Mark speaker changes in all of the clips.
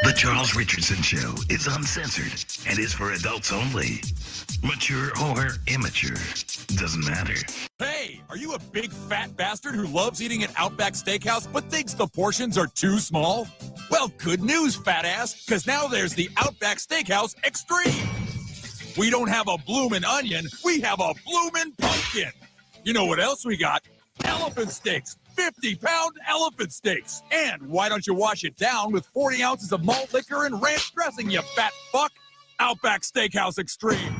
Speaker 1: The Charles Richardson Show is uncensored and is for adults only. Mature or immature, doesn't matter.
Speaker 2: Hey, are you a big fat bastard who loves eating at Outback Steakhouse but thinks the portions are too small? Well, good news, fat ass, because now there's the Outback Steakhouse Extreme. We don't have a bloomin' onion, we have a bloomin' pumpkin. You know what else we got? Elephant steaks. 50-pound elephant steaks. And why don't you wash it down with 40 ounces of malt liquor and ranch dressing, you fat fuck? Outback Steakhouse Extreme.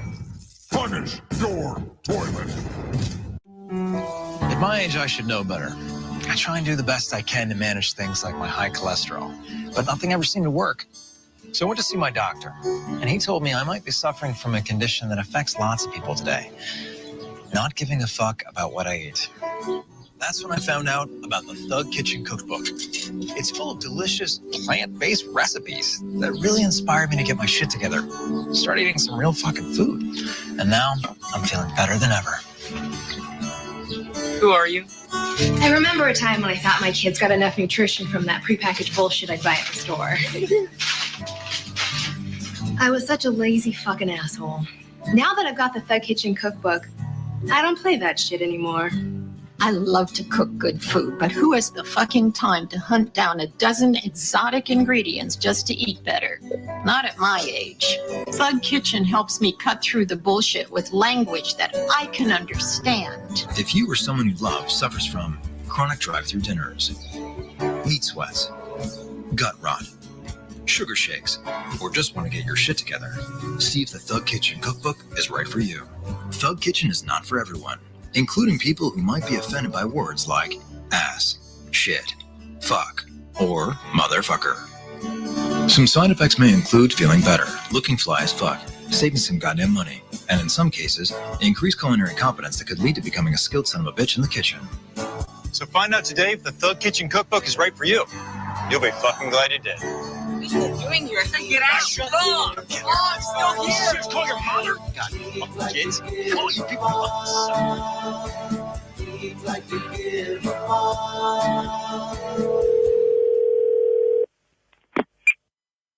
Speaker 2: Punish your toilet.
Speaker 3: At my age, I should know better. I try and do the best I can to manage things like my high cholesterol, but nothing ever seemed to work. So I went to see my doctor, and he told me I might be suffering from a condition that affects lots of people today. Not giving a fuck about what I eat. That's when I found out about the Thug Kitchen Cookbook. It's full of delicious plant-based recipes that really inspired me to get my shit together. Start eating some real fucking food. And now I'm feeling better than ever.
Speaker 4: Who are you?
Speaker 5: I remember a time when I thought my kids got enough nutrition from that prepackaged bullshit I'd buy at the store. I was such a lazy fucking asshole. Now that I've got the Thug Kitchen Cookbook, I don't play that shit anymore.
Speaker 6: I love to cook good food, but who has the fucking time to hunt down a dozen exotic ingredients just to eat better? Not at my age. Thug Kitchen helps me cut through the bullshit with language that I can understand.
Speaker 3: If you or someone you love suffers from chronic drive-through dinners, meat sweats, gut rot, sugar shakes, or just want to get your shit together, see if the Thug Kitchen Cookbook is right for you. Thug Kitchen is not for everyone, including people who might be offended by words like ass, shit, fuck, or motherfucker. Some side effects may include feeling better, looking fly as fuck, saving some goddamn money, and in some cases, increased culinary competence that could lead to becoming a skilled son of a bitch in the kitchen.
Speaker 7: So find out today if the Thug Kitchen Cookbook is right for you. You'll be fucking glad you did.
Speaker 4: What are you doing here? Get out! Shut up! Oh, I'm still here!
Speaker 7: Just call your mother! God, fucking kids. Call you people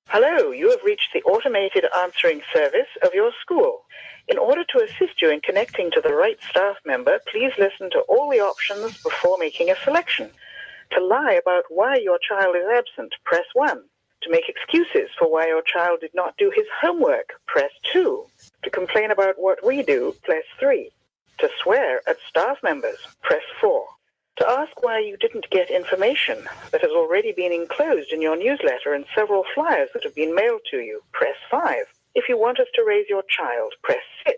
Speaker 8: Hello, you have reached the automated answering service of your school. In order to assist you in connecting to the right staff member, please listen to all the options before making a selection. To lie about why your child is absent, press 1. To make excuses for why your child did not do his homework, press 2. To complain about what we do, press 3. To swear at staff members, press 4. To ask why you didn't get information that has already been enclosed in your newsletter and several flyers that have been mailed to you, press 5. If you want us to raise your child, press 6.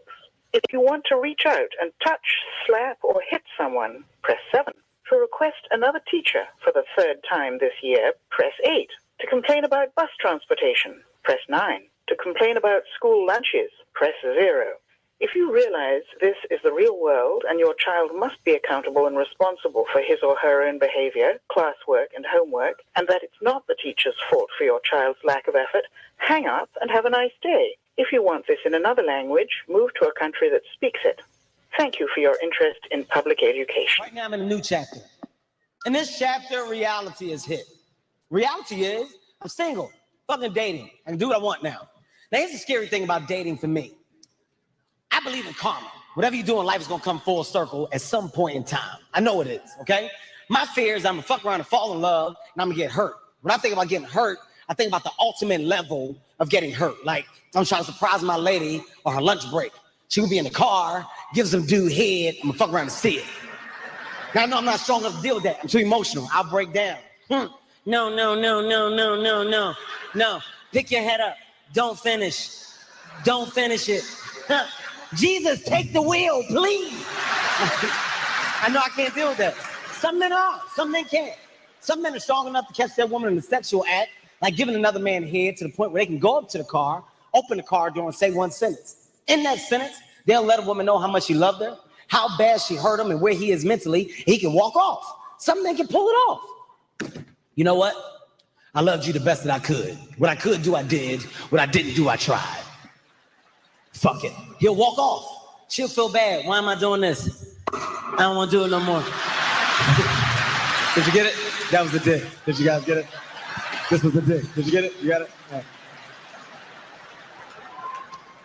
Speaker 8: If you want to reach out and touch, slap, or hit someone, press 7. To request another teacher for the 3rd time this year, press 8. To complain about bus transportation, press 9. To complain about school lunches, press 0. If you realize this is the real world and your child must be accountable and responsible for his or her own behavior, classwork, and homework, and that it's not the teacher's fault for your child's lack of effort, hang up and have a nice day. If you want this in another language, move to a country that speaks it. Thank you for your interest in public education.
Speaker 9: Right now I'm in a new chapter. In this chapter, reality is hit. Reality is, I'm single, fucking dating. I can do what I want now. Now, here's the scary thing about dating for me. I believe in karma. Whatever you do in life is gonna come full circle at some point in time. I know it is, okay? My fear is I'm gonna fuck around and fall in love and I'm gonna get hurt. When I think about getting hurt, I think about the ultimate level of getting hurt. Like, I'm trying to surprise my lady on her lunch break. She would be in the car, give some dude head, I'm gonna fuck around and see it. Now, I know I'm not strong enough to deal with that. I'm too emotional. I'll break down. No. Pick your head up. Don't finish it. Jesus, take the wheel, please. I know I can't deal with that. Some men are, some men can't. Some men are strong enough to catch that woman in the sexual act, like giving another man head to the point where they can go up to the car, open the car door, and say one sentence. In that sentence, they'll let a woman know how much he loved her, how bad she hurt him, and where he is mentally. He can walk off. Some men can pull it off. You know what? I loved you the best that I could. What I could do, I did. What I didn't do, I tried. Fuck it. He'll walk off. She'll feel bad. Why am I doing this? I don't want to do it no more. Did you get it? That was the dick. Did you guys get it? This was the dick. Did you get it? You got it? Right.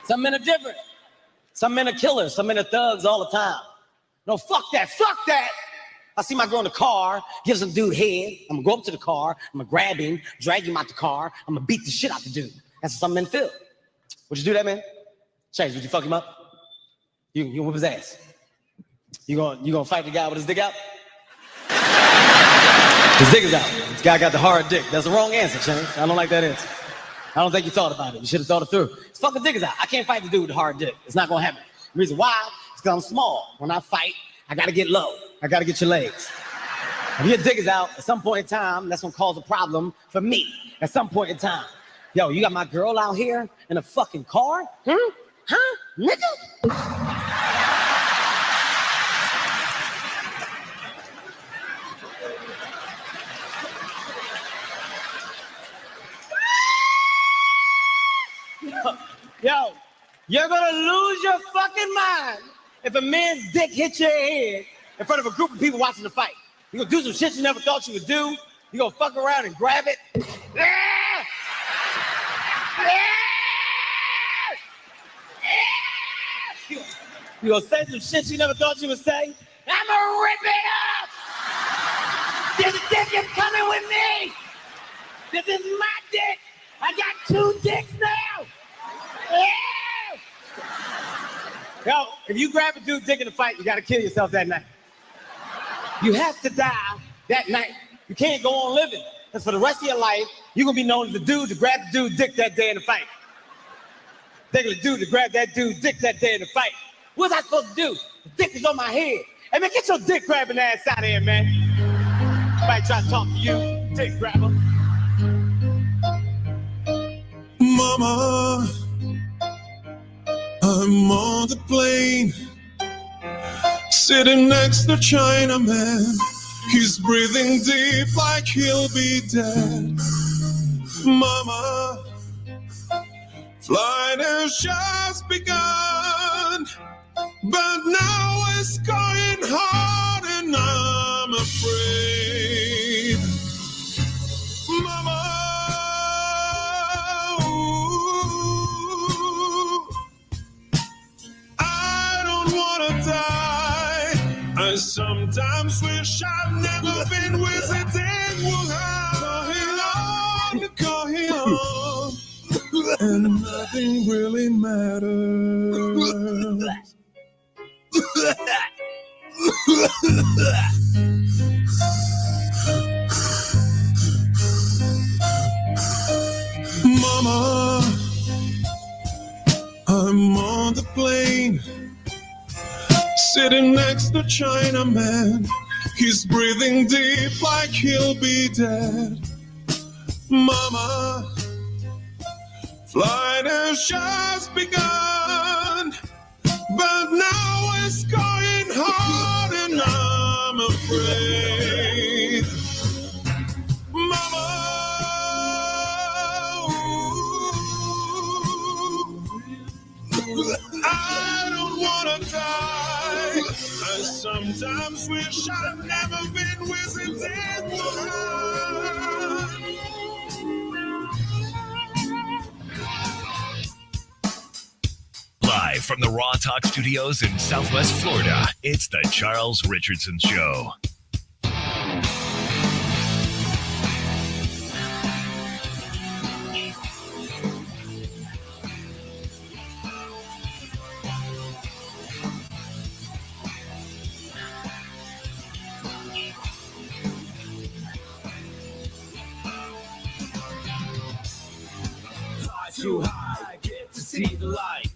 Speaker 9: Some men are different. Some men are killers. Some men are thugs all the time. No, fuck that. Fuck that. I see my girl in the car, give some dude head. I'm gonna go up to the car. I'm gonna grab him, drag him out the car. I'm gonna beat the shit out the dude. That's what some men feel. Would you do that, man? Chase, would you fuck him up? You whip his ass. You gonna fight the guy with his dick out? His dick is out. This guy got the hard dick. That's the wrong answer, Chase. I don't like that answer. I don't think you thought about it. You should have thought it through. His fucking dick is out. I can't fight the dude with the hard dick. It's not gonna happen. The reason why is because I'm small. When I fight, I gotta get low. I gotta get your legs. If your dick is out, at some point in time, that's gonna cause a problem for me. At some point in time. Yo, you got my girl out here in a fucking car? Huh? Nigga? Yo, you're gonna lose your fucking mind if a man's dick hits your head in front of a group of people watching the fight. You're gonna do some shit you never thought you would do. You're gonna fuck around and grab it. You're gonna say some shit you never thought you would say. I'm gonna rip it up! This dick is coming with me! This is my dick! I got 2 dicks now! Yo, if you grab a dude's dick in a fight, you gotta kill yourself that night. You have to die that night. You can't go on living. Because for the rest of your life, you're gonna be known as the dude to grab the dude's dick that day in the fight. They're gonna do to grab that dude's dick that day in the fight. What was I supposed to do? The dick is on my head. Hey man, get your dick grabbing ass out of here, man. Somebody try to talk to you, dick grabber.
Speaker 10: Mama, I'm on the plane, sitting next to Chinaman. He's breathing deep like he'll be dead. Mama, flight has just begun, but now it's going hard and I'm afraid. Mama, I don't wanna die. I sometimes wish I'd never been visiting Wuhan. Going on, and nothing really matters. Mama, I'm on the plane, sitting next to Chinaman. He's breathing deep like he'll be dead. Mama, flight has just begun, but now it's going hard and I'm afraid. Mama, I don't wanna die. I sometimes wish I'd never been visiting Wuhan.
Speaker 1: Live from the Raw Talk Studios in Southwest Florida, it's the Charles Richardson Show.
Speaker 11: Fly too high, get to see the light.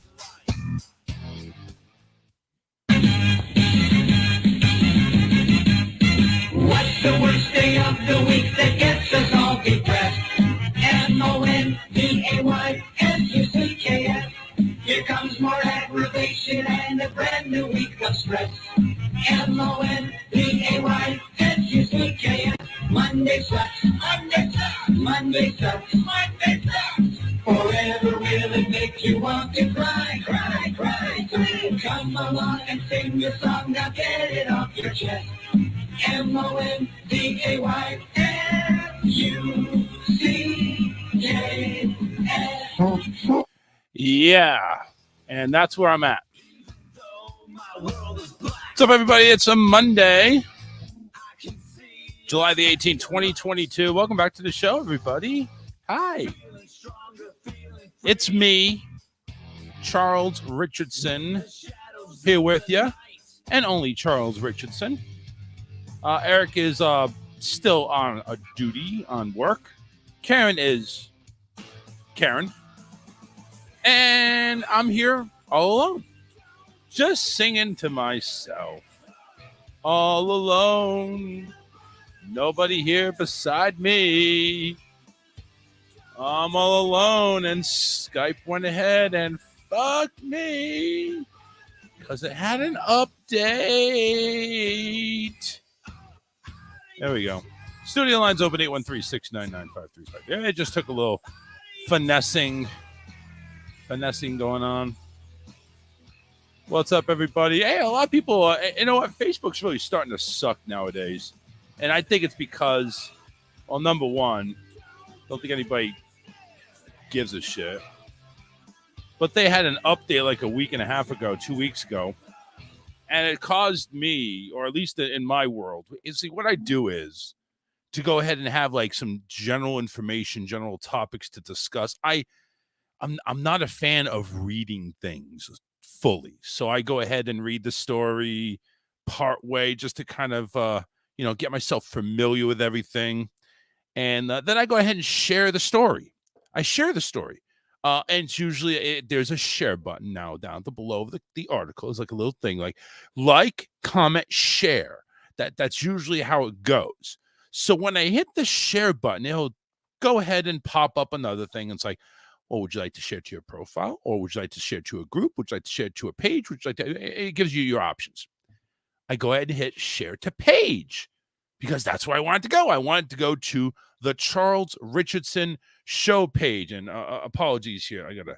Speaker 12: What's the worst day of the week that gets us all depressed? MONDAYSUCKS. Here comes more aggravation and a brand new week of stress. MONDAYSUCKS. Monday sucks. Monday sucks. Monday sucks. Monday sucks. Forever will it make you want to cry, cry, cry, cry. Come along and sing your song, now get it off your chest. MONDAYSUCKS.
Speaker 13: Yeah, and that's where I'm at. What's up, everybody? It's a Monday, July the 18th, 2022. Welcome back to the show, everybody. Hi. It's me, Charles Richardson, here with you, and only Charles Richardson. Eric is still on a duty on work. Karen is Karen. And I'm here all alone, just singing to myself. All alone, nobody here beside me. I'm all alone, and Skype went ahead and fucked me because it had an update. There we go. Studio lines open 813-699-5355. Yeah, it just took a little finessing going on. What's up, everybody? Hey, a lot of people, you know what? Facebook's really starting to suck nowadays. And I think it's because, well, number one, I don't think anybody gives a shit. But they had an update like a week and a half ago, 2 weeks ago. And it caused me, or at least in my world, you see, what I do is to go ahead and have like some general information, general topics to discuss. I'm not a fan of reading things fully. So I go ahead and read the story part way just to kind of, get myself familiar with everything. And then I go ahead and share the story. I share the story. And it's usually, there's a share button now down at the below of the article. It's like a little thing like, comment, share. That's usually how it goes. So when I hit the share button, it'll go ahead and pop up another thing. And it's like, well, would you like to share to your profile? Or would you like to share to a group? Would you like to share to a page? Would you like to, it gives you your options. I go ahead and hit share to page because that's where I wanted to go. I wanted to go to the Charles Richardson show page. And apologies here. I got to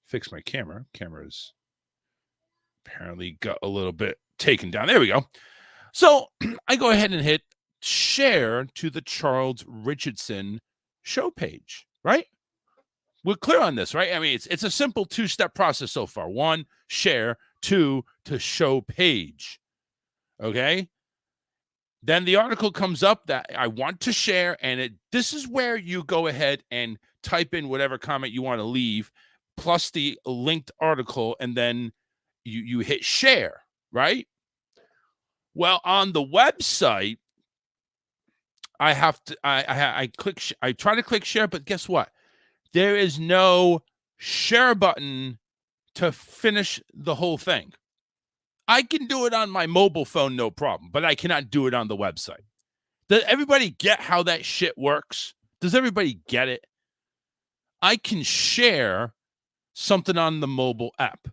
Speaker 13: fix my camera. Camera's apparently got a little bit taken down. There we go. So I go ahead and hit share to the Charles Richardson show page, right? We're clear on this, right? I mean, it's a simple two-step process so far. One, share. Two, to show page. Okay? Then the article comes up that I want to share, and this is where you go ahead and type in whatever comment you want to leave, plus the linked article, and then you hit share, right? Well, on the website, I try to click share, but guess what? There is no share button to finish the whole thing. I can do it on my mobile phone, no problem, but I cannot do it on the website. Does everybody get how that shit works? Does everybody get it? I can share something on the mobile app,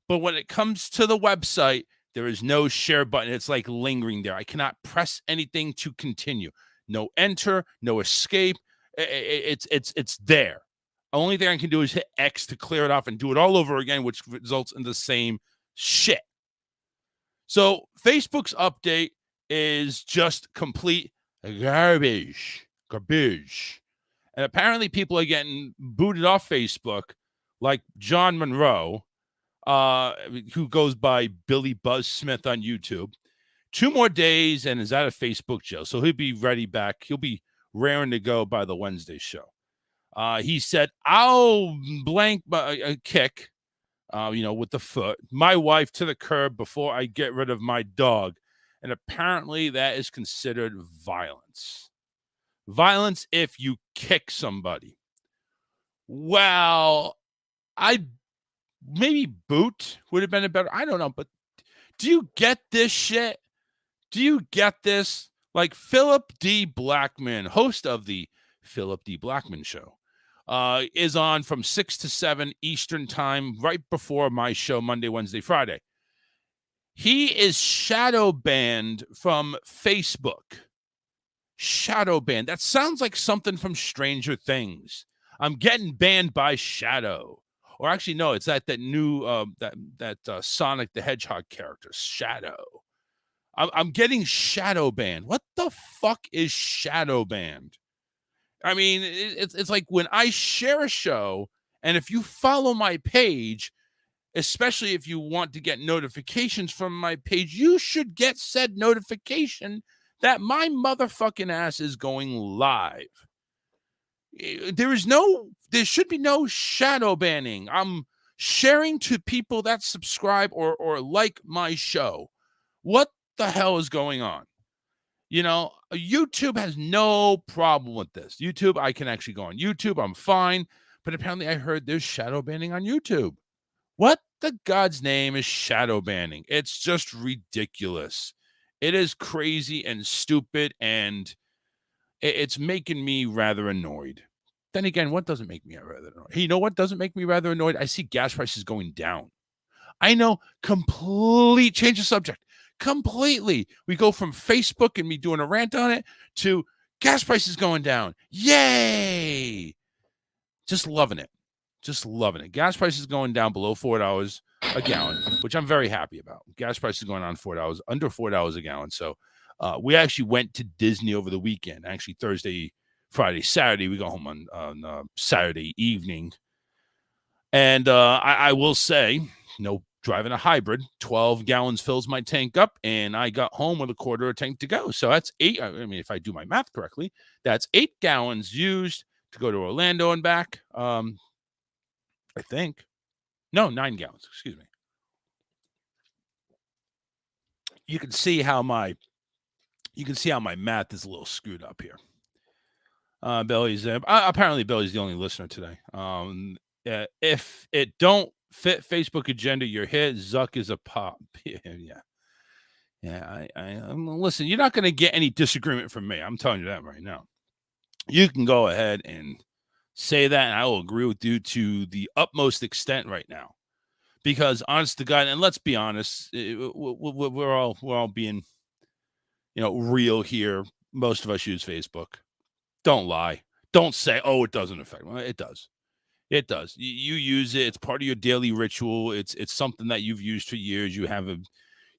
Speaker 13: but when it comes to the website, there is no share button. It's like lingering there. I cannot press anything to continue. No enter, no escape. It's there. Only thing I can do is hit X to clear it off and do it all over again, which results in the same shit. So Facebook's update is just complete garbage. And apparently people are getting booted off Facebook, like John Monroe, who goes by Billy Buzz Smith on YouTube. 2 more days and is out of Facebook jail. So he'll be ready back. He'll be raring to go by the Wednesday show. He said, I'll blank a kick, with the foot, my wife to the curb before I get rid of my dog. And apparently that is considered violence. Violence if you kick somebody. Well, maybe boot would have been a better, I don't know, but do you get this shit? Do you get this? Like Philip D. Blackman, host of the Philip D. Blackman Show, is on from 6 to 7 Eastern time, right before my show, Monday, Wednesday, Friday. He is shadow banned from Facebook. Shadow banned. That sounds like something from Stranger Things. I'm getting banned by Shadow. Or actually, no, it's that new Sonic the Hedgehog character, Shadow. I'm getting shadow banned. What the fuck is shadow banned? I mean, it's like when I share a show, and if you follow my page, especially if you want to get notifications from my page, you should get said notification that my motherfucking ass is going live. There should be no shadow banning. I'm sharing to people that subscribe or like my show. What the hell is going on? You know, YouTube has no problem with this. YouTube, I can actually go on YouTube. I'm fine. But apparently I heard there's shadow banning on YouTube. What the God's name is shadow banning? It's just ridiculous. It is crazy and stupid, and it's making me rather annoyed. Then again, what doesn't make me rather annoyed? Hey, you know what doesn't make me rather annoyed? I see gas prices going down. I know, change the subject. Completely. We go from Facebook and me doing a rant on it to gas prices going down. Yay! Just loving it. Just loving it. Gas prices going down below $4 a gallon, which I'm very happy about. Gas prices going on $4, under $4 a gallon. So we actually went to Disney over the weekend. Actually, Thursday, Friday, Saturday. We go home on Saturday evening. And I will say, driving a hybrid, 12 gallons fills my tank up, and I got home with a quarter of a tank to go. So that's 8. I mean, if I do my math correctly, that's 8 gallons used to go to Orlando and back. I think. No, 9 gallons. Excuse me. You can see how my math is a little screwed up here. Billy's apparently Billy's the only listener today. If it don't fit Facebook agenda, your hit. Zuck is a pop. Yeah. Listen, you're not going to get any disagreement from me. I'm telling you that right now. You can go ahead and say that, and I will agree with you to the utmost extent right now. Because honest to God, and let's be honest, we're all being, real here. Most of us use Facebook. Don't lie. Don't say, oh, it doesn't affect. Well, it does. It does. You use it. It's part of your daily ritual. It's something that you've used for years. You have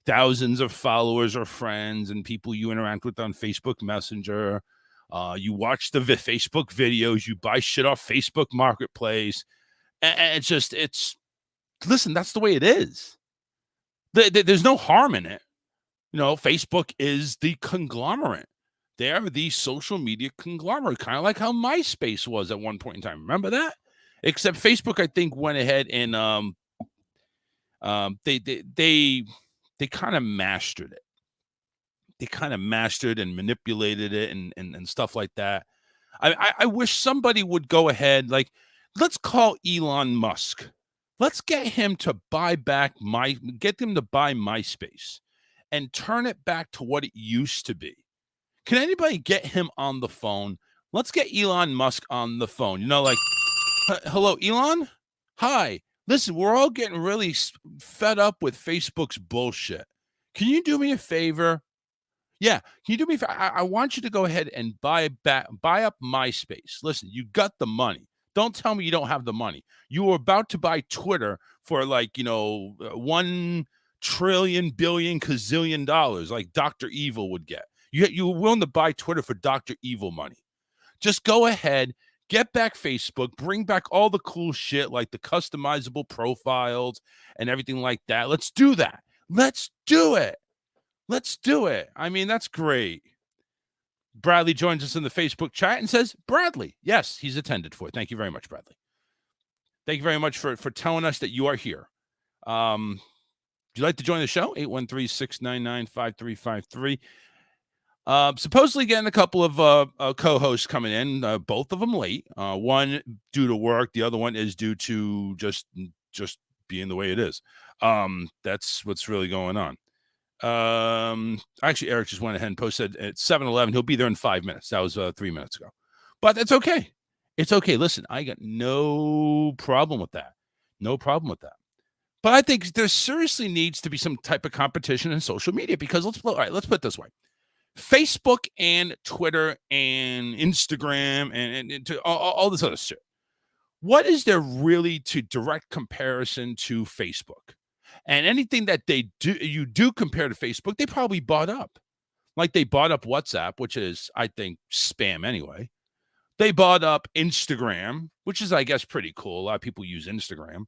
Speaker 13: thousands of followers or friends and people you interact with on Facebook Messenger. You watch the Facebook videos. You buy shit off Facebook Marketplace. And listen, that's the way it is. There's no harm in it. Facebook is the conglomerate. They are the social media conglomerate, kind of like how MySpace was at one point in time. Remember that? Except Facebook, I think, went ahead and they kind of mastered it. They kind of mastered and manipulated it and stuff like that. I wish somebody would go ahead, like, let's call Elon Musk. Let's get him to buy MySpace and turn it back to what it used to be. Can anybody get him on the phone? Let's get Elon Musk on the phone. Hello, Elon? Hi. Listen, we're all getting really fed up with Facebook's bullshit. Can you do me a favor? Yeah, can you do me a favor? I want you to go ahead and buy up MySpace. Listen, you got the money. Don't tell me you don't have the money. You were about to buy Twitter for $1 trillion billion gazillion dollars, like Dr. Evil would get. You were willing to buy Twitter for Dr. Evil money. Just go ahead, get back Facebook, bring back all the cool shit like the customizable profiles and everything like that. Let's do that. Let's do it. Let's do it. I mean, that's great. Bradley joins us in the Facebook chat and says, Bradley. Yes, he's attended for it. Thank you very much, Bradley. Thank you very much for telling us that you are here. Would you like to join the show? 813-699-5353. Supposedly getting a couple of co-hosts coming in, both of them late. One due to work, the other one is due to just being the way it is. That's what's really going on. Actually, Eric just went ahead and posted at 7-Eleven. He'll be there in 5 minutes. That was 3 minutes ago. But that's okay. It's okay. Listen, I got no problem with that. No problem with that. But I think there seriously needs to be some type of competition in social media because let's put it this way. Facebook and Twitter and Instagram and to all this other shit. What is there really to direct comparison to Facebook? And anything that you do compare to Facebook, they probably bought up. Like they bought up WhatsApp, which is, I think, spam anyway. They bought up Instagram, which is, I guess, pretty cool. A lot of people use Instagram.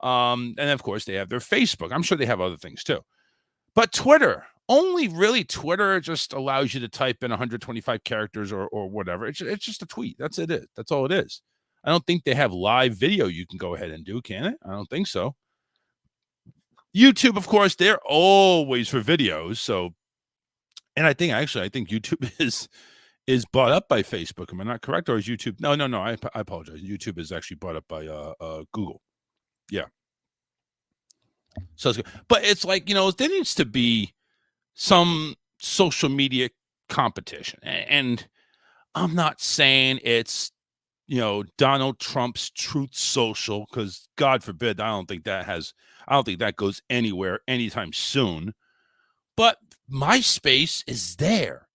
Speaker 13: And of course, they have their Facebook. I'm sure they have other things too. But Twitter, only really Twitter just allows you to type in 125 characters or whatever. It's just a tweet. That's it. That's all it is. I don't think they have live video you can go ahead and do, can it? I don't think so. YouTube, of course, they're always for videos. So, and I think YouTube is bought up by Facebook. Am I not correct? Or is YouTube? No. I apologize. YouTube is actually bought up by Google. Yeah. So, but it's like, there needs to be some social media competition. And I'm not saying it's, Donald Trump's Truth Social, because God forbid, I don't think that goes anywhere anytime soon. But MySpace is there.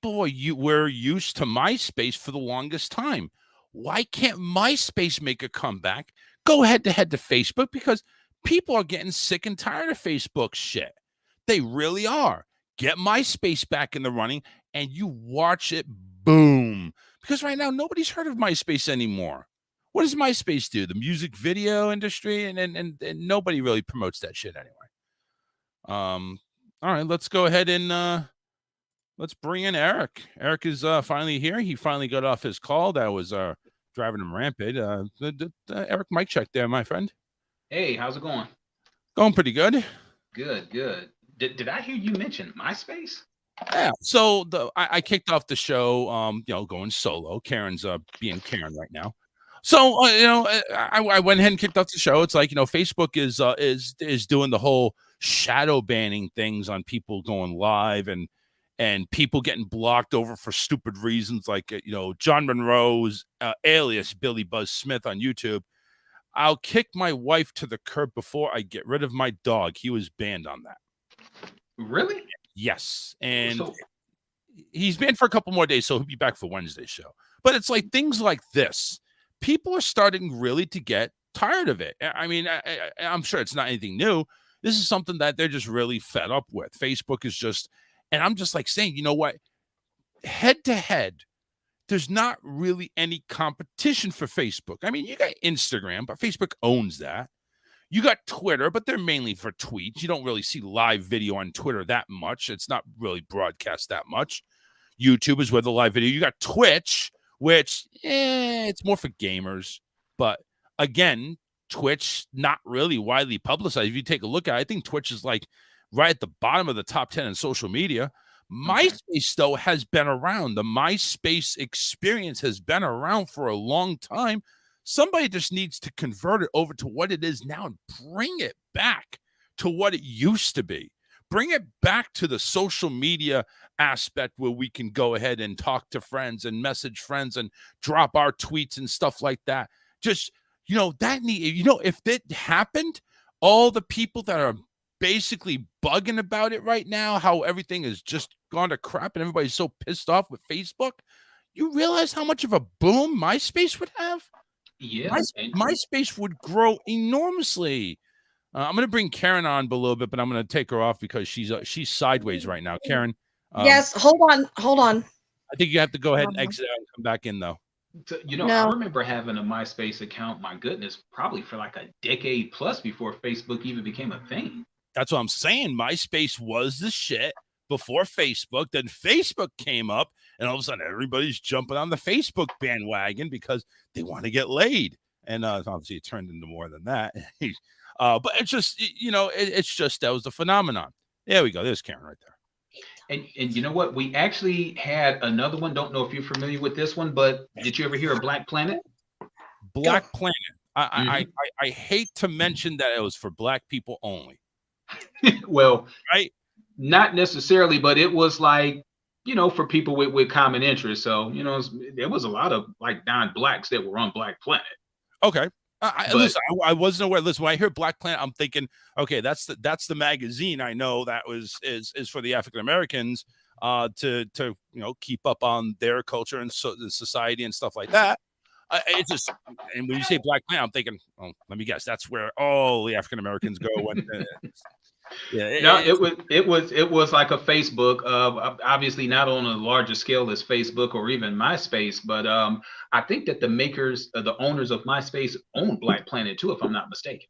Speaker 13: Were used to MySpace for the longest time. Why can't MySpace make a comeback? Go head to Facebook, because people are getting sick and tired of Facebook shit. They really are. Get MySpace back in the running and you watch it boom. Because right now, nobody's heard of MySpace anymore. What does MySpace do? The music video industry? And nobody really promotes that shit anyway. All right, let's go ahead and let's bring in Eric. Eric is finally here. He finally got off his call. That was driving him rampant. Eric, mic check there, my friend.
Speaker 14: Hey, how's it going?
Speaker 13: Going pretty good.
Speaker 14: Good. Did I hear you mention MySpace?
Speaker 13: Yeah. So I kicked off the show, going solo. Karen's being Karen right now. So I went ahead and kicked off the show. It's like, Facebook is doing the whole shadow banning things on people going live and people getting blocked over for stupid reasons, like John Monroe's alias Billy Buzz Smith on YouTube. I'll kick my wife to the curb before I get rid of my dog. He was banned on that.
Speaker 14: Really?
Speaker 13: Yes. And he's banned for a couple more days, so he'll be back for Wednesday's show. But it's like things like this. People are starting really to get tired of it. I mean, I'm sure it's not anything new. This is something that they're just really fed up with. Facebook is just, and I'm just like saying, you know what? Head to head, there's not really any competition for Facebook. I mean, you got Instagram, but Facebook owns that. You got Twitter, but they're mainly for tweets. You don't really see live video on Twitter that much. It's not really broadcast that much. YouTube is where the live video. You got Twitch, which it's more for gamers. But again, Twitch, not really widely publicized. If you take a look at it, I think Twitch is like right at the bottom of the top 10 in social media. MySpace, though, has been around. The MySpace experience has been around for a long time. Somebody just needs to convert it over to what it is now and bring it back to what it used to be. Bring it back to the social media aspect where we can go ahead and talk to friends and message friends and drop our tweets and stuff like that. Just, if that happened, all the people that are basically bugging about it right now, how everything has just gone to crap and everybody's so pissed off with Facebook, you realize how much of a boom MySpace would have?
Speaker 14: Yeah.
Speaker 13: MySpace would grow enormously. I'm going to bring Karen on a little bit, but I'm going to take her off because she's sideways right now. Karen.
Speaker 15: Yes. Hold on.
Speaker 13: I think you have to go ahead and exit out and come back in, though.
Speaker 14: So, I remember having a MySpace account, my goodness, probably for like a decade plus before Facebook even became a thing.
Speaker 13: That's what I'm saying. MySpace was the shit before Facebook. Then Facebook came up, and all of a sudden everybody's jumping on the Facebook bandwagon because they want to get laid. And obviously it turned into more than that. But it's just, it's just that was the phenomenon. There we go. There's Karen right there.
Speaker 14: And you know what? We actually had another one. Don't know if you're familiar with this one, but did you ever hear of Black Planet?
Speaker 13: Black Planet. I hate to mention that it was for black people only.
Speaker 14: Well,
Speaker 13: right?
Speaker 14: Not necessarily, but it was like, for people with common interests. So, there was a lot of like non-blacks that were on Black Planet.
Speaker 13: Okay. Listen, I wasn't aware. Listen, when I hear Black Planet, I'm thinking, okay, that's the magazine. I know that is for the African Americans to keep up on their culture and the society and stuff like that. It's just, and when you say Black Planet, I'm thinking, oh, let me guess, that's where all the African Americans go. Yeah,
Speaker 14: No, it was like a Facebook, obviously not on a larger scale as Facebook or even MySpace, but I think that the makers, the owners of MySpace own Black Planet too, if I'm not mistaken.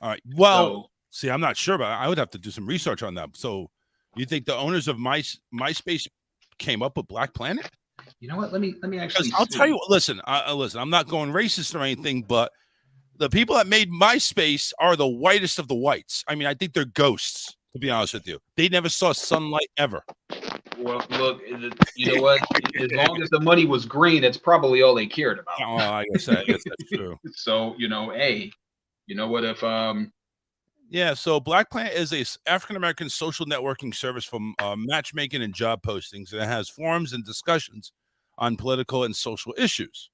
Speaker 13: All right. Well,
Speaker 14: So,
Speaker 13: see, I'm not sure, but I would have to do some research on that. So, you think the owners of MySpace came up with Black Planet?
Speaker 14: you know what? Let me actually.
Speaker 13: I'll tell you what. Listen, listen. I'm not going racist or anything, but the people that made MySpace are the whitest of the whites. I mean, I think they're ghosts. To be honest with you, they never saw sunlight ever.
Speaker 14: Well, look, you know what? As long as the money was green, that's probably all they cared about.
Speaker 13: Oh, I guess that's true.
Speaker 14: So, hey, you know what? If
Speaker 13: Yeah, so Black Planet is a African American social networking service for matchmaking and job postings, and it has forums and discussions on political and social issues.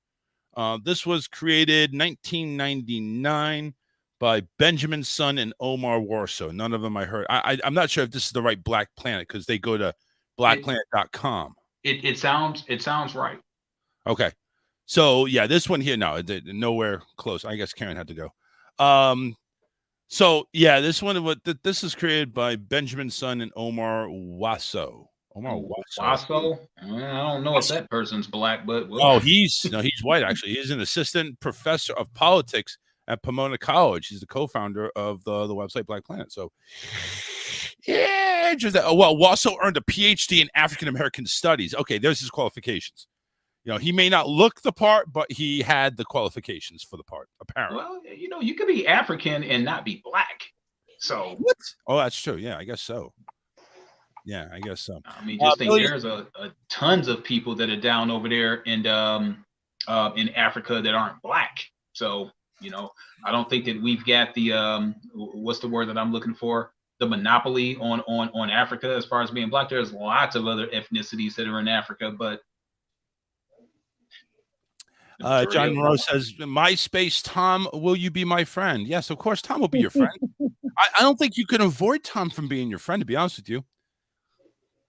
Speaker 13: This was created 1999 by Benjamin Sun and Omar Warso. None of them I heard. I'm not sure if this is the right Black Planet because they go to blackplanet.com.
Speaker 14: it sounds right.
Speaker 13: Okay. So, yeah, this one here, no, nowhere close. I guess Karen had to go. So, yeah, this one, this is created by Benjamin Sun and Omar Wasso. Omar
Speaker 14: Wasso? I don't know if that person's black, but
Speaker 13: he's white actually. He's an assistant professor of politics at Pomona College. He's the co-founder of the website Black Planet. So, yeah, well, Wasso earned a PhD in African American studies. Okay, there's his qualifications. He may not look the part, but he had the qualifications for the part, apparently.
Speaker 14: Well, you could be African and not be black. So
Speaker 13: what? Oh, that's true. Yeah, I guess so. Yeah, I guess so.
Speaker 14: I mean, just think there's a tons of people that are down over there in Africa that aren't black. So, I don't think that we've got the what's the word that I'm looking for? The monopoly on Africa as far as being black. There's lots of other ethnicities that are in Africa, but
Speaker 13: John Monroe says, MySpace, Tom, will you be my friend? Yes, of course, Tom will be your friend. I don't think you can avoid Tom from being your friend, to be honest with you.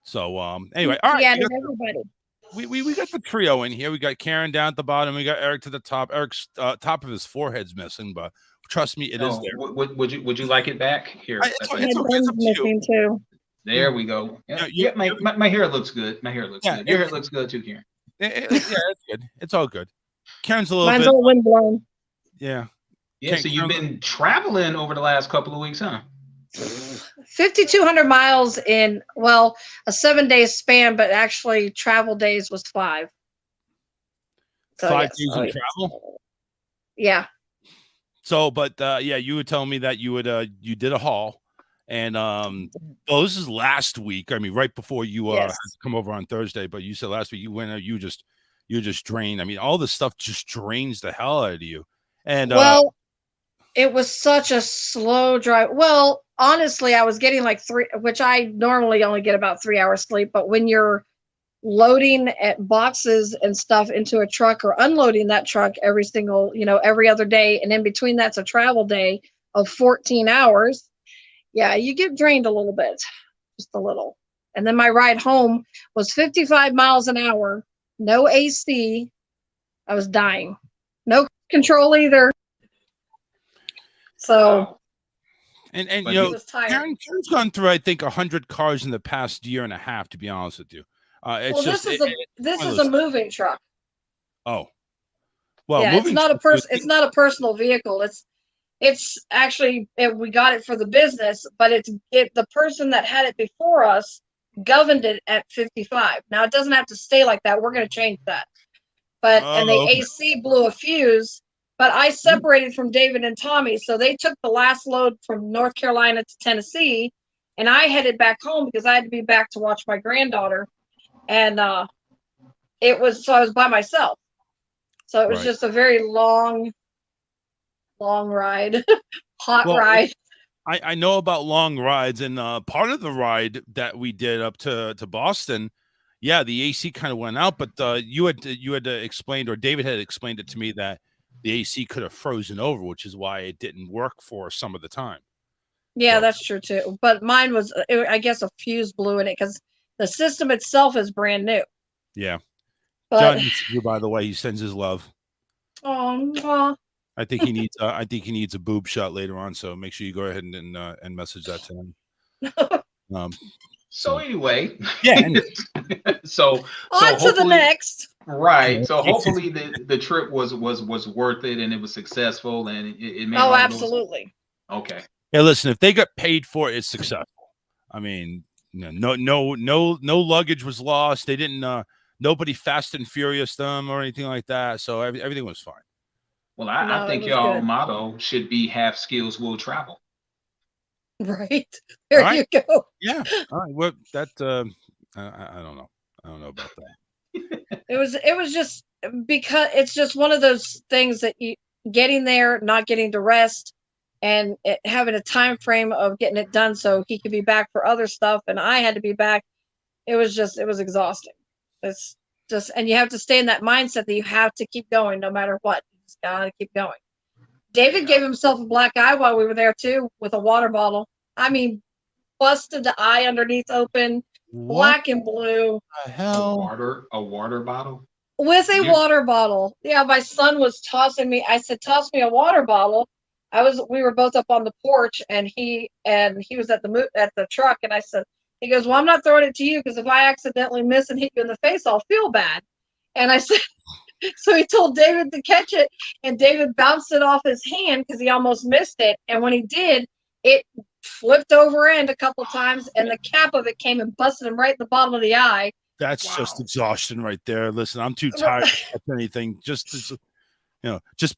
Speaker 13: So, anyway, all right.
Speaker 15: Yeah, everybody.
Speaker 13: We got the trio in here. We got Karen down at the bottom. We got Eric to the top. Eric's top of his forehead's missing, but trust me, it is there.
Speaker 14: Would you like it back? Here.
Speaker 13: It's up to you.
Speaker 15: Too.
Speaker 14: There we go. Yeah, my hair looks good. My hair looks good. Your hair looks good too, Karen.
Speaker 13: Yeah, it's good. It's all good. Karen's a little
Speaker 15: Mine's
Speaker 13: bit.
Speaker 15: all windblown.
Speaker 13: Yeah.
Speaker 14: Yeah. So you've been traveling over the last couple of weeks, huh?
Speaker 15: 5,200 miles in, a 7-day span, but actually travel days was 5. So,
Speaker 13: 5 days in travel?
Speaker 15: Yeah.
Speaker 13: So, but you were telling me that you did a haul, and this is last week. I mean, right before you had to come over on Thursday, but you said last week you went out, you just drained. I mean, all this stuff just drains the hell out of you. And
Speaker 15: it was such a slow drive. Well, honestly, I was getting like 3, which I normally only get about 3 hours sleep. But when you're loading at boxes and stuff into a truck or unloading that truck every other day, and in between that's a travel day of 14 hours. Yeah, you get drained a little bit, just a little. And then my ride home was 55 miles an hour, no AC. I was dying. No control either. So,
Speaker 13: and Karen's gone through, I think, 100 cars in the past year and a half. To be honest with you,
Speaker 15: this is a moving truck.
Speaker 13: Oh, well,
Speaker 15: yeah, it's not a personal vehicle. It's actually we got it for the business, but the person that had it before us governed it at 55. Now it doesn't have to stay like that. We're going to change that. But and the AC blew a fuse. But I separated from David and Tommy, so they took the last load from North Carolina to Tennessee, and I headed back home because I had to be back to watch my granddaughter. And I was by myself. So it was just a very long ride, ride.
Speaker 13: I know about long rides, and part of the ride that we did up to Boston, yeah, the AC kind of went out, but you had explained, or David had explained it to me, that the AC could have frozen over, which is why it didn't work for some of the time.
Speaker 15: Yeah, that's true too. But mine was, I guess, a fuse blew in it because the system itself is brand new.
Speaker 13: Yeah.
Speaker 15: But,
Speaker 13: John, you, by the way, he sends his love.
Speaker 15: Oh,
Speaker 13: I think he needs. I think he needs a boob shot later on. So make sure you go ahead and message that to him.
Speaker 14: So anyway,
Speaker 13: yeah. Anyway.
Speaker 14: so
Speaker 15: on to the next.
Speaker 14: Right. So hopefully the trip was worth it and it was successful and it made.
Speaker 15: Oh, absolutely.
Speaker 14: Okay.
Speaker 13: Hey, listen, if they got paid for it, it's successful. I mean, no luggage was lost. They didn't. Nobody Fast and Furious them or anything like that. So everything was fine.
Speaker 14: Well, I think your motto should be "Have skills, will travel."
Speaker 15: Right. There you go.
Speaker 13: Yeah. All right. Well, that I don't know. I don't know about that.
Speaker 15: It was just because it's just one of those things that you getting there, not getting to rest, and having a time frame of getting it done so he could be back for other stuff, and I had to be back. It was exhausting. It's just, and you have to stay in that mindset that you have to keep going no matter what. You just gotta keep going. David gave himself a black eye while we were there too, with a water bottle. I mean, busted the eye underneath open, black and blue.
Speaker 13: The hell?
Speaker 14: A water bottle?
Speaker 15: With a water bottle. Yeah, my son was tossing me. I said, toss me a water bottle. We were both up on the porch and he was at the truck, and I said, he goes, well, I'm not throwing it to you because if I accidentally miss and hit you in the face, I'll feel bad. And I said, so he told David to catch it, and David bounced it off his hand because he almost missed it. And when he did, it flipped over end a couple times, and the cap of it came and busted him right in the bottom of the eye.
Speaker 13: That's just exhaustion right there. Listen, I'm too tired to catch anything. Just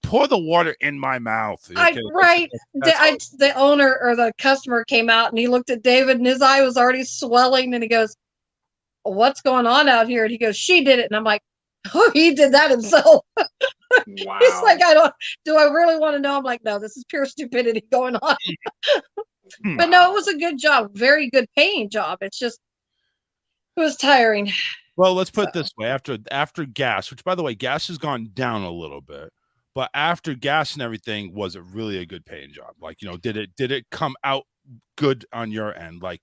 Speaker 13: pour the water in my mouth. Okay?
Speaker 15: The owner or the customer came out and he looked at David and his eye was already swelling, and he goes, what's going on out here? And he goes, she did it. And I'm like, oh, he did that himself.
Speaker 14: Wow.
Speaker 15: He's like, do I really want to know? I'm like, no, this is pure stupidity going on. But no, it was a good job. Very good paying job. It's just, it was tiring.
Speaker 13: Well, let's put it this way. After gas, which by the way, gas has gone down a little bit, but after gas and everything, was it really a good paying job? Like, did it come out good on your end? Like,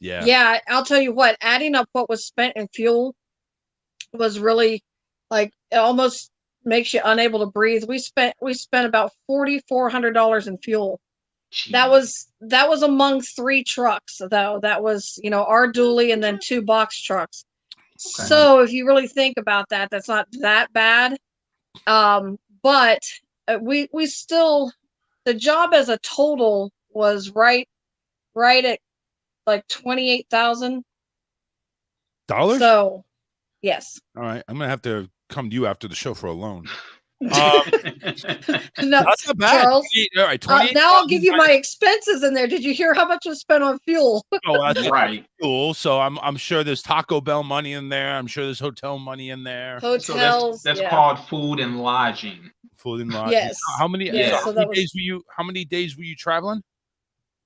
Speaker 15: yeah, I'll tell you what, adding up what was spent in fuel was really, like, it almost makes you unable to breathe. We spent about $4,400 in fuel. Jeez. That was among 3 trucks, though. That was, our dually and then 2 box trucks. Okay. So if you really think about that, that's not that bad. But we still, the job as a total was right at like $28,000. So, yes.
Speaker 13: All right, I'm gonna have to come to you after the show for a loan.
Speaker 15: No,
Speaker 13: that's not bad.
Speaker 15: Charles.
Speaker 13: All right,
Speaker 15: now I'll give you my expenses in there. Did you hear how much was spent on fuel?
Speaker 13: Oh, that's right. Cool. So I'm sure there's Taco Bell money in there. I'm sure there's hotel money in there.
Speaker 15: Hotels.
Speaker 14: So that's called food and lodging.
Speaker 13: Food and lodging.
Speaker 15: Yes.
Speaker 13: How many?
Speaker 15: Yeah.
Speaker 13: How many days were you traveling?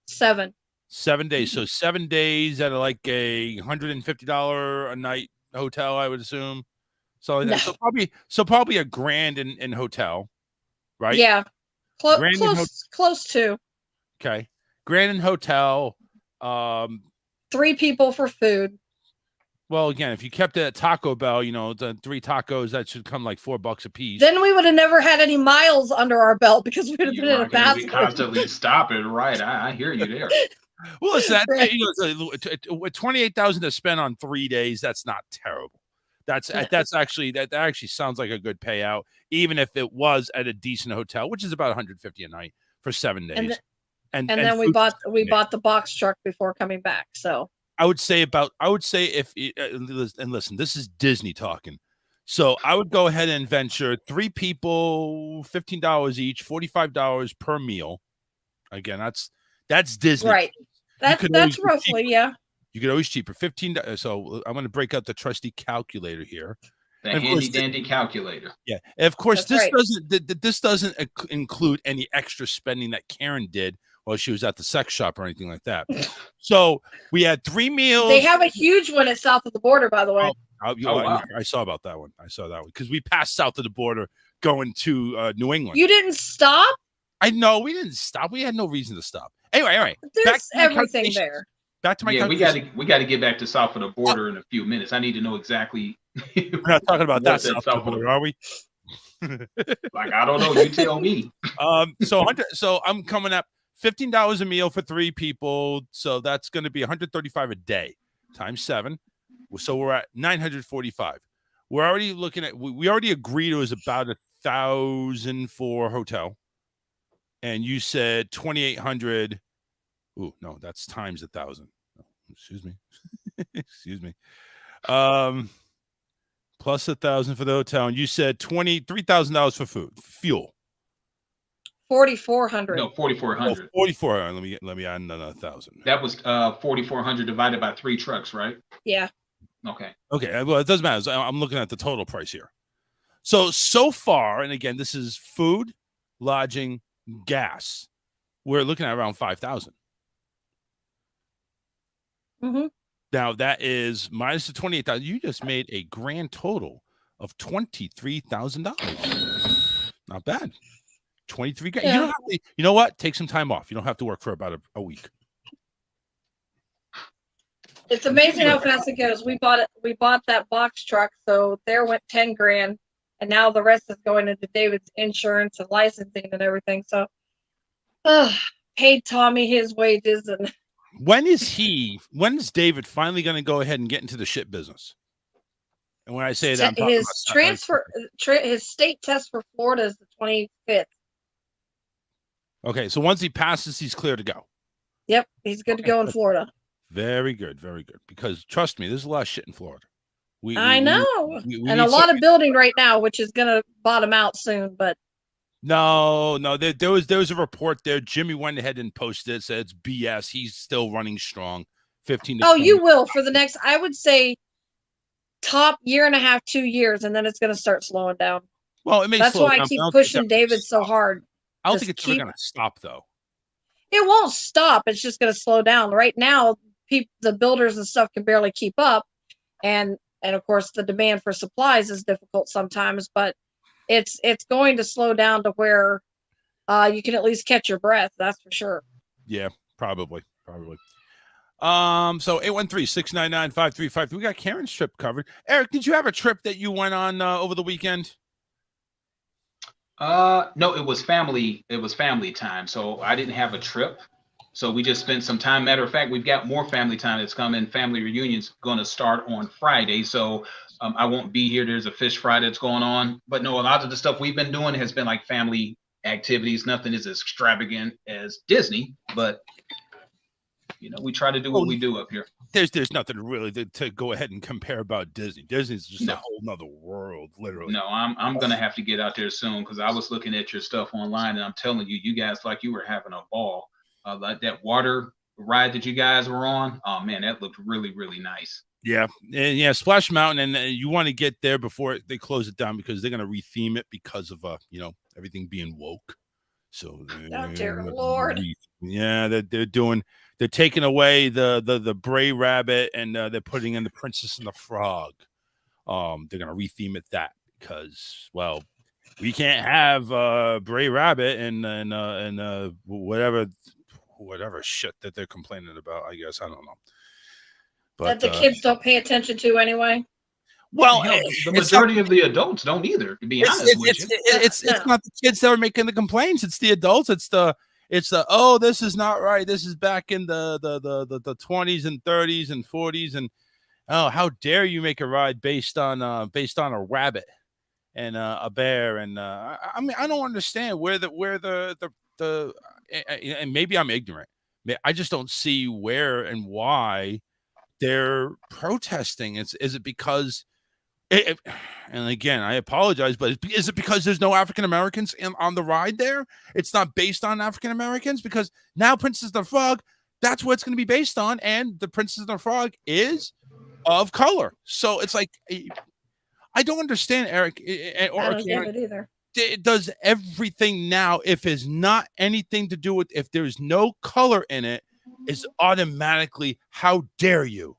Speaker 15: 7.
Speaker 13: 7 days. So 7 days at like a $150 a night hotel, I would assume. So, no. so probably $1,000 in hotel, right?
Speaker 15: Yeah, close to.
Speaker 13: Okay, $1,000 in hotel.
Speaker 15: 3 people for food.
Speaker 13: Well, again, if you kept it at Taco Bell, the 3 tacos, that should come like $4 a piece.
Speaker 15: Then we would have never had any miles under our belt because we would have been in a bathroom.
Speaker 14: We constantly stopping, right? I hear you there.
Speaker 13: Well, listen, $28,000 to spend on 3 days. That's not terrible. That actually sounds like a good payout, even if it was at a decent hotel, which is about $150 a night for 7 days. And
Speaker 15: then we bought the box truck before coming back. So
Speaker 13: I would say if and listen, this is Disney talking. So I would go ahead and venture 3 people, $15 each, $45 per meal. Again, that's Disney.
Speaker 15: Right. That's roughly, yeah.
Speaker 13: You could always cheaper. $15. So I'm going to break out the trusty calculator here.
Speaker 14: The handy dandy calculator.
Speaker 13: Yeah. And of course, this doesn't include any extra spending that Karen did while she was at the sex shop or anything like that. So we had 3 meals.
Speaker 15: They have a huge one at south of the border, by the way.
Speaker 13: Wow. I saw about that one. I saw that one because we passed south of the border going to New England.
Speaker 15: You didn't stop?
Speaker 13: I know we didn't stop. We had no reason to stop. Anyway, all right.
Speaker 15: There's everything there.
Speaker 13: Back to my
Speaker 14: we got to get back to south of the border in a few minutes. I need to know exactly.
Speaker 13: We're not talking about that south of the border, are we?
Speaker 14: Like, I don't know. You tell me.
Speaker 13: So I'm coming up $15 a meal for 3 people. So that's going to be $135 a day times 7. So we're at $945. We're already looking at. We already agreed it was about $1,000 for hotel, and you said 2,800. Ooh, no, that's times 1,000. Excuse me. Excuse me. Plus 1,000 for the hotel, and you said $23,000 for food, fuel.
Speaker 15: 4,400.
Speaker 14: No, 4,400.
Speaker 13: 4,400. Let me add another 1,000.
Speaker 14: That was 4,400 divided by 3 trucks, right?
Speaker 15: Yeah.
Speaker 14: Okay.
Speaker 13: Okay. Well, it doesn't matter. I'm looking at the total price here. So far, and again, this is food, lodging, gas. We're looking at around 5,000.
Speaker 15: Mm-hmm.
Speaker 13: Now that is minus the 28,000. You just made a grand total of $23,000. Not bad. 23 grand.
Speaker 15: Yeah.
Speaker 13: You know what? Take some time off. You don't have to work for about a week.
Speaker 15: It's amazing how fast it goes. We bought that box truck, so there went 10 grand, and now the rest is going into David's insurance and licensing and everything. So, paid Tommy his wages. And
Speaker 13: when is David finally going to go ahead and get into the shit business? And when I say that,
Speaker 15: his state test for Florida is the 25th.
Speaker 13: Okay, so once he passes, he's clear to go.
Speaker 15: Yep, he's good to go in Florida.
Speaker 13: Very good, very good. Because trust me, there's a lot of shit in Florida.
Speaker 15: I know, and a lot of building right now, which is going to bottom out soon. But
Speaker 13: no, there was a report there. Jimmy went ahead and posted it, said it's BS. He's still running strong. 15 to 20.
Speaker 15: You will for the next, I would say, top year and a half, 2 years, and then it's going to start slowing down.
Speaker 13: Well, it may.
Speaker 15: That's why I keep pushing David so hard.
Speaker 13: I don't think it's ever going to stop, though.
Speaker 15: It won't stop. It's just going to slow down. Right now, the builders and stuff can barely keep up, and of course, the demand for supplies is difficult sometimes. But it's going to slow down to where you can at least catch your breath. That's for sure.
Speaker 13: Yeah, probably. So 813-699-5353. We got Karen's trip covered. Eric, did you have a trip that you went on over the weekend?
Speaker 14: No, it was family time. So I didn't have a trip. So we just spent some time. Matter of fact, we've got more family time that's coming. Family reunions going to start on Friday. So I won't be here. There's a fish fry that's going on. But no, a lot of the stuff we've been doing has been like family activities. Nothing is as extravagant as Disney, but we try to do what we do up here.
Speaker 13: There's nothing really to go ahead and compare about Disney. Disney's just a whole nother world, literally.
Speaker 14: No, I'm gonna have to get out there soon because I was looking at your stuff online and I'm telling you, you guys like you were having a ball. Like that water ride that you guys were on. Oh man, that looked really, really nice.
Speaker 13: Yeah, and yeah, Splash Mountain, and you want to get there before they close it down because they're gonna retheme it because of everything being woke. So,
Speaker 15: oh dear Lord.
Speaker 13: Yeah, they're taking away the Bray Rabbit and they're putting in the Princess and the Frog. They're gonna retheme it that because we can't have Bray Rabbit and whatever shit that they're complaining about. I guess I don't know. But
Speaker 15: that the kids don't pay attention to anyway.
Speaker 13: Well,
Speaker 14: the majority of the adults don't either. To be honest with you,
Speaker 13: it's not the kids that are making the complaints. It's the adults. It's the oh, this is not right. This is back in the 20s and 30s and 40s, and oh, how dare you make a ride based on a rabbit and a bear, and I mean I don't understand where the and maybe I'm ignorant. I just don't see where and why they're protesting. Is it because? And again, I apologize, but is it because there's no African Americans on the ride there? It's not based on African Americans because now Princess and the Frog, that's what it's going to be based on, and the Princess and the Frog is of color. So it's like I don't understand, Eric.
Speaker 15: I don't get it either.
Speaker 13: It does everything now. If it's not anything to do with, if there's no color in it, is automatically how dare you?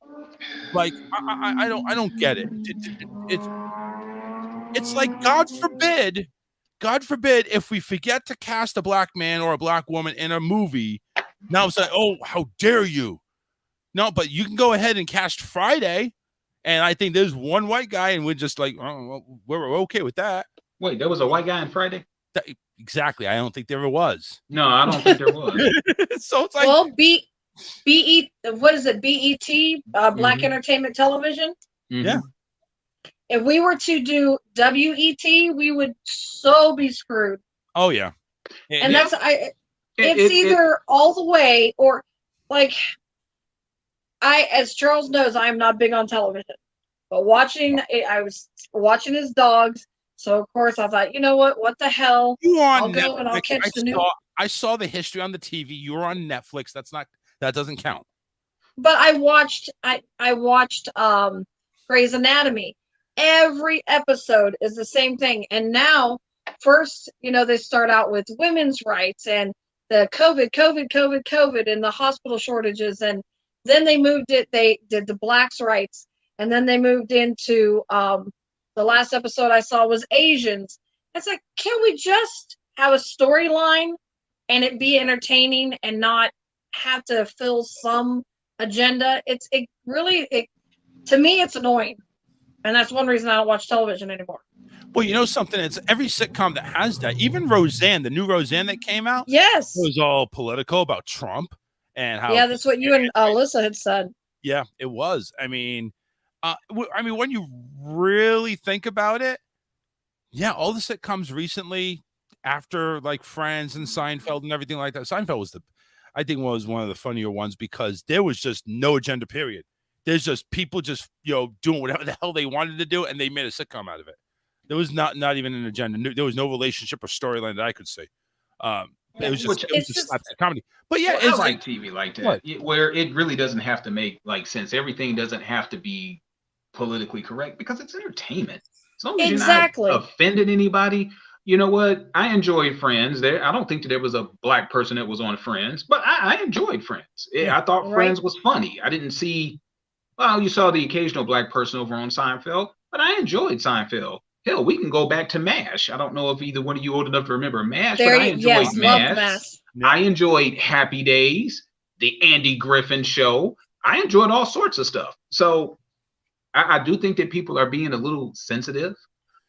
Speaker 13: Like I don't get it. It's like God forbid if we forget to cast a black man or a black woman in a movie, now it's like, oh, how dare you? No, but you can go ahead and cast Friday, and I think there's one white guy, and we're just like, oh, well, we're okay with that.
Speaker 14: Wait, there was a white guy in Friday?
Speaker 13: Exactly. I don't think there ever was.
Speaker 14: No, I don't think there was.
Speaker 13: So it's like,
Speaker 15: Well, what is it? BET, Black
Speaker 14: Mhm.
Speaker 15: Entertainment Television.
Speaker 13: yeah.
Speaker 15: If we were to do WET, we would so be screwed.
Speaker 13: Oh yeah.
Speaker 15: And
Speaker 14: Yeah.
Speaker 15: it's either all the way or like as Charles knows, I am not big on television. But I was watching his dogs, so of course I thought, you know what the hell?
Speaker 13: You were on
Speaker 15: I'll go and I'll
Speaker 13: Netflix.
Speaker 15: catch the new.
Speaker 13: I saw the history on the TV. You were on Netflix. That doesn't count.
Speaker 15: But I watched Grey's Anatomy. Every episode is the same thing. And now, first, they start out with women's rights and the COVID, and the hospital shortages. And then they did the blacks' rights. And then they moved into the last episode I saw was Asians. It's like, can we just have a storyline and it be entertaining and not have to fill some agenda? To me, it's annoying. And that's one reason I don't watch television anymore.
Speaker 13: Well, you know something? It's every sitcom that has that. Even Roseanne, the new Roseanne that came out,
Speaker 15: yes,
Speaker 13: it was all political about Trump and how.
Speaker 15: Yeah, that's what you and Alyssa had said.
Speaker 13: Yeah, it was. I mean, when you really think about it, yeah, all the sitcoms recently, after like Friends and Seinfeld and everything like that. Seinfeld was I think was one of the funnier ones because there was just no agenda. Period. There's just people just doing whatever the hell they wanted to do, and they made a sitcom out of it. There was not even an agenda. There was no relationship or storyline that I could see. It was just slapstick comedy. But yeah,
Speaker 14: I like TV like that, where it really doesn't have to make sense. Everything doesn't have to be politically correct because it's entertainment. As long as you're not offending anybody. You know what? I enjoyed Friends. I don't think that there was a black person that was on Friends, but I enjoyed Friends. I thought Friends was funny. I didn't see. Well, you saw the occasional black person over on Seinfeld, but I enjoyed Seinfeld. Hell, we can go back to MASH. I don't know if either one of you old enough to remember MASH, but I enjoyed MASH. I enjoyed Happy Days, the Andy Griffin Show. I enjoyed all sorts of stuff. So I do think that people are being a little sensitive.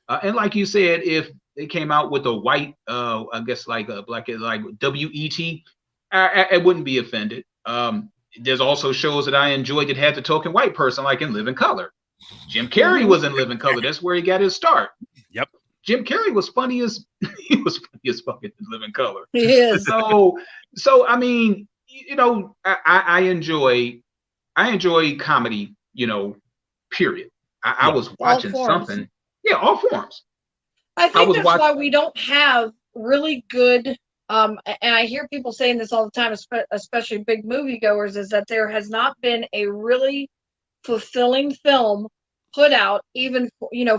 Speaker 14: And like you said, if they came out with a white, I guess like a black, like WET, I wouldn't be offended. There's also shows that I enjoyed that had the token white person, like in Living Color. Jim Carrey was in Living Color. That's where he got his start.
Speaker 13: Yep.
Speaker 14: Jim Carrey was funny as fucking in Living Color.
Speaker 15: He is.
Speaker 14: So I mean, I enjoy comedy. Period. I was watching something. Yeah, all forms.
Speaker 15: I think that's why we don't have really good. And I hear people saying this all the time, especially big moviegoers, is that there has not been a really fulfilling film put out, even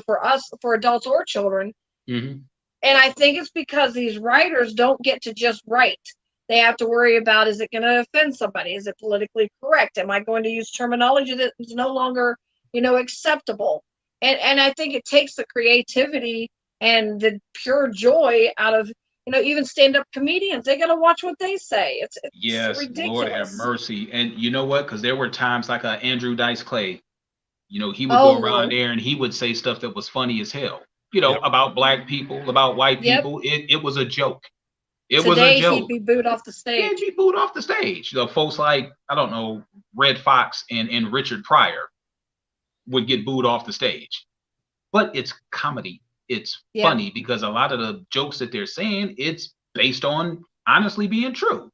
Speaker 15: for us, for adults or children.
Speaker 14: Mm-hmm.
Speaker 15: And I think it's because these writers don't get to just write. They have to worry about, is it going to offend somebody? Is it politically correct? Am I going to use terminology that is no longer, acceptable? And I think it takes the creativity and the pure joy out of, even stand-up comedians. They got to watch what they say. It's
Speaker 14: yes,
Speaker 15: ridiculous.
Speaker 14: Lord have mercy. And you know what? Because there were times like Andrew Dice Clay, he would go around there and he would say stuff that was funny as hell, about black people, about white people. It was a joke. It was a joke.
Speaker 15: He'd be booed off the stage.
Speaker 14: Yeah, he'd be booed off the stage. Folks like, I don't know, Red Fox and Richard Pryor would get booed off the stage. But it's comedy. It's funny because a lot of the jokes that they're saying, it's based on honestly being true.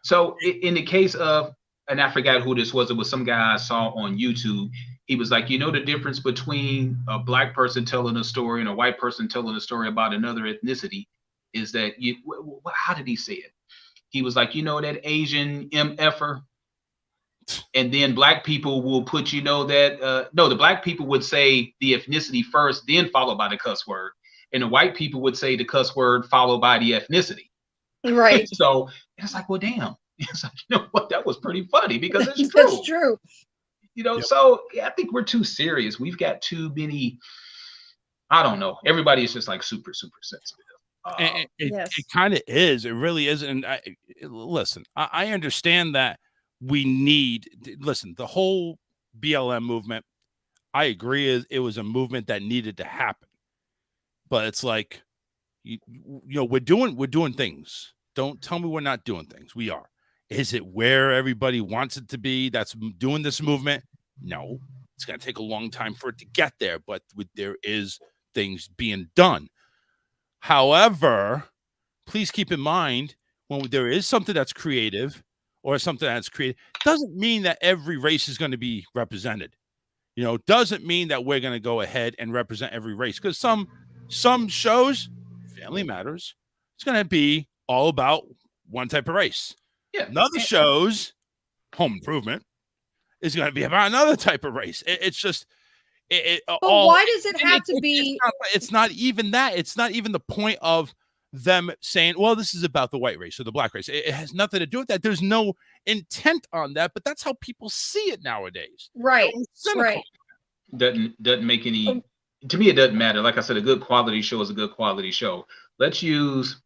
Speaker 14: So in the case of, and I forgot who this was, it was some guy I saw on YouTube. He was like, the difference between a black person telling a story and a white person telling a story about another ethnicity is that how did he say it? He was like, that Asian MFer. And then black people will put, the black people would say the ethnicity first, then followed by the cuss word. And the white people would say the cuss word followed by the ethnicity.
Speaker 15: Right.
Speaker 14: So it's like, well, damn. It's like, what? That was pretty funny because it's true.
Speaker 15: That's true.
Speaker 14: So I think we're too serious. We've got too many, I don't know. Everybody is just like super, super sensitive.
Speaker 13: It kind of is. It really is. And listen, I understand that. We need the whole BLM movement. I agree. It was a movement that needed to happen. but it's like, you know, we're doing things. Don't tell me we're not doing things. We are. Is it where everybody wants it to be that's doing this movement? No, it's going to take a long time for it to get there, but there is things being done. However, please keep in mind, when there is something that's creative or something that's creative, doesn't mean that every race is going to be represented. You know, doesn't mean that we're going to go ahead and represent every race, because some shows, Family Matters, it's going to be all about one type of race.
Speaker 14: Yeah.
Speaker 13: Another shows, Home Improvement, is going to be about another type of race. It's just
Speaker 15: But why does it have to be?
Speaker 13: It's not even that. It's not even the point of them saying, well, this is about the white race or the black race. It has nothing to do with that. There's no intent on that, but that's how people see it nowadays.
Speaker 15: Right. Right.
Speaker 14: Doesn't make any, to me, it doesn't matter. Like I said, a good quality show is a good quality show. Let's use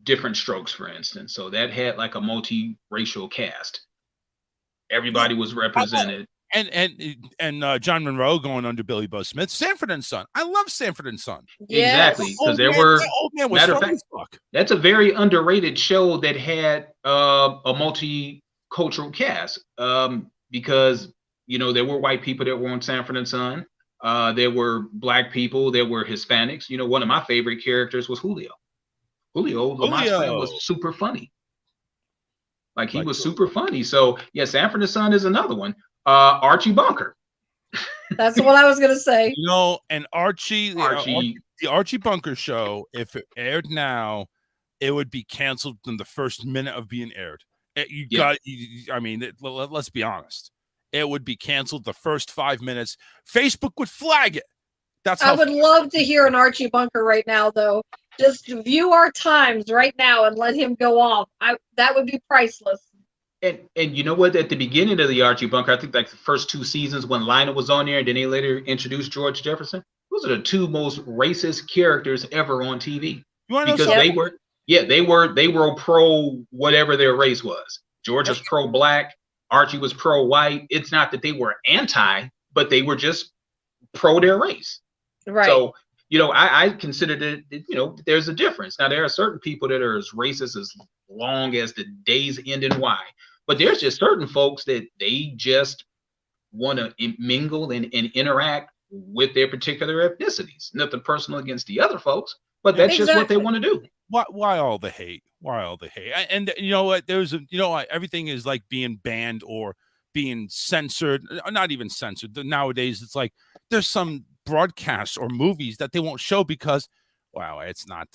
Speaker 14: Different Strokes, for instance. So that had like a multi-racial cast. Everybody was represented.
Speaker 13: And John Monroe going under Billy Bo Smith. Sanford and Son. I love Sanford and Son.
Speaker 14: Exactly, because there were, matter of fact, that's a very underrated show that had a multicultural cast, because, you know, there were white people that were on Sanford and Son. There were black people. There were Hispanics. You know, one of my favorite characters was Julio. Lamont's friend, was super funny. Like, he was super funny. So yeah, Sanford and Son is another one. Archie Bunker.
Speaker 15: That's what I was gonna say.
Speaker 13: You know, and the Archie Bunker show, if it aired now, it would be canceled in the first minute of being aired. Let's be honest. It would be canceled the first 5 minutes. Facebook would flag it.
Speaker 15: I would love to hear an Archie Bunker right now, though. Just view our times right now and let him go off. That would be priceless.
Speaker 14: And you know what? At the beginning of the Archie Bunker, I think like the first 2 seasons when Lionel was on there, and then they later introduced George Jefferson. Those are the 2 most racist characters ever on TV. Because they were pro whatever their race was. George was pro black. Archie was pro white. It's not that they were anti, but they were just pro their race.
Speaker 15: Right.
Speaker 14: So, you know, I consider that, you know, there's a difference. Now, there are certain people that are as racist as long as the days end in Y. But there's just certain folks that they just want to mingle and interact with their particular ethnicities. Nothing personal against the other folks, but that's just what they want to do.
Speaker 13: Why all the hate? Why all the hate? And you know what? Everything is like being banned or being censored. Not even censored. Nowadays, it's like there's some broadcasts or movies that they won't show because, well, it's not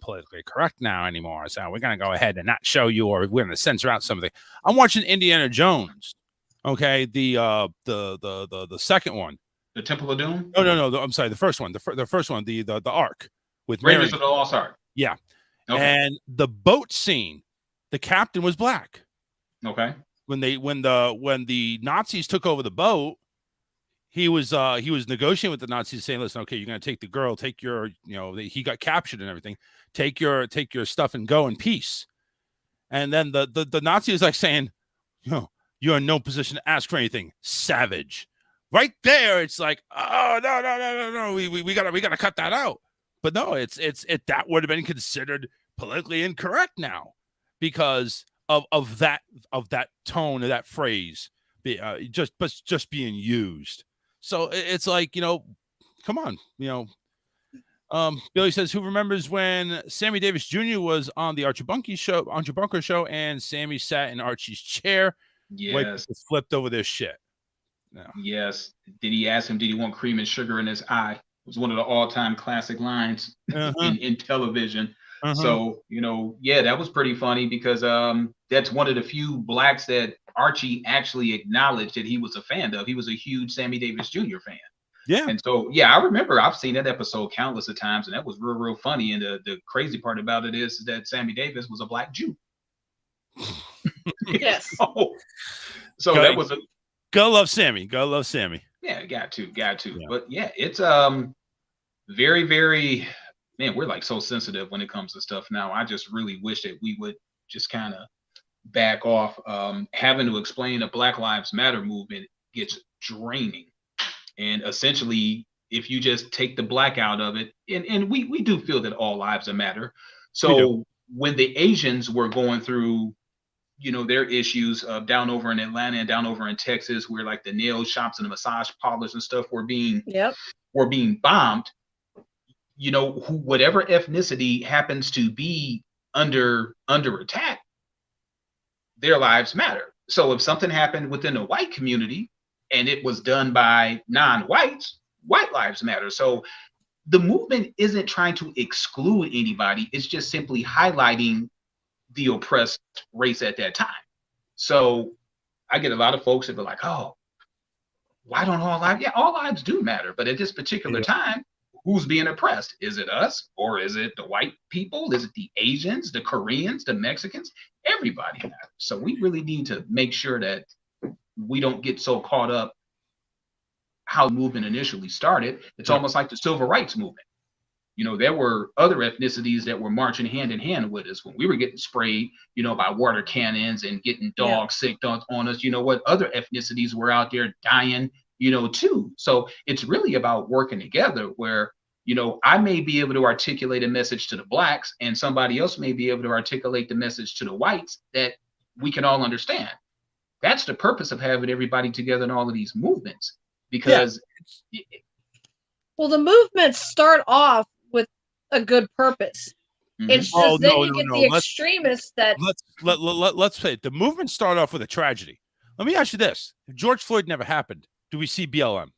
Speaker 13: politically correct now anymore. So we're gonna go ahead and not show you, or we're gonna censor out something. I'm watching Indiana Jones. Okay, the second one.
Speaker 14: The Temple of Doom?
Speaker 13: No. I'm sorry. The first one. The first one. The Ark with
Speaker 14: Raiders of the Lost Ark.
Speaker 13: Yeah.
Speaker 14: Okay.
Speaker 13: And the boat scene, the captain was black.
Speaker 14: Okay.
Speaker 13: When the Nazis took over the boat, he was negotiating with the Nazis, saying, "Listen, okay, you're gonna take the girl, take your, he got captured and everything. Take your stuff and go in peace." And then the Nazi is like saying, "You're in no position to ask for anything, savage." Right there, it's like, oh no, we gotta cut that out. But no, it's that would have been considered politically incorrect now because of that tone of that phrase, just being used. So it's like, come on, Billy says, who remembers when Sammy Davis Jr. was on the Archie Bunker show, and Sammy sat in Archie's chair,
Speaker 14: yes,
Speaker 13: flipped over their shit. No.
Speaker 14: Yes. Did he ask him, did he want cream and sugar in his eye? It was one of the all-time classic lines in television. So, that was pretty funny because that's one of the few blacks that Archie actually acknowledged that he was a fan of. He was a huge Sammy Davis Jr. fan.
Speaker 13: Yeah.
Speaker 14: And so, I remember I've seen that episode countless of times, and that was real, real funny. And the crazy part about it is that Sammy Davis was a black Jew.
Speaker 15: Yes.
Speaker 14: So that was a...
Speaker 13: Go love Sammy. Go love Sammy.
Speaker 14: Yeah, got to. Yeah. But it's very, very, man, we're like so sensitive when it comes to stuff now. I just really wish that we would just kind of back off. Having to explain a Black Lives Matter movement gets draining. And essentially if you just take the black out of it, and we do feel that all lives matter.
Speaker 13: We do.
Speaker 14: So when the Asians were going through, you know, their issues down over in Atlanta and down over in Texas, where like the nail shops and the massage parlors and stuff were being bombed, you know, whatever ethnicity happens to be under attack, their lives matter. So if something happened within the white community and it was done by non-whites, white lives matter. So the movement isn't trying to exclude anybody. It's just simply highlighting the oppressed race at that time. So I get a lot of folks that are like, oh, why don't all lives? Yeah, all lives do matter. But at this particular time, who's being oppressed? Is it us, or is it the white people? Is it the Asians, the Koreans, the Mexicans? Everybody matters. So we really need to make sure that we don't get so caught up how the movement initially started. It's almost like the civil rights movement. You know, there were other ethnicities that were marching hand in hand with us when we were getting sprayed, you know, by water cannons and getting dogs sick on us. You know what? Other ethnicities were out there dying, you know, too. So it's really about working together where, you know, I may be able to articulate a message to the blacks and somebody else may be able to articulate the message to the whites that we can all understand. That's the purpose of having everybody together in all of these movements, because
Speaker 15: well, the movements start off with a good purpose. It's just you get the extremists that
Speaker 13: let's say the movement start off with a tragedy. Let me ask you this: if George Floyd never happened, do we see BLM?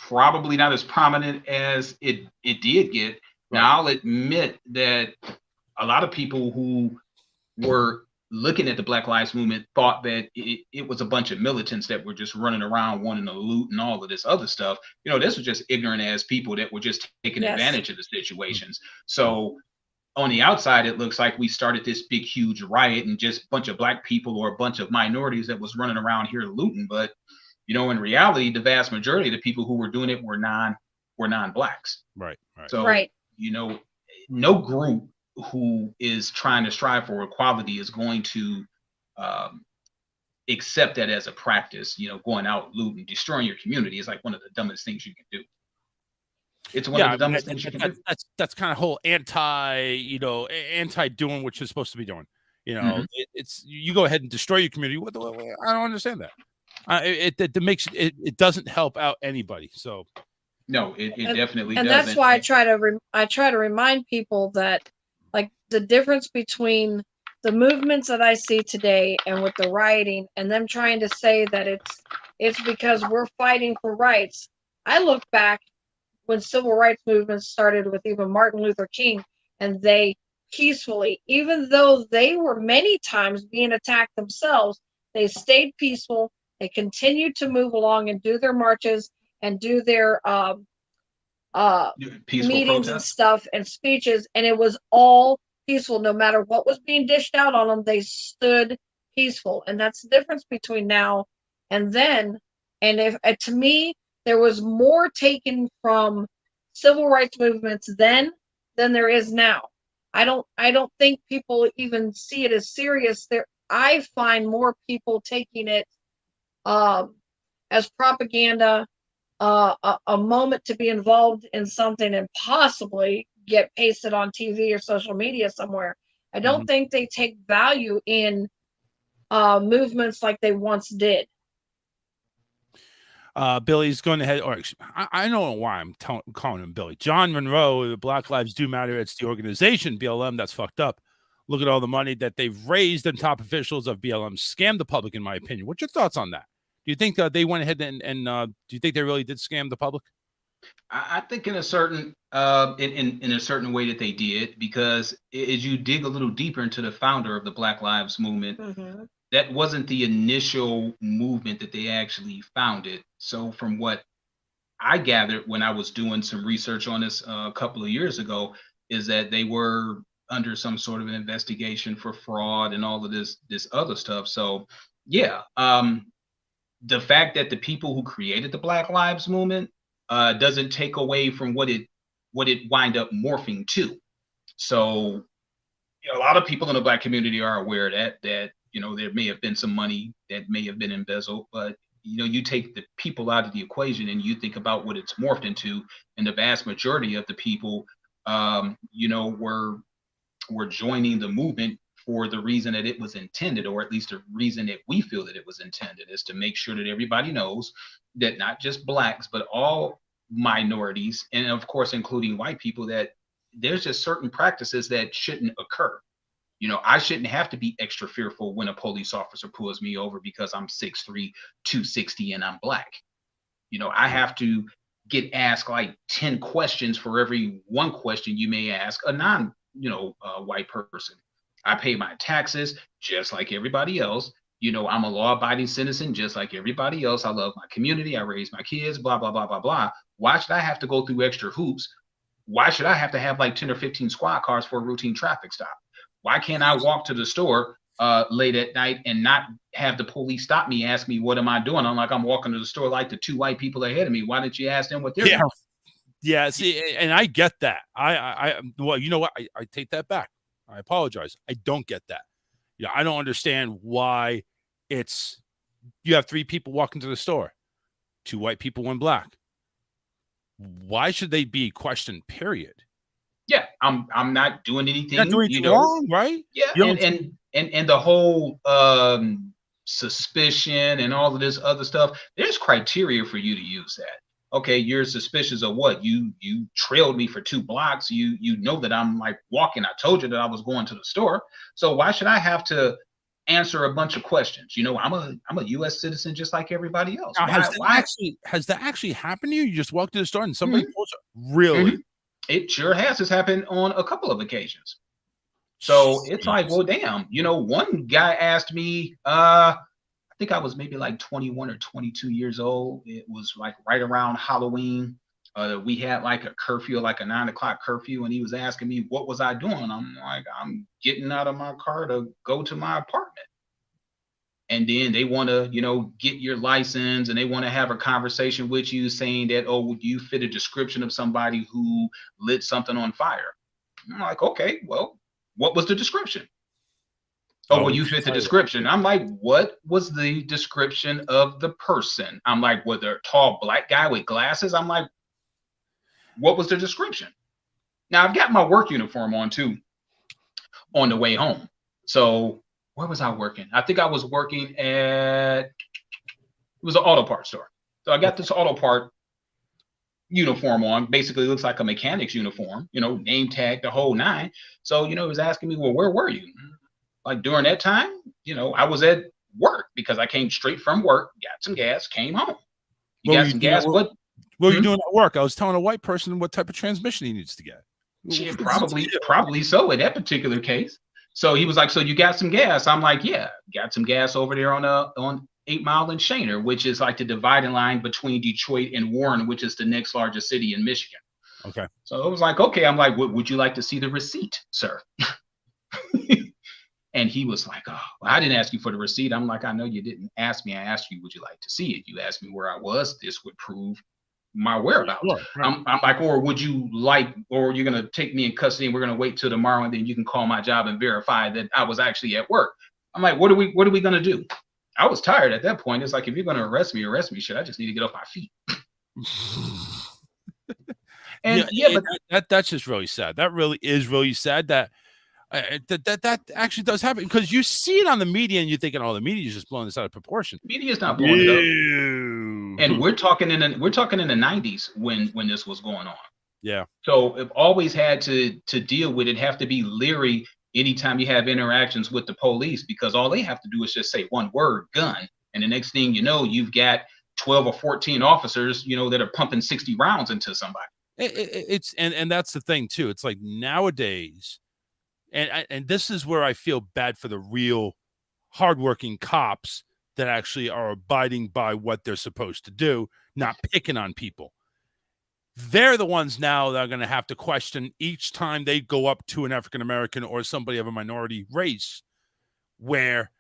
Speaker 14: Probably not as prominent as it did get. Now, I'll admit that a lot of people who were looking at the Black Lives Movement thought that it was a bunch of militants that were just running around wanting to loot and all of this other stuff. You know, this was just ignorant ass people that were just taking advantage of the situations. So on the outside, it looks like we started this big, huge riot and just a bunch of black people or a bunch of minorities that was running around here looting. But, you know, in reality, the vast majority of the people who were doing it were non-blacks.
Speaker 13: Right.
Speaker 14: So, you know, no group who is trying to strive for equality is going to accept that as a practice. You know, going out looting, destroying your community is like one of the dumbest things you can do. It's one of the dumbest things you can do.
Speaker 13: That's kind of whole anti doing what you're supposed to be doing. You know, it's you go ahead and destroy your community. I don't understand that. It doesn't help out anybody. So
Speaker 14: no, it definitely
Speaker 15: and
Speaker 14: doesn't.
Speaker 15: That's why I try to remind people that, like, the difference between the movements that I see today and with the rioting and them trying to say that it's because we're fighting for rights. I look back when civil rights movements started with even Martin Luther King, and they peacefully, even though they were many times being attacked themselves, they stayed peaceful. They continued to move along and do their marches and do their meetings and stuff and speeches, and it was all peaceful. No matter what was being dished out on them, they stood peaceful. And that's the difference between now and then. And if to me, there was more taken from civil rights movements then than there is now. I don't think people even see it as serious. I find more people taking it as propaganda, a moment to be involved in something and possibly get pasted on TV or social media somewhere. I don't think they take value in movements like they once did.
Speaker 13: Billy's going ahead, or I know why I'm calling him Billy. John Monroe, Black Lives Do Matter. It's the organization, BLM, that's fucked up. Look at all the money that they've raised, and top officials of BLM scammed the public, in my opinion. What's your thoughts on that? Do you think they went ahead and do you think they really did scam the public?
Speaker 14: I think in a certain in a certain way that they did, because as you dig a little deeper into the founder of the Black Lives Movement, that wasn't the initial movement that they actually founded. So from what I gathered when I was doing some research on this a couple of years ago, is that they were under some sort of an investigation for fraud and all of this other stuff. So yeah, the fact that the people who created the Black Lives Movement doesn't take away from what it wind up morphing to. So, you know, a lot of people in the Black community are aware that you know, there may have been some money that may have been embezzled, but you take the people out of the equation and you think about what it's morphed into, and the vast majority of the people, were joining the movement for the reason that it was intended, or at least the reason that we feel that it was intended, is to make sure that everybody knows that not just blacks, but all minorities, and of course, including white people, that there's just certain practices that shouldn't occur. I shouldn't have to be extra fearful when a police officer pulls me over because I'm 6'3", 260, and I'm black. I have to get asked like 10 questions for every one question you may ask a white person. I pay my taxes just like everybody else. I'm a law-abiding citizen just like everybody else. I love my community. I raise my kids, blah, blah, blah, blah, blah. Why should I have to go through extra hoops? Why should I have to have like 10 or 15 squad cars for a routine traffic stop? Why can't I walk to the store late at night and not have the police stop me, ask me, what am I doing? I'm like, I'm walking to the store like the two white people ahead of me. Why didn't you ask them what they're doing?
Speaker 13: Yeah, see, and I get that. Well, you know what? I take that back. I apologize. I don't get that. I don't understand why you have 3 people walking to the store, 2 white people, 1 black. Why should they be questioned, period?
Speaker 14: Yeah, I'm not doing anything.
Speaker 13: Not doing anything wrong, right?
Speaker 14: Yeah, and the whole suspicion and all of this other stuff, there's criteria for you to use that. Okay, you're suspicious of what? You trailed me for 2 blocks. You know that I'm like walking. I told you that I was going to the store. So why should I have to answer a bunch of questions? I'm a U.S. citizen just like everybody else.
Speaker 13: Now, has that actually happened to you? You just walk to the store and somebody pulls up? Really?
Speaker 14: Mm-hmm. It sure has. It's happened on a couple of occasions. So it's like, well, damn. One guy asked me, I think I was maybe like 21 or 22 years old. It was like right around Halloween. We had like a curfew, like a 9 o'clock curfew, and he was asking me what was I doing. I'm like, I'm getting out of my car to go to my apartment. And then they want to, get your license, and they want to have a conversation with you saying that, oh, you fit a description of somebody who lit something on fire. I'm like, okay, well, what was the description? Oh, well, you fit the description. I'm like, what was the description of the person? I'm like, was there a tall black guy with glasses? I'm like, what was the description? Now, I've got my work uniform on too on the way home. So where was I working? I think I was working it was an auto parts store. So I got this auto part uniform on. Basically looks like a mechanic's uniform, name tag, the whole 9. So, he was asking me, well, where were you? Like during that time, I was at work because I came straight from work, got some gas, came home. Got some gas. What
Speaker 13: were you doing at work? I was telling a white person what type of transmission he needs to get.
Speaker 14: Yeah, probably so in that particular case. So he was like, so you got some gas? I'm like, yeah, got some gas over there on 8 Mile and Shaner, which is like the dividing line between Detroit and Warren, which is the next largest city in Michigan.
Speaker 13: Okay.
Speaker 14: So it was like, okay, I'm like, would you like to see the receipt, sir? And he was like, oh, well, I didn't ask you for the receipt. I'm like, I know you didn't ask me. I asked you, would you like to see it? You asked me where I was. This would prove my whereabouts. Sure, right. I'm like, or would you like, or you're going to take me in custody and we're going to wait till tomorrow and then you can call my job and verify that I was actually at work. I'm like, what are we going to do? I was tired at that point. It's like, if you're going to arrest me. Shit, I just need to get off my feet. And
Speaker 13: but that's just really sad. That really is really sad that actually does happen, because you see it on the media and you're thinking, oh, the media is just blowing this out of proportion.
Speaker 14: Media is not blowing it up. And we're talking in the 90s when this was going on.
Speaker 13: Yeah.
Speaker 14: So I've always had to deal with it, have to be leery anytime you have interactions with the police, because all they have to do is just say one word, gun. And the next thing you know, you've got 12 or 14 officers, that are pumping 60 rounds into somebody.
Speaker 13: And that's the thing too. It's like nowadays, and this is where I feel bad for the real hardworking cops that actually are abiding by what they're supposed to do, not picking on people. They're the ones now that are going to have to question each time they go up to an African-American or somebody of a minority race where,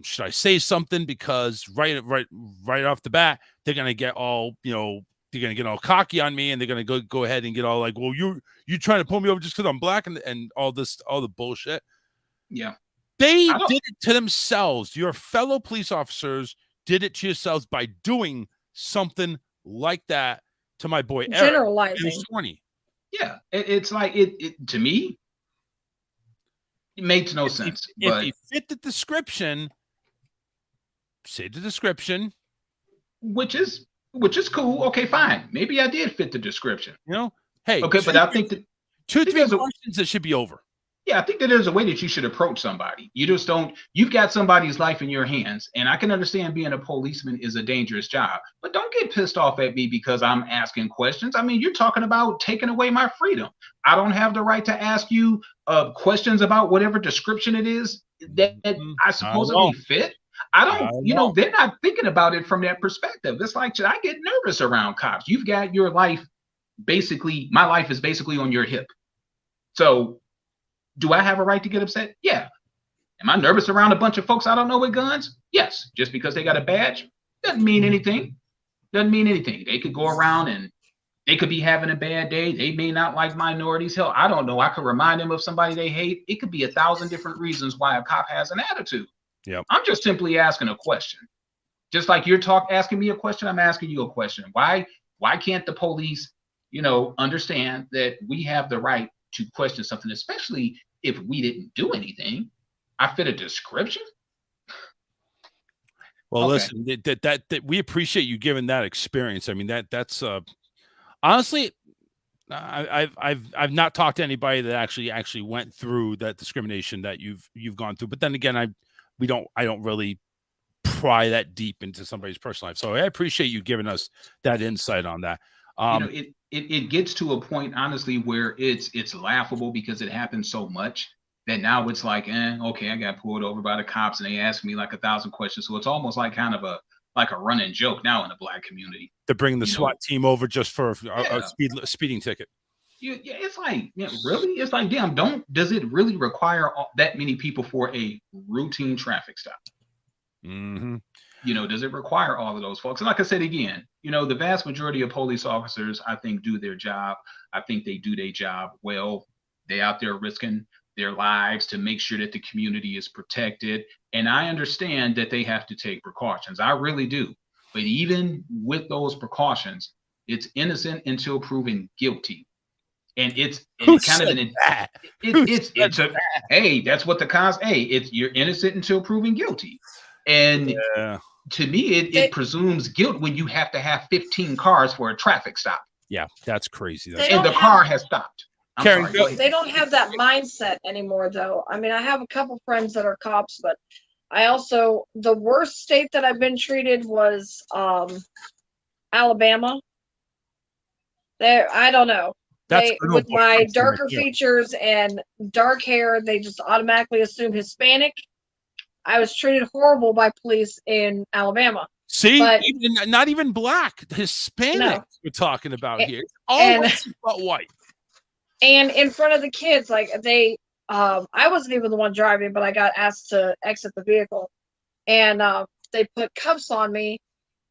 Speaker 13: should I say something? Because right off the bat, they're going to get all, they're going to get all cocky on me, and they're going to go ahead and get all like, well, you trying to pull me over just because I'm black and all the bullshit.
Speaker 14: Yeah.
Speaker 13: They did it to themselves. Your fellow police officers did it to yourselves by doing something like that to my boy Eric.
Speaker 15: Generalizing.
Speaker 13: Who's 20.
Speaker 14: Yeah, it's like it to me. It makes no sense.
Speaker 13: If he fit the description, say the description,
Speaker 14: which is cool. Okay, fine. Maybe I did fit the description.
Speaker 13: You know, hey,
Speaker 14: okay, but I think that
Speaker 13: 2-3 questions that should be over.
Speaker 14: Yeah, I think that there's a way that you should approach somebody. You just don't. You've got somebody's life in your hands, and I can understand being a policeman is a dangerous job. But don't get pissed off at me because I'm asking questions. I mean, you're talking about taking away my freedom. I don't have the right to ask you questions about whatever description it is that I supposedly fit. I don't, you know, they're not thinking about it from that perspective. It's like, I get nervous around cops. You've got your life, basically, my life is basically on your hip. So do I have a right to get upset? Yeah. Am I nervous around a bunch of folks I don't know with guns? Yes. Just because they got a badge doesn't mean anything. Doesn't mean anything. They could go around and they could be having a bad day. They may not like minorities. Hell, I don't know. I could remind them of somebody they hate. It could be 1,000 different reasons why a cop has an attitude.
Speaker 13: Yeah.
Speaker 14: I'm just simply asking a question. Just like you're asking me a question, I'm asking you a question. Why can't the police, you know, understand that we have the right to question something, especially if we didn't do anything? I fit a description.
Speaker 13: Well, listen, that we appreciate you giving that experience. I mean, that's honestly, I've not talked to anybody that actually went through that discrimination that you've gone through. But then again, I don't really pry that deep into somebody's personal life. So I appreciate you giving us that insight on that.
Speaker 14: You know, it gets to a point, honestly, where it's laughable because it happens so much that now it's like, okay, I got pulled over by the cops and they asked me like 1,000 questions. So it's almost like kind of a running joke now in the Black community.
Speaker 13: They're bringing the SWAT team over just for a speeding ticket.
Speaker 14: Yeah, it's like, really? It's like, damn, does it really require that many people for a routine traffic stop?
Speaker 13: Mm-hmm.
Speaker 14: You know, does it require all of those folks? And like I said again, you know, the vast majority of police officers, I think, do their job. I think they do their job well. They out there risking their lives to make sure that the community is protected. And I understand that they have to take precautions. I really do. But even with those precautions, it's innocent until proven guilty. And it's kind of an hey, that's what the cons. Hey, you're innocent until proven guilty. And to me, it presumes guilt when you have to have 15 cars for a traffic stop.
Speaker 13: Yeah, that's crazy.
Speaker 14: And the car has stopped.
Speaker 13: Karen,
Speaker 15: they don't have that mindset anymore, though. I mean, I have a couple friends that are cops, but I also, the worst state that I've been treated was Alabama. There, I don't know. With my darker features and dark hair, they just automatically assume Hispanic. I was treated horrible by police in Alabama.
Speaker 13: See, not even black, Hispanic. We're talking about here. All but white.
Speaker 15: And in front of the kids, like I wasn't even the one driving, but I got asked to exit the vehicle, and they put cuffs on me,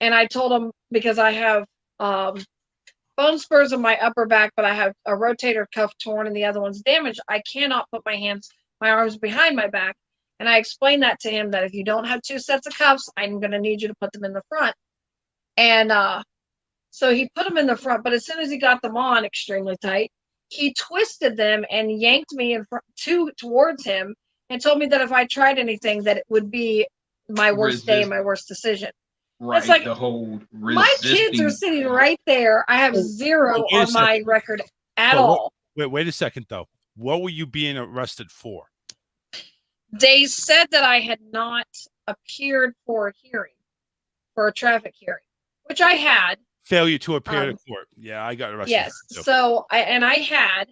Speaker 15: and I told them because I have bone spurs in my upper back, but I have a rotator cuff torn and the other one's damaged. I cannot put my arms behind my back. And I explained that to him that if you don't have 2 sets of cuffs, I'm going to need you to put them in the front. And so he put them in the front, but as soon as he got them on extremely tight, he twisted them and yanked me towards him and told me that if I tried anything, that it would be my worst day, my worst decision.
Speaker 14: Right.
Speaker 15: It's like,
Speaker 14: the whole
Speaker 15: my kids are sitting right there. I have 0 on my record at all.
Speaker 13: Wait a second, though. What were you being arrested for?
Speaker 15: They said that I had not appeared for a hearing, for a traffic hearing, which I had.
Speaker 13: Failure to appear in court. Yeah, I got arrested.
Speaker 15: Yes. So I had,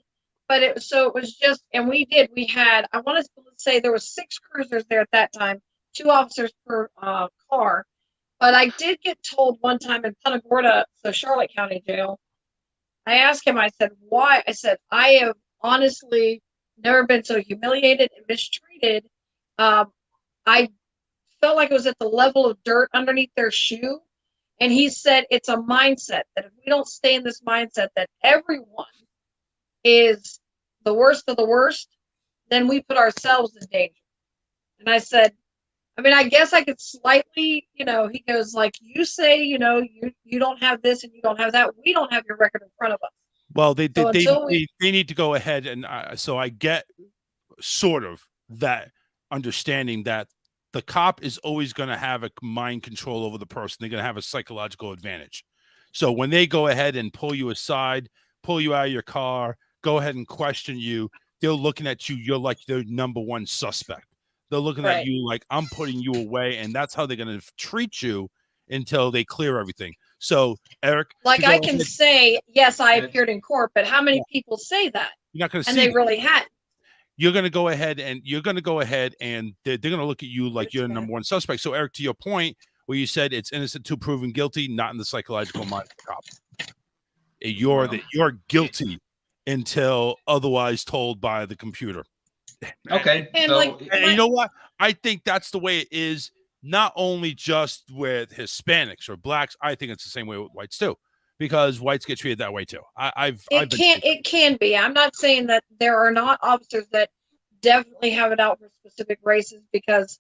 Speaker 15: but it was just, and we had, I want to say there was 6 cruisers there at that time, 2 officers per car. But I did get told one time in Punta Gorda, the Charlotte County Jail, I asked him, I said, why? I said, I have honestly never been so humiliated and mistreated. I felt like it was at the level of dirt underneath their shoe. And he said, it's a mindset that if we don't stay in this mindset that everyone is the worst of the worst, then we put ourselves in danger. And I said, I mean, I guess I could slightly, he goes like, you say, you don't have this and you don't have that. We don't have your record in front of us.
Speaker 13: Well, they
Speaker 15: until
Speaker 13: need to go ahead and so I get sort of that understanding that the cop is always going to have a mind control over the person. They're going to have a psychological advantage. So when they go ahead and pull you aside, pull you out of your car, go ahead and question you, they're looking at you. You're like their number one suspect. They're looking at you like, I'm putting you away, and that's how they're going to treat you until they clear everything. So, Eric,
Speaker 15: like I can say, yes, I appeared in court, but how many people say that?
Speaker 13: You're not going to see
Speaker 15: and they
Speaker 13: that.
Speaker 15: really had.
Speaker 13: You're going to go ahead and they're going to look at you like you're the number one suspect. So, Eric, to your point, where you said it's innocent till proven guilty, not in the psychological mind of the cop. You're guilty until otherwise told by the computer.
Speaker 14: Okay.
Speaker 15: And
Speaker 13: and you know what? I think that's the way it is, not only just with Hispanics or blacks. I think it's the same way with whites too, because whites get treated that way too. It
Speaker 15: can be. I'm not saying that there are not officers that definitely have it out for specific races, because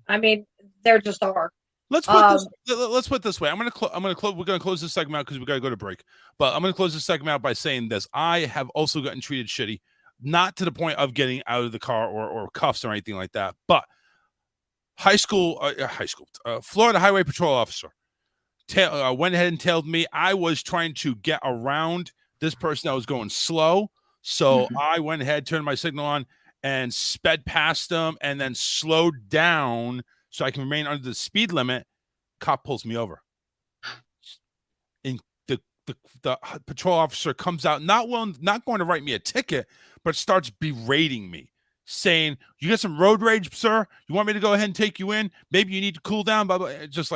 Speaker 15: I mean, there just are.
Speaker 13: Let's put it this way. We're gonna close this segment out because we gotta go to break. But I'm gonna close this segment out by saying this: I have also gotten treated shitty. Not to the point of getting out of the car or cuffs or anything like that, but Florida Highway Patrol officer went ahead and tailed me. I was trying to get around this person that was going slow, so I went ahead, turned my signal on, and sped past them, and then slowed down so I can remain under the speed limit. Cop pulls me over. And the patrol officer comes out, not going to write me a ticket, but starts berating me, saying, "You got some road rage, sir? You want me to go ahead and take you in? Maybe you need to cool down." Blah, blah. Just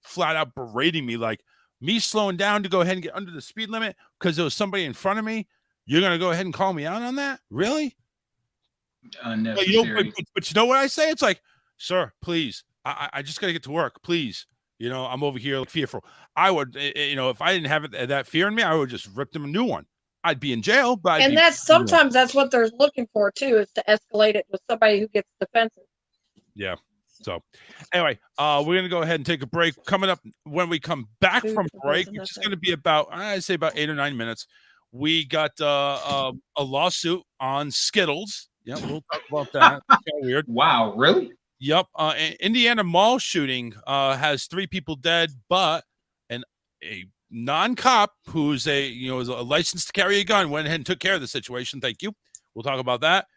Speaker 13: flat out berating me, like me slowing down to go ahead and get under the speed limit because there was somebody in front of me. You're going to go ahead and call me out on that? Really?
Speaker 14: Unnecessary.
Speaker 13: But you know what I say? It's like, sir, please, I just got to get to work. Please. I'm over here fearful. I would, if I didn't have that fear in me, I would just rip them a new one. I'd be in jail. But
Speaker 15: sometimes that's what they're looking for too, is to escalate it with somebody who gets defensive.
Speaker 13: Yeah. So anyway, we're going to go ahead and take a break. Coming up when we come back from break, which is going to be about 8 or 9 minutes. We got a lawsuit on Skittles. Yeah, we'll talk about that. It's kind of weird.
Speaker 14: Wow, really?
Speaker 13: Yep. Indiana mall shooting has 3 people dead, but a non-cop who's is a licensed to carry a gun went ahead and took care of the situation. Thank you. We'll talk about that.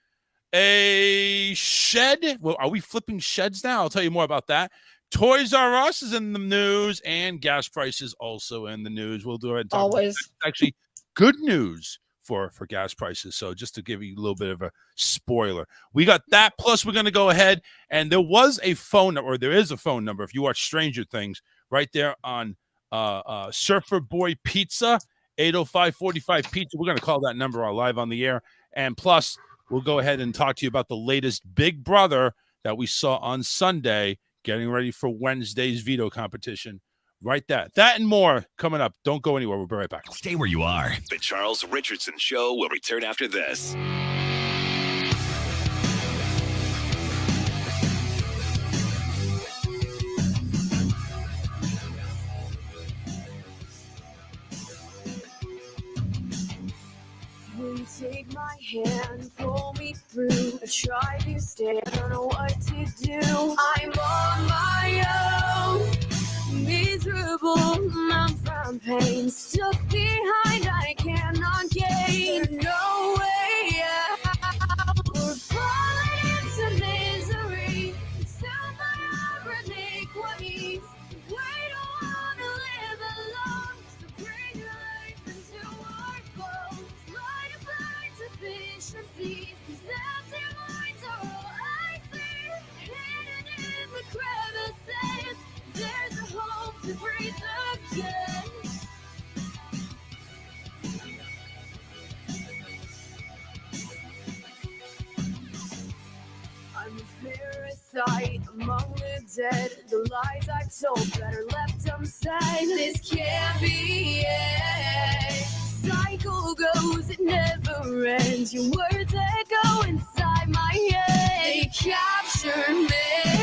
Speaker 13: A shed. Well, are we flipping sheds now? I'll tell you more about that. Toys R Us is in the news, and gas prices also in the news. We'll do it and talk
Speaker 15: always.
Speaker 13: About that. Actually, good news for gas prices. So just to give you a little bit of a spoiler, we got that. Plus, we're going to go ahead, and there is a phone number. If you watch Stranger Things, right there on Surfer Boy Pizza, 805-45 Pizza. We're going to call that number live on the air. And plus, we'll go ahead and talk to you about the latest Big Brother that we saw on Sunday, getting ready for Wednesday's veto competition. Right, that and more coming up. Don't go anywhere. We'll be right back.
Speaker 1: Stay where you are. The Charles Richardson Show will return after this.
Speaker 16: Take my hand, pull me through. I try to stay, I don't know what to do. I'm on my own, miserable. I'm from pain, stuck behind. I cannot gain. No way out. We're falling into misery. Still my ironic ways. We don't want to live alone. So bring your life into our goals. Efficiencies, these empty minds are all I see. Hidden in the crevices, there's a hope to breathe again. I'm a parasite among the dead. The lies I told better left unsaid. This can't be it. Cycle goes, it never ends. Your words echo inside my head. They capture me.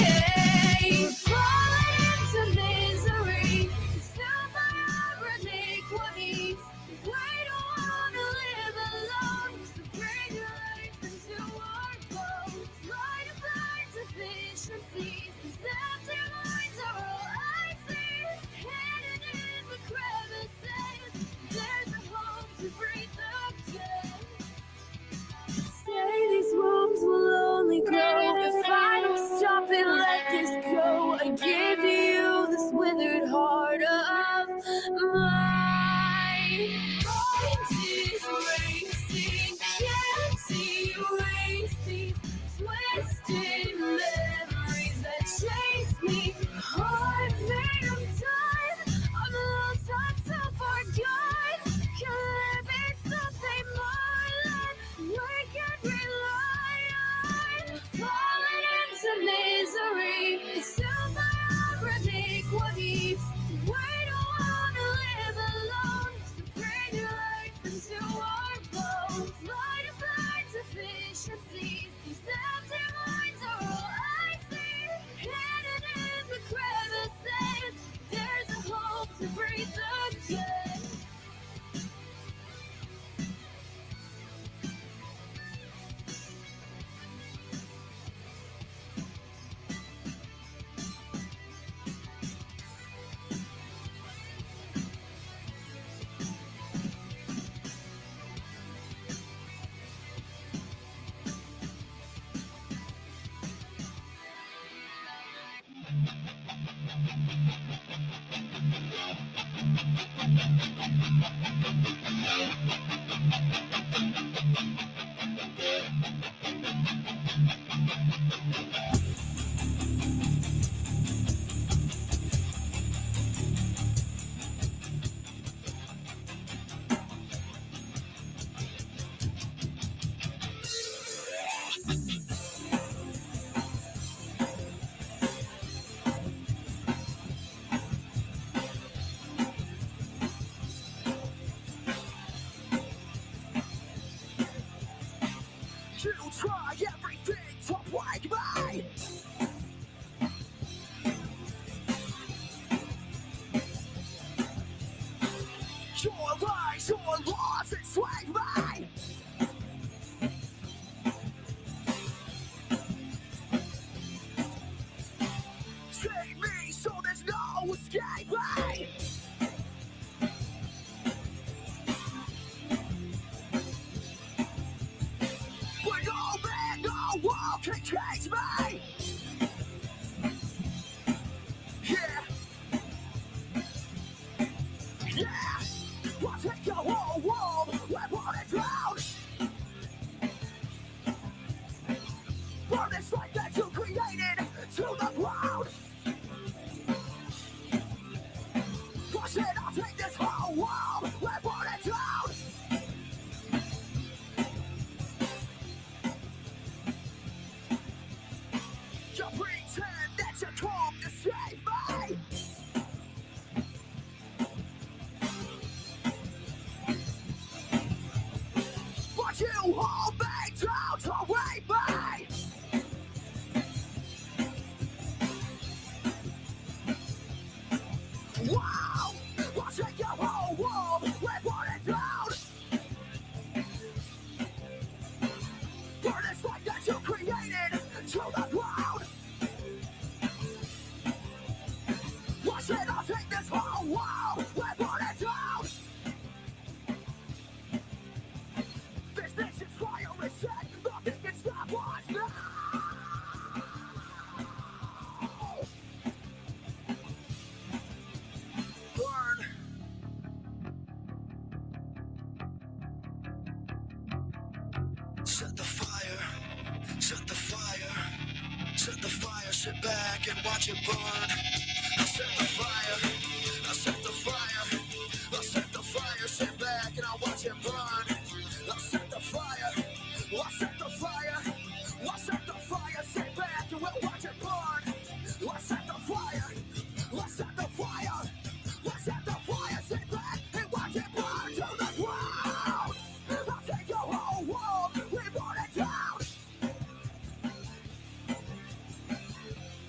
Speaker 11: You try everything to break me. Your lies, your laws enslave me. Take me so there's no escaping. But no man, no wall can cage me. Yeah. Yeah. I'll take your whole world, we're burning down. Burn this life that you created to the ground. I said I'll take this whole world, we're burning down. You pretend that you come to save me. But you hold me down to rape me. Wow, I'll take your whole world, we're burning down. Burn this life that you created to the ground. I said I'll take this whole world, we're burning down. This nation's fire is set, nothing can stop us now. Burn. Set the fire, set the fire, set the fire, sit back and watch it burn. I set the fire, I set the fire, I set the fire, sit back and I watch it burn. I set the fire, I set the fire, I set the fire, sit back and we'll watch it burn. I set the fire, I set the fire, I set the fire, sit back and watch it burn to the ground. I'll take your whole world, we burn it down.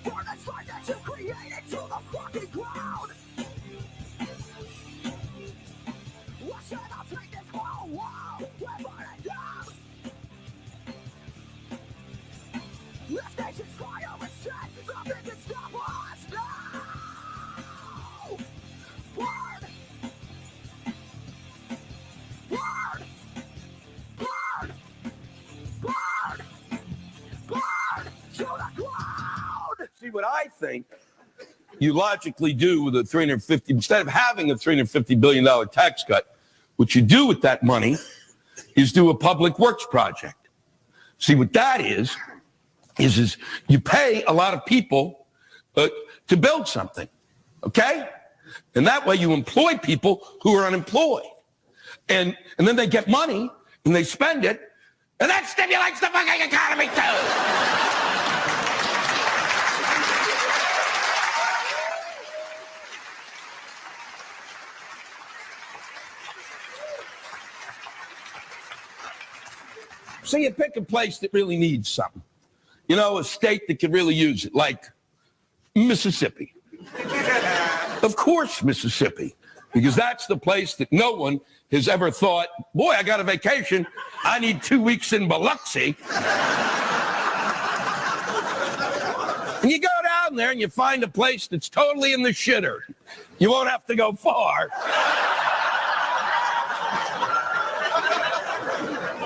Speaker 11: Burn this life that you created to the fucking ground. I said I'll take this whole world, we burn it down. This nation's fire is set, nothing can stop us now. Burn! Burn! Burn! Burn! Burn! To the ground!
Speaker 17: See what I think you logically do with a 350, instead of having a $350 billion tax cut, what you do with that money is do a public works project. See what that is you pay a lot of people to build something, okay? And that way you employ people who are unemployed. And then they get money and they spend it, and that stimulates the fucking economy too. So you pick a place that really needs something. You know, a state that could really use it, like Mississippi. Of course, Mississippi, because that's the place that no one has ever thought, boy, I got a vacation. I need 2 weeks in Biloxi. And you go down there and you find a place that's totally in the shitter. You won't have to go far.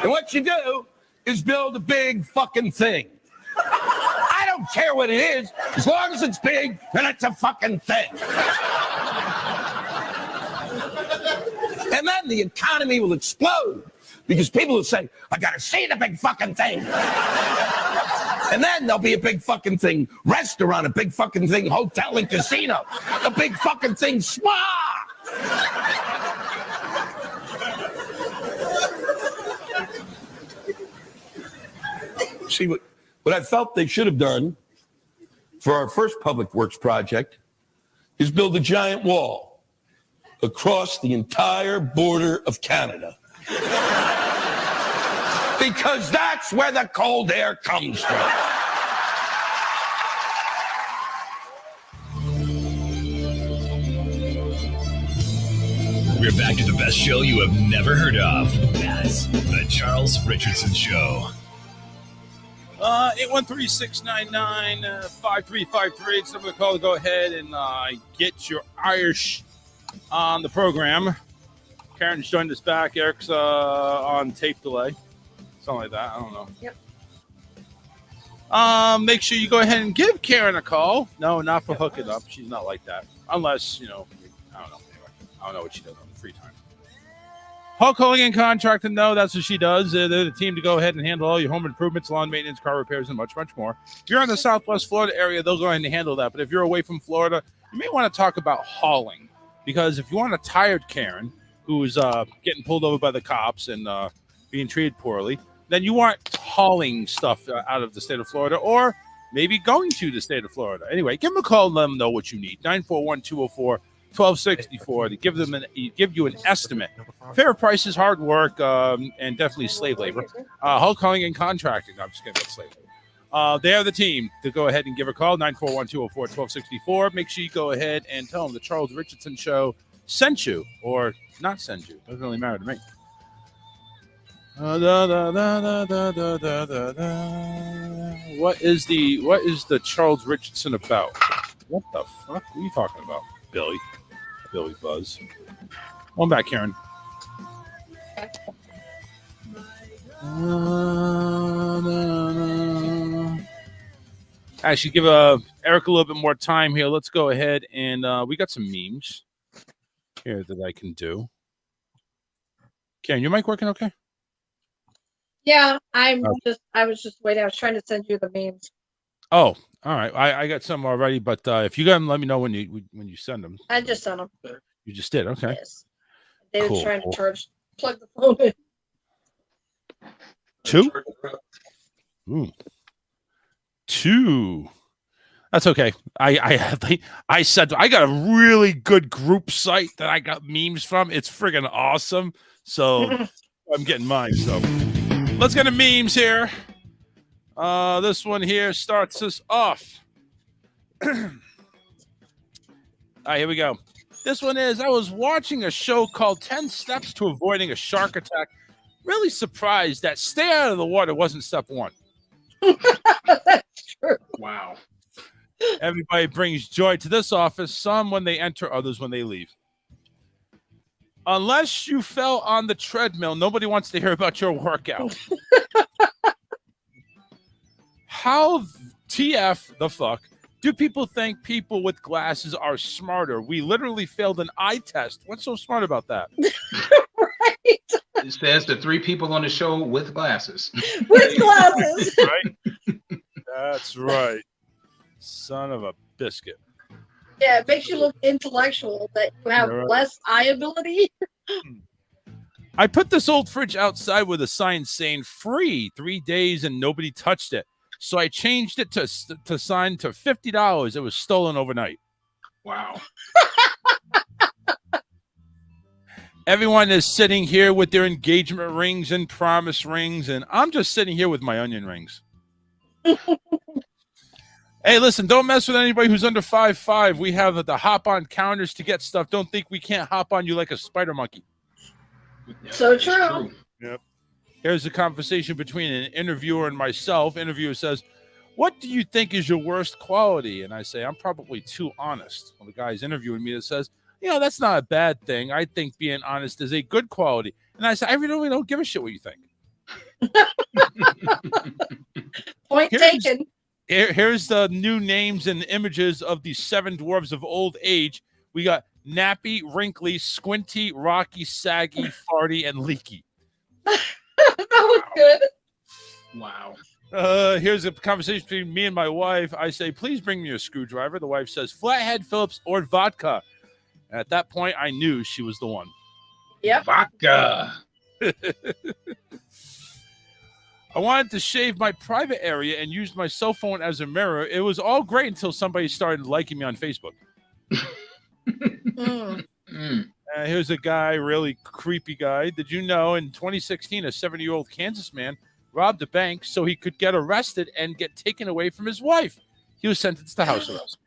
Speaker 17: And what you do is build a big fucking thing. I don't don't care what it is. As long as it's big, then it's a fucking thing. And then the economy will explode because people will say, I got to see the big fucking thing. And then there'll be a big fucking thing restaurant, a big fucking thing hotel and casino, a big fucking thing spa. See, what I felt they should have done for our first public works project is build a giant wall across the entire border of Canada. Because that's where the cold air comes from.
Speaker 18: We're back to the best show you have never heard of. That's the Charles Richardson Show.
Speaker 13: 813-699-5353. Someone call to go ahead and get your Irish on the program. Karen's joined us back. Eric's on tape delay. Something like that. I don't know.
Speaker 15: Yep.
Speaker 13: Make sure you go ahead and give Karen a call. No, not for hooking up. She's not like that. Unless, I don't know. Anyway, I don't know what she does on the free time. Hulk Hogan Contracting, no, that's what she does. They're the team to go ahead and handle all your home improvements, lawn maintenance, car repairs, and much, much more. If you're in the Southwest Florida area, they'll go ahead and handle that. But if you're away from Florida, you may want to talk about hauling. Because if you want a tired Karen who's getting pulled over by the cops and being treated poorly, then you want hauling stuff out of the state of Florida or maybe going to the state of Florida. Anyway, give them a call and let them know what you need. 941-204-1264 to give you an estimate. Fair prices, hard work, and definitely slave labor. Hulk Hogan Contracting. I'm just kidding about slave labor. They are the team to go ahead and give a call, 941-204-1264. Make sure you go ahead and tell them the Charles Richardson Show sent you or not send you. Doesn't really matter to me. What is the Charles Richardson about? What the fuck? What are you talking about, Billy Buzz? One back, Karen. Actually, give Eric a little bit more time here. Let's go ahead and we got some memes here that I can do. Karen, your mic working okay?
Speaker 15: Yeah, I was just waiting. I was trying to send you the memes.
Speaker 13: Oh, all right. I got some already, but if you got them, let me know when you send them.
Speaker 15: I just sent them.
Speaker 13: You just did, okay.
Speaker 15: Yes. They were trying to plug the phone in.
Speaker 13: 2? Ooh. 2. That's okay. I said I got a really good group site that I got memes from. It's friggin' awesome. So I'm getting mine. So let's get the memes here. This one here starts us off. All right, here we go. This one is, I was watching a show called 10 Steps to Avoiding a Shark Attack. Really surprised that stay out of the water wasn't step 1.
Speaker 15: That's true.
Speaker 14: Wow.
Speaker 13: Everybody brings joy to this office, some when they enter, others when they leave. Unless you fell on the treadmill, nobody wants to hear about your workout. How TF the fuck do people think people with glasses are smarter? We literally failed an eye test. What's so smart about that?
Speaker 15: Right.
Speaker 14: It says the 3 people on the show with glasses.
Speaker 15: With glasses.
Speaker 13: Right? That's right. Son of a biscuit.
Speaker 15: Yeah, it makes you look intellectual that you have less eye ability.
Speaker 13: I put this old fridge outside with a sign saying free 3 days and nobody touched it. So I changed it to sign to $50. It was stolen overnight.
Speaker 14: Wow.
Speaker 13: Everyone is sitting here with their engagement rings and promise rings, and I'm just sitting here with my onion rings. Hey, listen, don't mess with anybody who's under 5'5". We have the hop-on counters to get stuff. Don't think we can't hop on you like a spider monkey.
Speaker 15: So true.
Speaker 13: Yep. Here's a conversation between an interviewer and myself. Interviewer says, what do you think is your worst quality? And I say, I'm probably too honest. Well, the guy's interviewing me that says, that's not a bad thing. I think being honest is a good quality. And I say, I really don't give a shit what you think.
Speaker 15: Point taken.
Speaker 13: Here's the new names and images of the 7 dwarves of old age. We got Nappy, Wrinkly, Squinty, Rocky, Saggy, Farty, and Leaky.
Speaker 15: That was good.
Speaker 14: Wow.
Speaker 13: Here's a conversation between me and my wife. I say, please bring me a screwdriver. The wife says, Flathead, Phillips, or vodka. And at that point, I knew she was the one.
Speaker 15: Yep.
Speaker 14: Vodka.
Speaker 13: I wanted to shave my private area and used my cell phone as a mirror. It was all great until somebody started liking me on Facebook. Here's a guy, really creepy guy. Did you know in 2016, a 70-year-old Kansas man robbed a bank so he could get arrested and get taken away from his wife? He was sentenced to house arrest.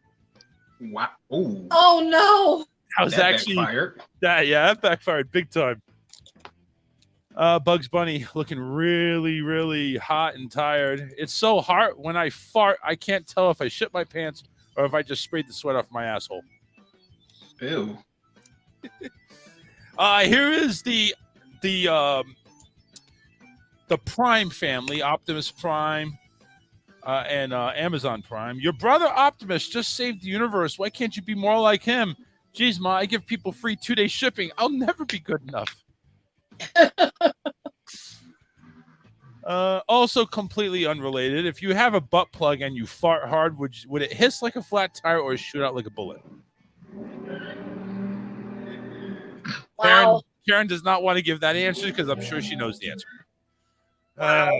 Speaker 14: Wow. Ooh.
Speaker 15: Oh, no.
Speaker 13: That backfired. That backfired big time. Bugs Bunny looking really, really hot and tired. It's so hot when I fart, I can't tell if I shit my pants or if I just sprayed the sweat off my asshole.
Speaker 14: Ew.
Speaker 13: Here is the Prime family, Optimus Prime and Amazon Prime. Your brother Optimus just saved the universe. Why can't you be more like him? Jeez, Ma, I give people free 2-day shipping. I'll never be good enough. Also completely unrelated, if you have a butt plug and you fart hard, would it hiss like a flat tire or shoot out like a bullet?
Speaker 15: Wow.
Speaker 13: Karen does not want to give that answer because I'm sure she knows the answer. All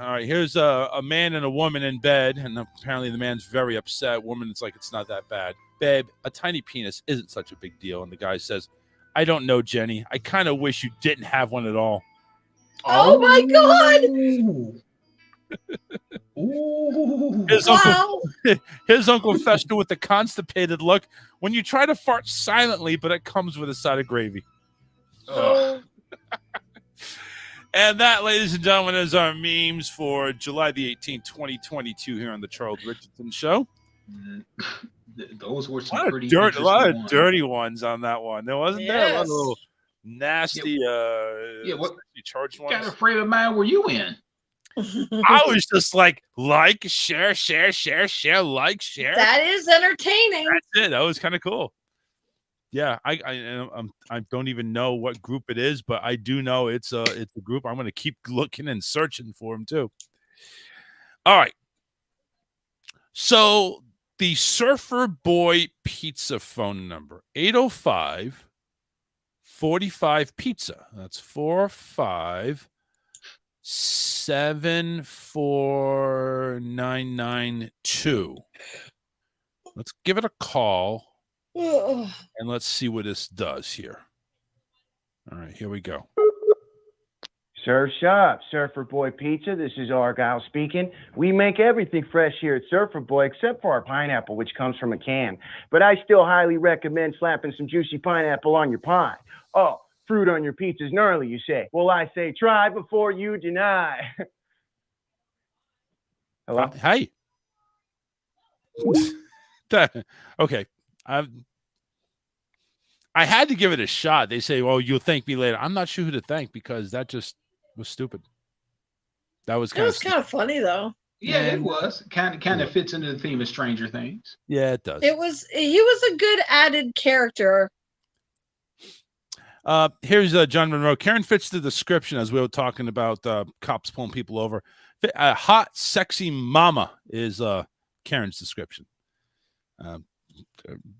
Speaker 13: right, here's a man and a woman in bed, and apparently the man's very upset. Woman, it's like, it's not that bad. Babe, a tiny penis isn't such a big deal. And the guy says, I don't know, Jenny. I kind of wish you didn't have one at all.
Speaker 15: Oh my God.
Speaker 14: Ooh.
Speaker 13: His Uncle Fester with the constipated look. When you try to fart silently, but it comes with a side of gravy. And that, ladies and gentlemen, is our memes for July the 18th, 2022 here on the Charles Richardson Show.
Speaker 14: Those were some
Speaker 13: a lot of dirty ones on that one. There wasn't there a lot of little nasty
Speaker 14: what
Speaker 13: charged ones.
Speaker 14: What kind of frame of mind were you in?
Speaker 13: I was just like share, like, share.
Speaker 15: That is entertaining.
Speaker 13: That's it. That was kind of cool. Yeah, I don't even know what group it is, but I do know it's a group. I'm going to keep looking and searching for them too. All right. So the Surfer Boy Pizza phone number, 805-45 Pizza. That's 4574992. Let's give it a call and let's see what this does here. All right, here we go.
Speaker 19: Surf's Up, Surfer Boy Pizza. This is Argyle speaking. We make everything fresh here at Surfer Boy except for our pineapple, which comes from a can. But I still highly recommend slapping some juicy pineapple on your pie. Oh, fruit on your pizza's gnarly, you say. Well, I say try before you deny. Hello?
Speaker 13: Hey. Okay. I had to give it a shot. They say, well, you'll thank me later. I'm not sure who to thank because that just was stupid. That was kind
Speaker 15: of funny though.
Speaker 14: Yeah, it was. Kind of fits into the theme of Stranger Things.
Speaker 13: Yeah, it does.
Speaker 15: He was a good added character.
Speaker 13: Here's John Monroe. Karen fits the description as we were talking about cops pulling people over. Hot, sexy mama is Karen's description.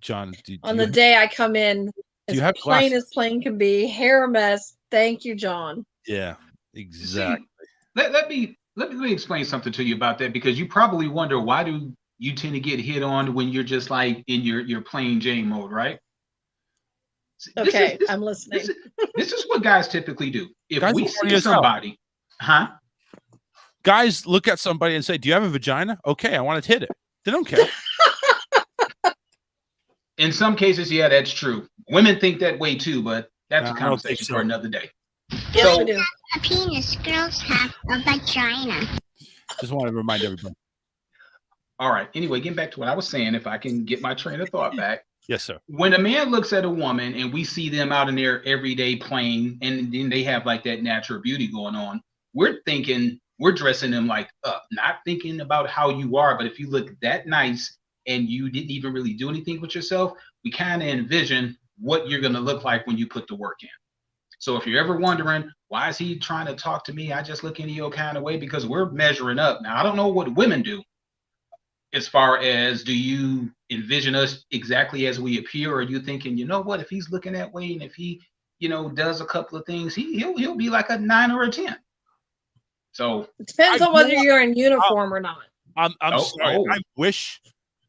Speaker 13: John,
Speaker 15: on the day I come in, as plain
Speaker 13: glasses?
Speaker 15: as plain can be, hair a mess. Thank you, John.
Speaker 13: Yeah, exactly.
Speaker 14: See, let me explain something to you about that, because you probably wonder, why do you tend to get hit on when you're just like in your plain Jane mode, right?
Speaker 15: Okay, I'm listening.
Speaker 14: This is what guys typically do. If
Speaker 13: Guys
Speaker 14: we
Speaker 13: are horny
Speaker 14: see
Speaker 13: as hell.
Speaker 14: somebody,
Speaker 13: Guys look at somebody and say, do you have a vagina? Okay, I want to hit it. They don't care.
Speaker 14: In some cases, yeah, that's true. Women think that way too, but that's a
Speaker 13: I don't think
Speaker 14: conversation
Speaker 13: so.
Speaker 14: for another day.
Speaker 15: Yes, we do.
Speaker 20: A penis. Girls have a vagina.
Speaker 13: Just want to remind everybody.
Speaker 14: All right. Anyway, getting back to what I was saying, if I can get my train of thought back.
Speaker 13: Yes, sir.
Speaker 14: When a man looks at a woman and we see them out in their everyday playing, and then they have like that natural beauty going on, we're thinking we're dressing them like up, not thinking about how you are. But if you look that nice and you didn't even really do anything with yourself, we kind of envision what you're going to look like when you put the work in. So if you're ever wondering, why is he trying to talk to me? I just look any old kind of way, because we're measuring up. Now, I don't know what women do as far as, do you envision us exactly as we appear? Or are you thinking, you know what, if he's looking that way and if he, does a couple of things, he'll be like a 9 or a 10. So
Speaker 15: it depends on whether you're in uniform or not.
Speaker 13: I'm sorry.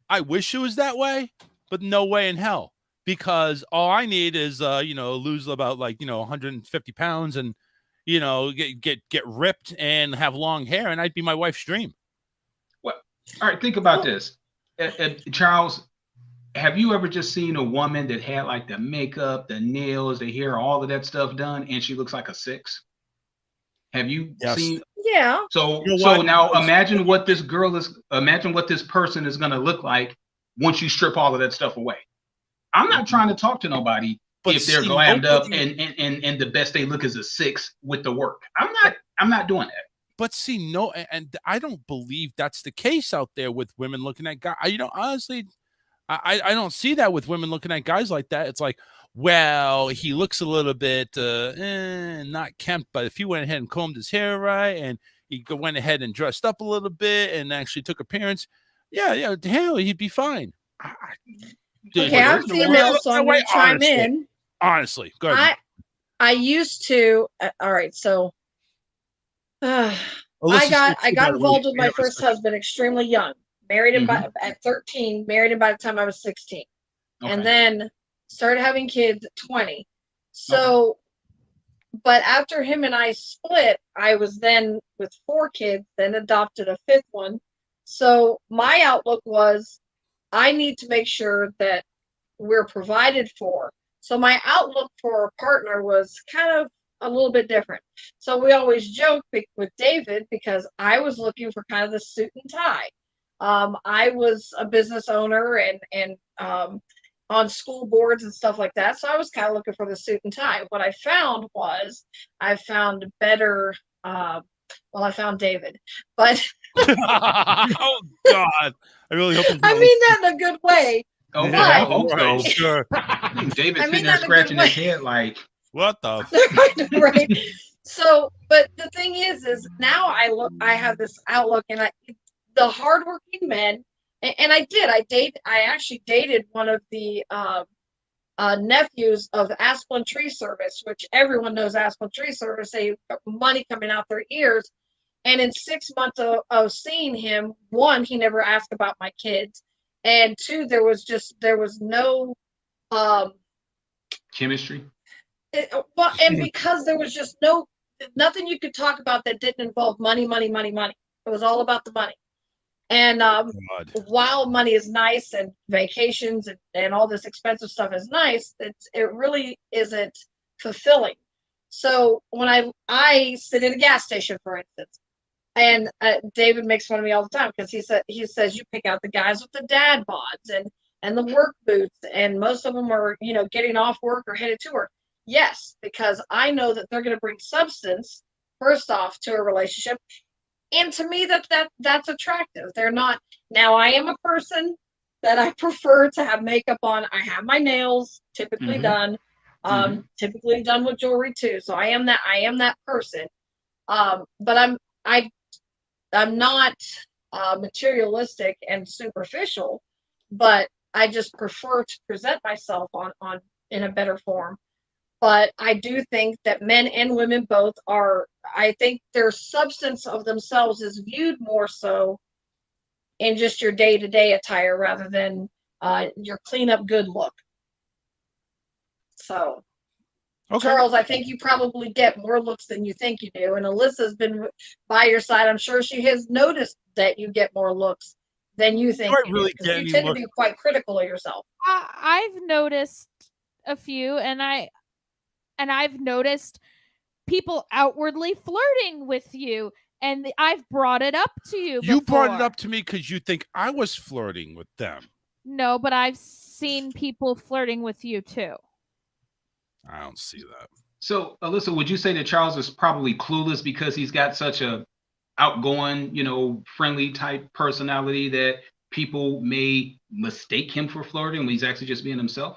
Speaker 13: I wish it was that way, but no way in hell. Because all I need is lose about 150 pounds and get ripped and have long hair, and I'd be my wife's dream.
Speaker 14: Well, all right, think about this. Charles, have you ever just seen a woman that had like the makeup, the nails, the hair, all of that stuff done, and she looks like a 6? Have you seen?
Speaker 15: Yeah.
Speaker 14: So now imagine what this person is going to look like once you strip all of that stuff away. I'm not trying to talk to nobody if they're glammed up and the best they look is a 6 with the work. I'm not doing that.
Speaker 13: But see, no, and I don't believe that's the case out there with women looking at guys. Honestly, I don't see that with women looking at guys like that. It's like, well, he looks a little bit not kempt, but if he went ahead and combed his hair right and he went ahead and dressed up a little bit and actually took appearance, yeah, hell, he'd be fine.
Speaker 15: Okay, I'm female, so I'm going to chime in.
Speaker 13: Honestly, go ahead.
Speaker 15: I used to. All right, so I got involved with my first husband extremely young. Married him at 13. Married him by the time I was 16, and then started having kids at 20. So, but after him and I split, I was then with 4 kids, then adopted a 5th one. So my outlook was, I need to make sure that we're provided for. So my outlook for a partner was kind of a little bit different. So we always joke with David, because I was looking for kind of the suit and tie. I was a business owner and on school boards and stuff like that. So I was kind of looking for the suit and tie. What I found was I found David, but
Speaker 13: oh God, I really hope.
Speaker 15: I mean that in a good way.
Speaker 14: Oh,
Speaker 15: but,
Speaker 14: I hope so.
Speaker 13: Sure.
Speaker 14: David's sitting there scratching his head like,
Speaker 13: what the?
Speaker 15: Right. So, but the thing is now I have this outlook, and the hardworking men, and I actually dated one of the nephews of Asplin Tree Service, which everyone knows Asplin Tree Service. They got money coming out their ears. And in 6 months of seeing him, 1, he never asked about my kids. And 2, there was no
Speaker 14: chemistry.
Speaker 15: And because there was just nothing you could talk about that didn't involve money. It was all about the money. And while money is nice and vacations and all this expensive stuff is nice, it really isn't fulfilling. So when I sit in a gas station, for instance, and David makes fun of me all the time because he says you pick out the guys with the dad bods and the work boots, and most of them are getting off work or headed to work. Yes, because I know that they're going to bring substance first off to a relationship. And to me, that's attractive. They're not. Now, I am a person that I prefer to have makeup on. I have my nails typically done, typically done with jewelry too. So I am that person. But I'm not materialistic and superficial. But I just prefer to present myself on in a better form. But I do think that men and women both are, I think their substance of themselves is viewed more so in just your day-to-day attire rather than your clean-up good look. So, Charles, I think you probably get more looks than you think you do. And Alyssa's been by your side. I'm sure she has noticed that you get more looks than you think you do, because you tend to be quite critical of yourself.
Speaker 21: I've noticed a few, and I've noticed people outwardly flirting with you, and I've brought it up to you.
Speaker 13: You brought it up to me because you think I was flirting with them.
Speaker 21: No, but I've seen people flirting with you too.
Speaker 13: I don't see that.
Speaker 14: So, Alyssa, would you say that Charles is probably clueless because he's got such a outgoing, friendly type personality that people may mistake him for flirting when he's actually just being himself?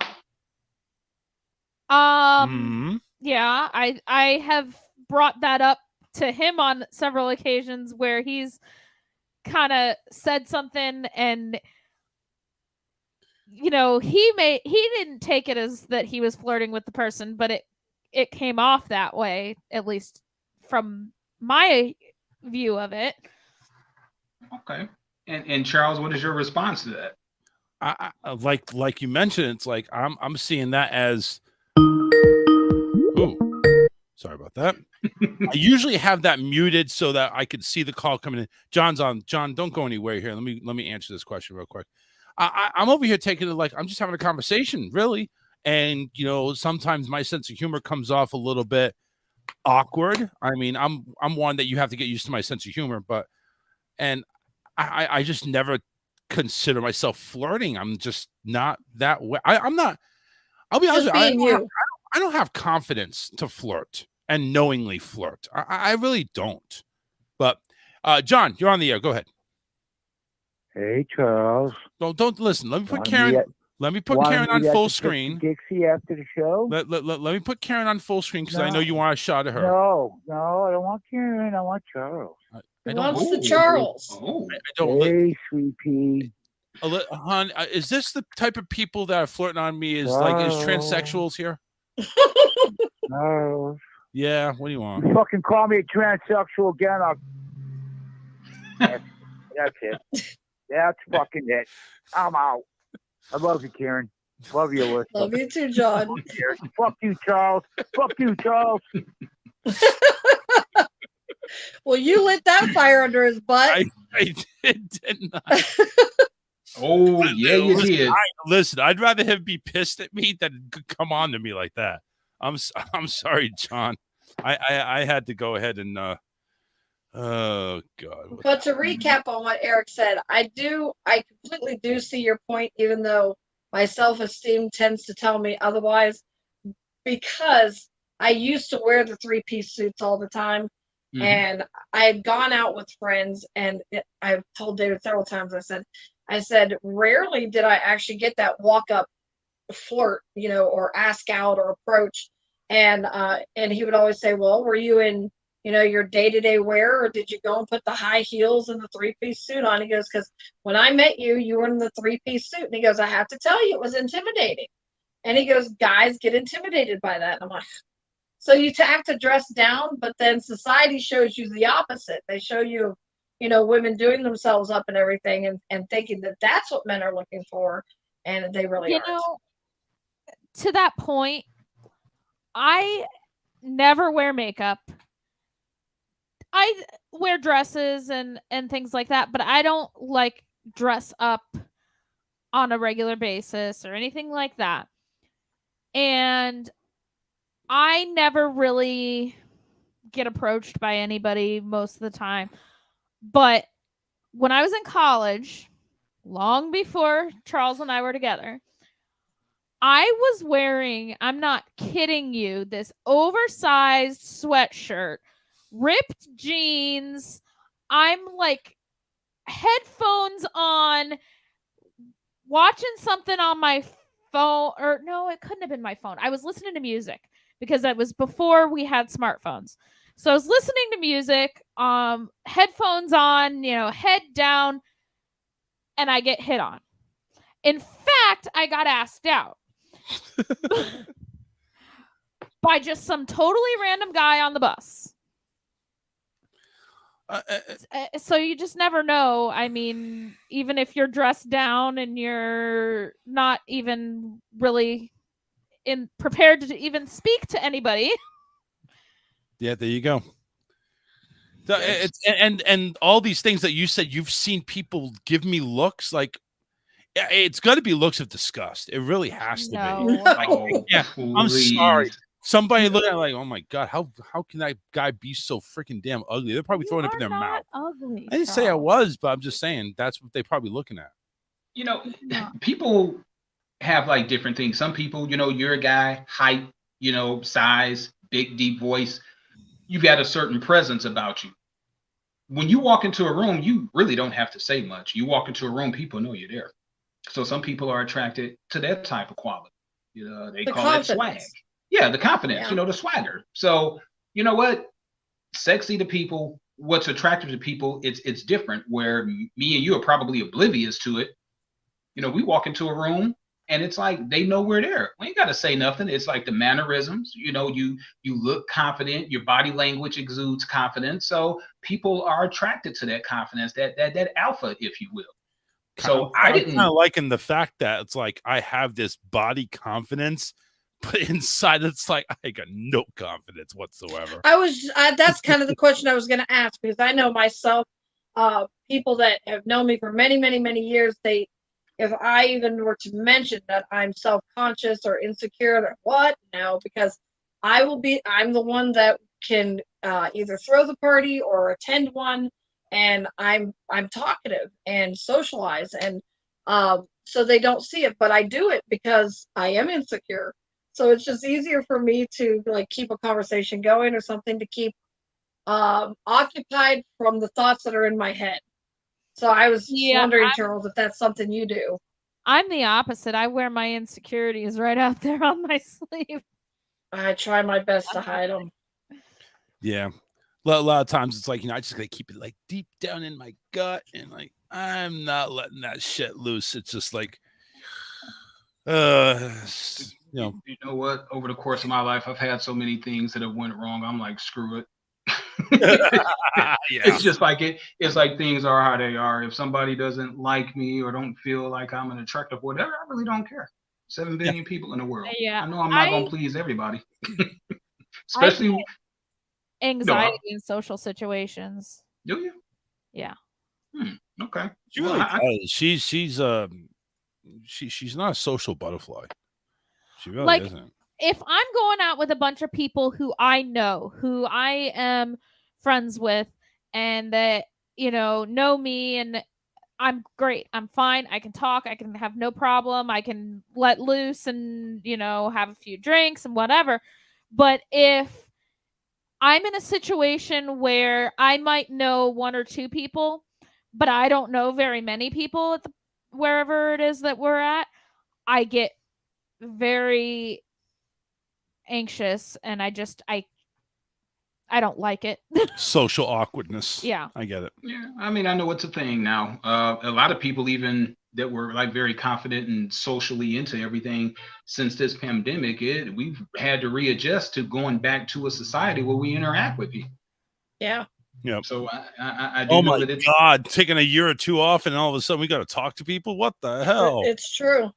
Speaker 21: Yeah, I have brought that up to him on several occasions where he's kind of said something and he didn't take it as that he was flirting with the person, but it came off that way, at least from my view of it.
Speaker 14: Okay. And Charles, what is your response to that?
Speaker 13: I like you mentioned, it's like I'm seeing that as, ooh, sorry about that. I usually have that muted so that I could see the call coming in. John's on. John, don't go anywhere here. Let me answer this question real quick. I'm over here taking it like I'm just having a conversation, really. And sometimes my sense of humor comes off a little bit awkward. I mean, I'm one that you have to get used to my sense of humor, and I just never consider myself flirting. I'm just not that way. I'm not. I'll be honest with you. I don't have confidence to flirt and knowingly flirt. I really don't. But John, you're on the air. Go ahead.
Speaker 2: Hey, Charles.
Speaker 13: Don't listen. Let me put Karen. Let me put Karen on full screen.
Speaker 2: Dixie after the show.
Speaker 13: Let me put Karen on full screen because I know you want a shot of her.
Speaker 2: No, I don't want Karen. I want Charles.
Speaker 13: I don't
Speaker 15: wants the Charles.
Speaker 13: I don't.
Speaker 2: Hey, sweet pea.
Speaker 13: Hon, is this the type of people that are flirting on me? Is transsexuals here?
Speaker 2: No.
Speaker 13: Yeah. What do you want?
Speaker 2: You fucking call me a transsexual again? That's it. That's fucking it. I'm out. I love you, Karen. Love you, Alyssa.
Speaker 15: Love you too, John.
Speaker 2: Fuck you, Charles. Fuck you, Charles.
Speaker 15: Well, you lit that fire under his butt.
Speaker 13: I did not.
Speaker 14: Oh, yeah, you did.
Speaker 13: Listen, I'd rather him be pissed at me than come on to me like that. I'm sorry, John. I had to go ahead and oh God.
Speaker 15: But to recap on what Eric said, I completely do see your point, even though my self-esteem tends to tell me otherwise, because I used to wear the 3-piece suits all the time. Mm-hmm. And I had gone out with friends, and I've told David several times, I said, rarely did I actually get that walk-up flirt, or ask out or approach. And he would always say, well, were you in, your day-to-day wear, or did you go and put the high heels and the 3-piece suit on? He goes, because when I met you, you were in the 3-piece suit. And he goes, I have to tell you, it was intimidating. And he goes, guys get intimidated by that. And I'm like, so you have to dress down, but then society shows you the opposite. They show you, women doing themselves up and everything and thinking that that's what men are looking for. And they really aren't.
Speaker 21: To that point, I never wear makeup. I wear dresses and things like that, but I don't like dress up on a regular basis or anything like that. And I never really get approached by anybody most of the time. But when I was in college, long before Charles and I were together, I was wearing, I'm not kidding you, this oversized sweatshirt, ripped jeans. I'm like headphones on, watching something on my phone, or no, it couldn't have been my phone. I was listening to music because that was before we had smartphones. So I was listening to music, headphones on, head down, and I get hit on. In fact, I got asked out by just some totally random guy on the bus. So you just never know. I mean, even if you're dressed down and you're not even really prepared to even speak to anybody.
Speaker 13: Yeah, there you go. So and all these things that you said, you've seen people give me looks like, it's got to be looks of disgust. It really has to be. Like, yeah, I'm sorry. Somebody look at it like, oh my God, how can that guy be so freaking damn ugly? They're probably throwing it up in their mouth.
Speaker 21: Ugly,
Speaker 13: I didn't say I was, but I'm just saying that's what they're probably looking at.
Speaker 14: People have like different things. Some people, you're a guy, height, size, big, deep voice. You've got a certain presence about you. when you walk into a room, you really don't have to say much. You walk into a room, people know you're there. So some people are attracted to that type of quality. They
Speaker 15: The
Speaker 14: call it swag.
Speaker 15: confidence.
Speaker 14: Yeah, the confidence,
Speaker 15: Yeah.
Speaker 14: the swagger. So you know what? Sexy to people, what's attractive to people, it's different. Where me and you are probably oblivious to it. We walk into a room and it's like they know we're there. We ain't got to say nothing. It's like the mannerisms. You look confident. Your body language exudes confidence. So people are attracted to that confidence, that alpha, if you will. So
Speaker 13: I'm
Speaker 14: I didn't
Speaker 13: kind of liking the fact that it's like I have this body confidence, but inside it's like I got no confidence whatsoever.
Speaker 15: That's kind of the question I was going to ask, because I know myself, people that have known me for many, many, many years, if I even were to mention that I'm self-conscious or insecure, they're, what? No, because I'm the one that can either throw the party or attend one, and I'm talkative and socialize, and so they don't see it, but I do it because I am insecure. So it's just easier for me to like keep a conversation going or something to keep occupied from the thoughts that are in my head. So I was wondering, Charles, if that's something you do.
Speaker 21: I'm the opposite. I wear my insecurities right out there on my sleeve.
Speaker 15: I try my best to hide them.
Speaker 13: Yeah. A lot of times it's like, I just gotta keep it like deep down in my gut, and like I'm not letting that shit loose. It's just like
Speaker 14: You know what? Over the course of my life, I've had so many things that have went wrong. I'm like, screw it. It's just like it's like things are how they are. If somebody doesn't like me or don't feel like I'm an attractive whatever, I really don't care. 7 billion people in the world.
Speaker 21: Yeah,
Speaker 14: I know I'm not gonna please everybody. Especially
Speaker 21: anxiety in social situations.
Speaker 14: Do you?
Speaker 21: Yeah.
Speaker 14: Okay.
Speaker 13: She really does. She's not a social butterfly. She really isn't.
Speaker 21: If I'm going out with a bunch of people who I know, who I am friends with, and that, know me, and I'm great, I'm fine, I can talk, I can have no problem, I can let loose and, have a few drinks and whatever. But if I'm in a situation where I might know one or two people, but I don't know very many people at wherever it is that we're at, I get very anxious, and I don't like it.
Speaker 13: Social awkwardness.
Speaker 21: Yeah.
Speaker 13: I get it.
Speaker 14: Yeah, I mean, I know it's a thing now. A lot of people, even that were like very confident and socially into everything since this pandemic, we've had to readjust to going back to a society where we interact with people.
Speaker 15: Yeah.
Speaker 13: Yep.
Speaker 14: So I do
Speaker 13: oh
Speaker 14: know
Speaker 13: my
Speaker 14: that it's
Speaker 13: God, taking a year or two off and all of a sudden we got to talk to people. What the hell?
Speaker 15: It's true.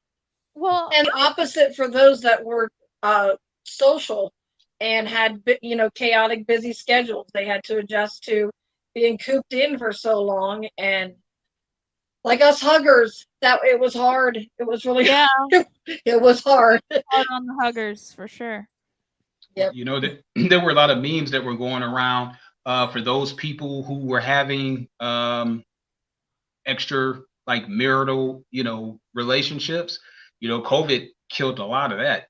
Speaker 21: Well,
Speaker 15: and opposite for those that were social and had chaotic, busy schedules. They had to adjust to being cooped in for so long, and like us huggers, that it was hard. It was really it was hard.
Speaker 21: Hard on the huggers for sure.
Speaker 15: Yep.
Speaker 14: There were a lot of memes that were going around for those people who were having extra like marital, relationships. COVID killed a lot of that.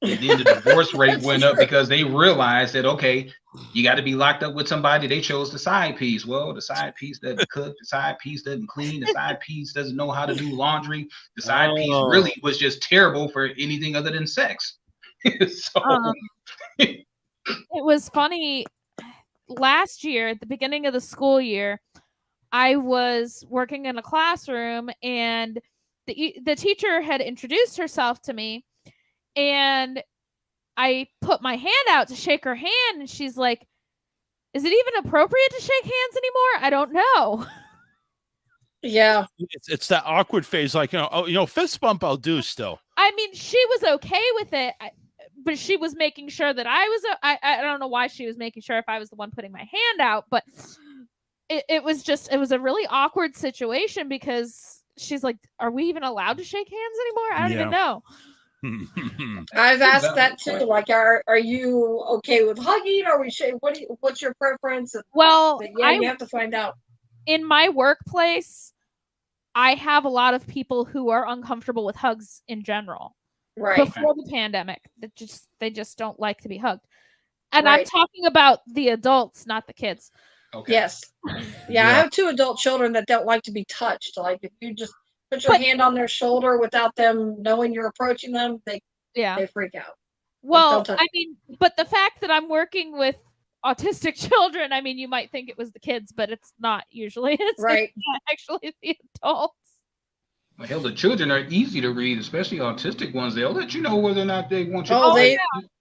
Speaker 14: And then the divorce rate went up because they realized that, okay, you got to be locked up with somebody. They chose the side piece. Well, the side piece doesn't cook. The side piece doesn't clean. The side piece doesn't know how to do laundry. The side piece really was just terrible for anything other than sex. So
Speaker 21: it was funny. Last year, at the beginning of the school year, I was working in a classroom, and the teacher had introduced herself to me, and I put my hand out to shake her hand, and she's like, "Is it even appropriate to shake hands anymore? I don't know."
Speaker 15: Yeah,
Speaker 13: it's that awkward phase, like fist bump I'll do still.
Speaker 21: I mean, she was okay with it, but she was making sure that I was. I don't know why she was making sure if I was the one putting my hand out, but it was a really awkward situation because she's like, "Are we even allowed to shake hands anymore? I don't even know."
Speaker 15: I've asked that too. Like, are you okay with hugging? Are we what's your preference?
Speaker 21: Well,
Speaker 15: you have to find out.
Speaker 21: In my workplace, I have a lot of people who are uncomfortable with hugs in general.
Speaker 15: Right.
Speaker 21: Before the pandemic, they just don't like to be hugged. And I'm talking about the adults, not the kids.
Speaker 14: Okay.
Speaker 15: Yes. Yeah, I have 2 adult children that don't like to be touched. Like if you just put your hand on their shoulder without them knowing you're approaching them, they freak out.
Speaker 21: Well,
Speaker 15: touch
Speaker 21: I mean, but the fact that I'm working with autistic children, I mean, you might think it was the kids, but it's not usually. It's actually the adults.
Speaker 14: Well, hell, the children are easy to read, especially autistic ones. They'll let you know whether or not they want you.
Speaker 15: Oh, they.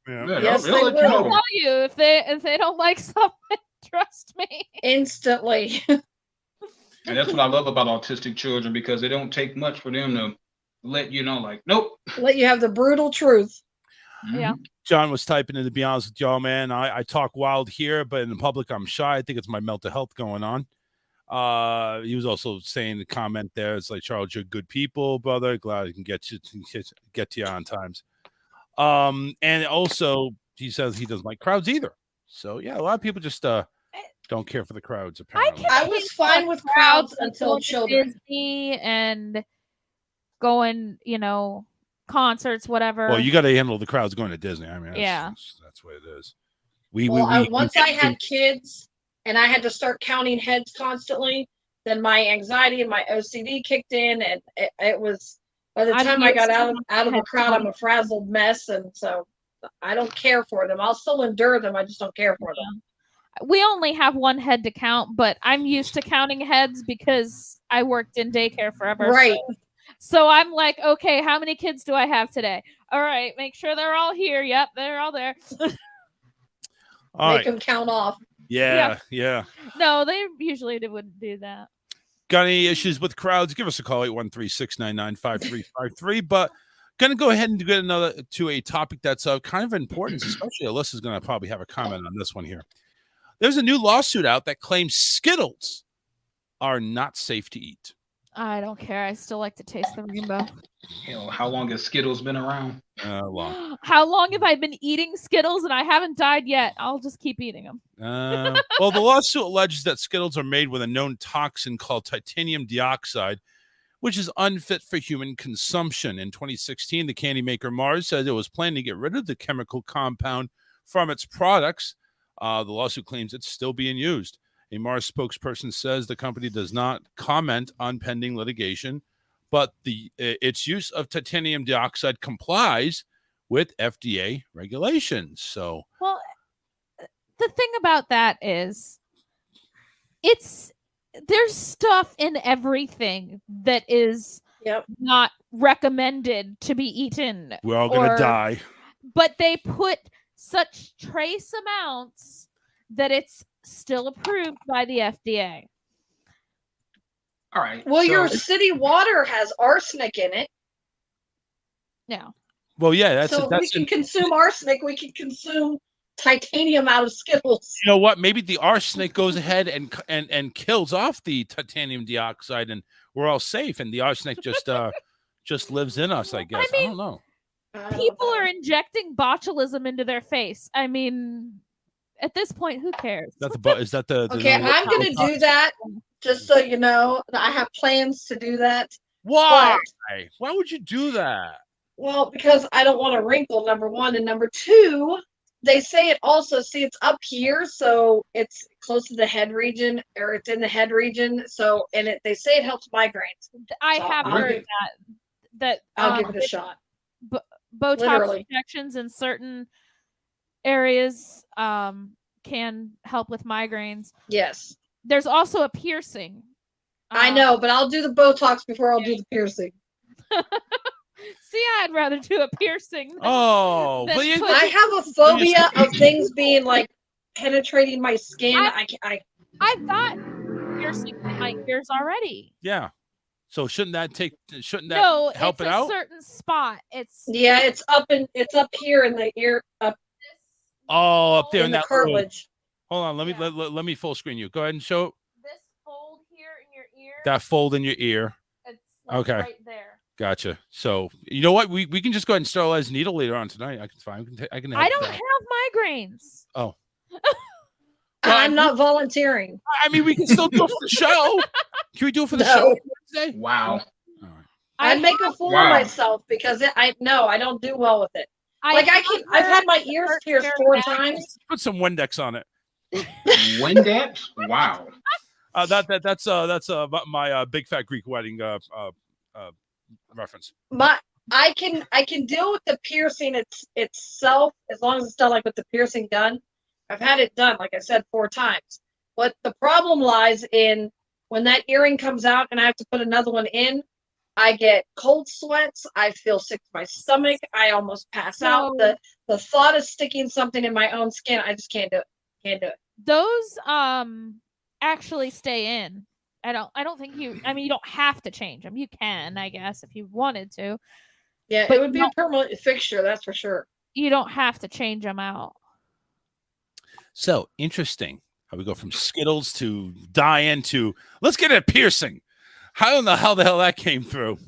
Speaker 14: Yeah,
Speaker 15: Yes,
Speaker 14: they'll
Speaker 15: they
Speaker 14: let
Speaker 15: will.
Speaker 14: you
Speaker 21: They'll
Speaker 14: know.
Speaker 21: tell you if they don't like something. Trust me.
Speaker 15: Instantly.
Speaker 14: And that's what I love about autistic children, because it don't take much for them to let you know, like, nope.
Speaker 15: Let you have the brutal truth.
Speaker 21: Yeah.
Speaker 13: John was typing in, to be honest with y'all, man. I talk wild here, but in the public, I'm shy. I think it's my mental health going on. He was also saying the comment there. It's like, Charles, you're good people, brother. Glad I can get to you on times. And also he says he doesn't like crowds either. So yeah, a lot of people just don't care for the crowds. Apparently,
Speaker 15: I was fine with crowds until children.
Speaker 21: Disney and going, concerts, whatever.
Speaker 13: well, you got to handle the crowds going to Disney. I mean, that's what it is.
Speaker 15: Once I had kids and I had to start counting heads constantly, then my anxiety and my OCD kicked in, and it was, by the time I got out of a crowd, I'm a frazzled mess, and so I don't care for them. I'll still endure them. I just don't care for them.
Speaker 21: We only have one head to count, but I'm used to counting heads because I worked in daycare forever.
Speaker 15: Right.
Speaker 21: So I'm like, okay, how many kids do I have today? All right, make sure they're all here. Yep, they're all there.
Speaker 15: Make them count off.
Speaker 13: Yeah.
Speaker 21: No, they usually wouldn't do that.
Speaker 13: Got any issues with crowds? Give us a call, 813-699-5353. But going to go ahead and get to a topic that's kind of important, especially Alyssa's going to probably have a comment on this one here. There's a new lawsuit out that claims Skittles are not safe to eat.
Speaker 21: I don't care. I still like to taste the rainbow.
Speaker 14: Hell, how long has Skittles been around?
Speaker 13: Long.
Speaker 21: How long have I been eating Skittles and I haven't died yet? I'll just keep eating them.
Speaker 13: Well, the lawsuit alleges that Skittles are made with a known toxin called titanium dioxide, which is unfit for human consumption. In 2016, the candy maker Mars said it was planning to get rid of the chemical compound from its products. The lawsuit claims it's still being used. A Mars spokesperson says the company does not comment on pending litigation, but its use of titanium dioxide complies with FDA regulations. So,
Speaker 21: well, the thing about that is, there's stuff in everything that is not recommended to be eaten.
Speaker 13: We're all gonna die.
Speaker 21: But they put such trace amounts that it's still approved by the FDA.
Speaker 14: All right.
Speaker 15: Well, your city water has arsenic in it.
Speaker 21: Yeah.
Speaker 13: Well, yeah,
Speaker 15: so we can consume arsenic. We can consume titanium out of Skittles.
Speaker 13: You know what? Maybe the arsenic goes ahead and kills off the titanium dioxide, and we're all safe. And the arsenic just lives in us, I guess. I don't know.
Speaker 21: People are injecting botulism into their face. I mean, at this point, who cares?
Speaker 13: Is that the
Speaker 15: okay, I'm going to do that, just so you know. I have plans to do that.
Speaker 13: Why? Why would you do that?
Speaker 15: Well, because I don't want a wrinkle, number one. And number two, they say it also, see, it's up here, so it's close to the head region, or it's in the head region. So, and they say it helps migraines.
Speaker 21: I have heard that
Speaker 15: I'll give it a shot.
Speaker 21: Botox injections in certain areas can help with migraines.
Speaker 15: Yes.
Speaker 21: There's also a piercing.
Speaker 15: I know, but I'll do the Botox before I'll do the piercing.
Speaker 21: See, I'd rather do a piercing.
Speaker 13: I
Speaker 15: have a phobia of things being like penetrating my skin.
Speaker 21: I've got piercings in my ears already.
Speaker 13: Yeah. So shouldn't that help it out?
Speaker 21: No, it's a certain spot.
Speaker 15: It's up here in the ear. Up
Speaker 13: there
Speaker 15: in the cartilage.
Speaker 13: Hold on, let me full screen you. Go ahead and show
Speaker 21: this fold here in your ear.
Speaker 13: That fold in your ear.
Speaker 21: It's like right there.
Speaker 13: Gotcha. So you know what? We can just go ahead and sterilize the needle later on tonight. I can fine. I can.
Speaker 21: I don't have migraines.
Speaker 13: Oh.
Speaker 15: I'm not volunteering.
Speaker 13: I mean, we can still do it for the show. Can we do it for the show Wednesday?
Speaker 14: Wow.
Speaker 15: I make a fool of myself because I don't do well with it. I've had my ears pierced 4 times.
Speaker 13: Put some Windex on it.
Speaker 14: When that? Wow.
Speaker 13: That's my big fat Greek wedding reference.
Speaker 15: I can deal with the piercing itself as long as it's done like with the piercing gun. I've had it done, like I said, 4 times. But the problem lies in when that earring comes out and I have to put another one in. I get cold sweats. I feel sick to my stomach. I almost pass out. The thought of sticking something in my own skin, I just can't do it. Can't do it.
Speaker 21: Those actually stay in. I don't think you don't have to change them. You can, I guess, if you wanted to.
Speaker 15: Yeah,
Speaker 21: but
Speaker 15: it would be a permanent fixture, that's for sure.
Speaker 21: You don't have to change them out.
Speaker 13: So interesting how we go from Skittles to dying to let's get a piercing. How in the hell that came through?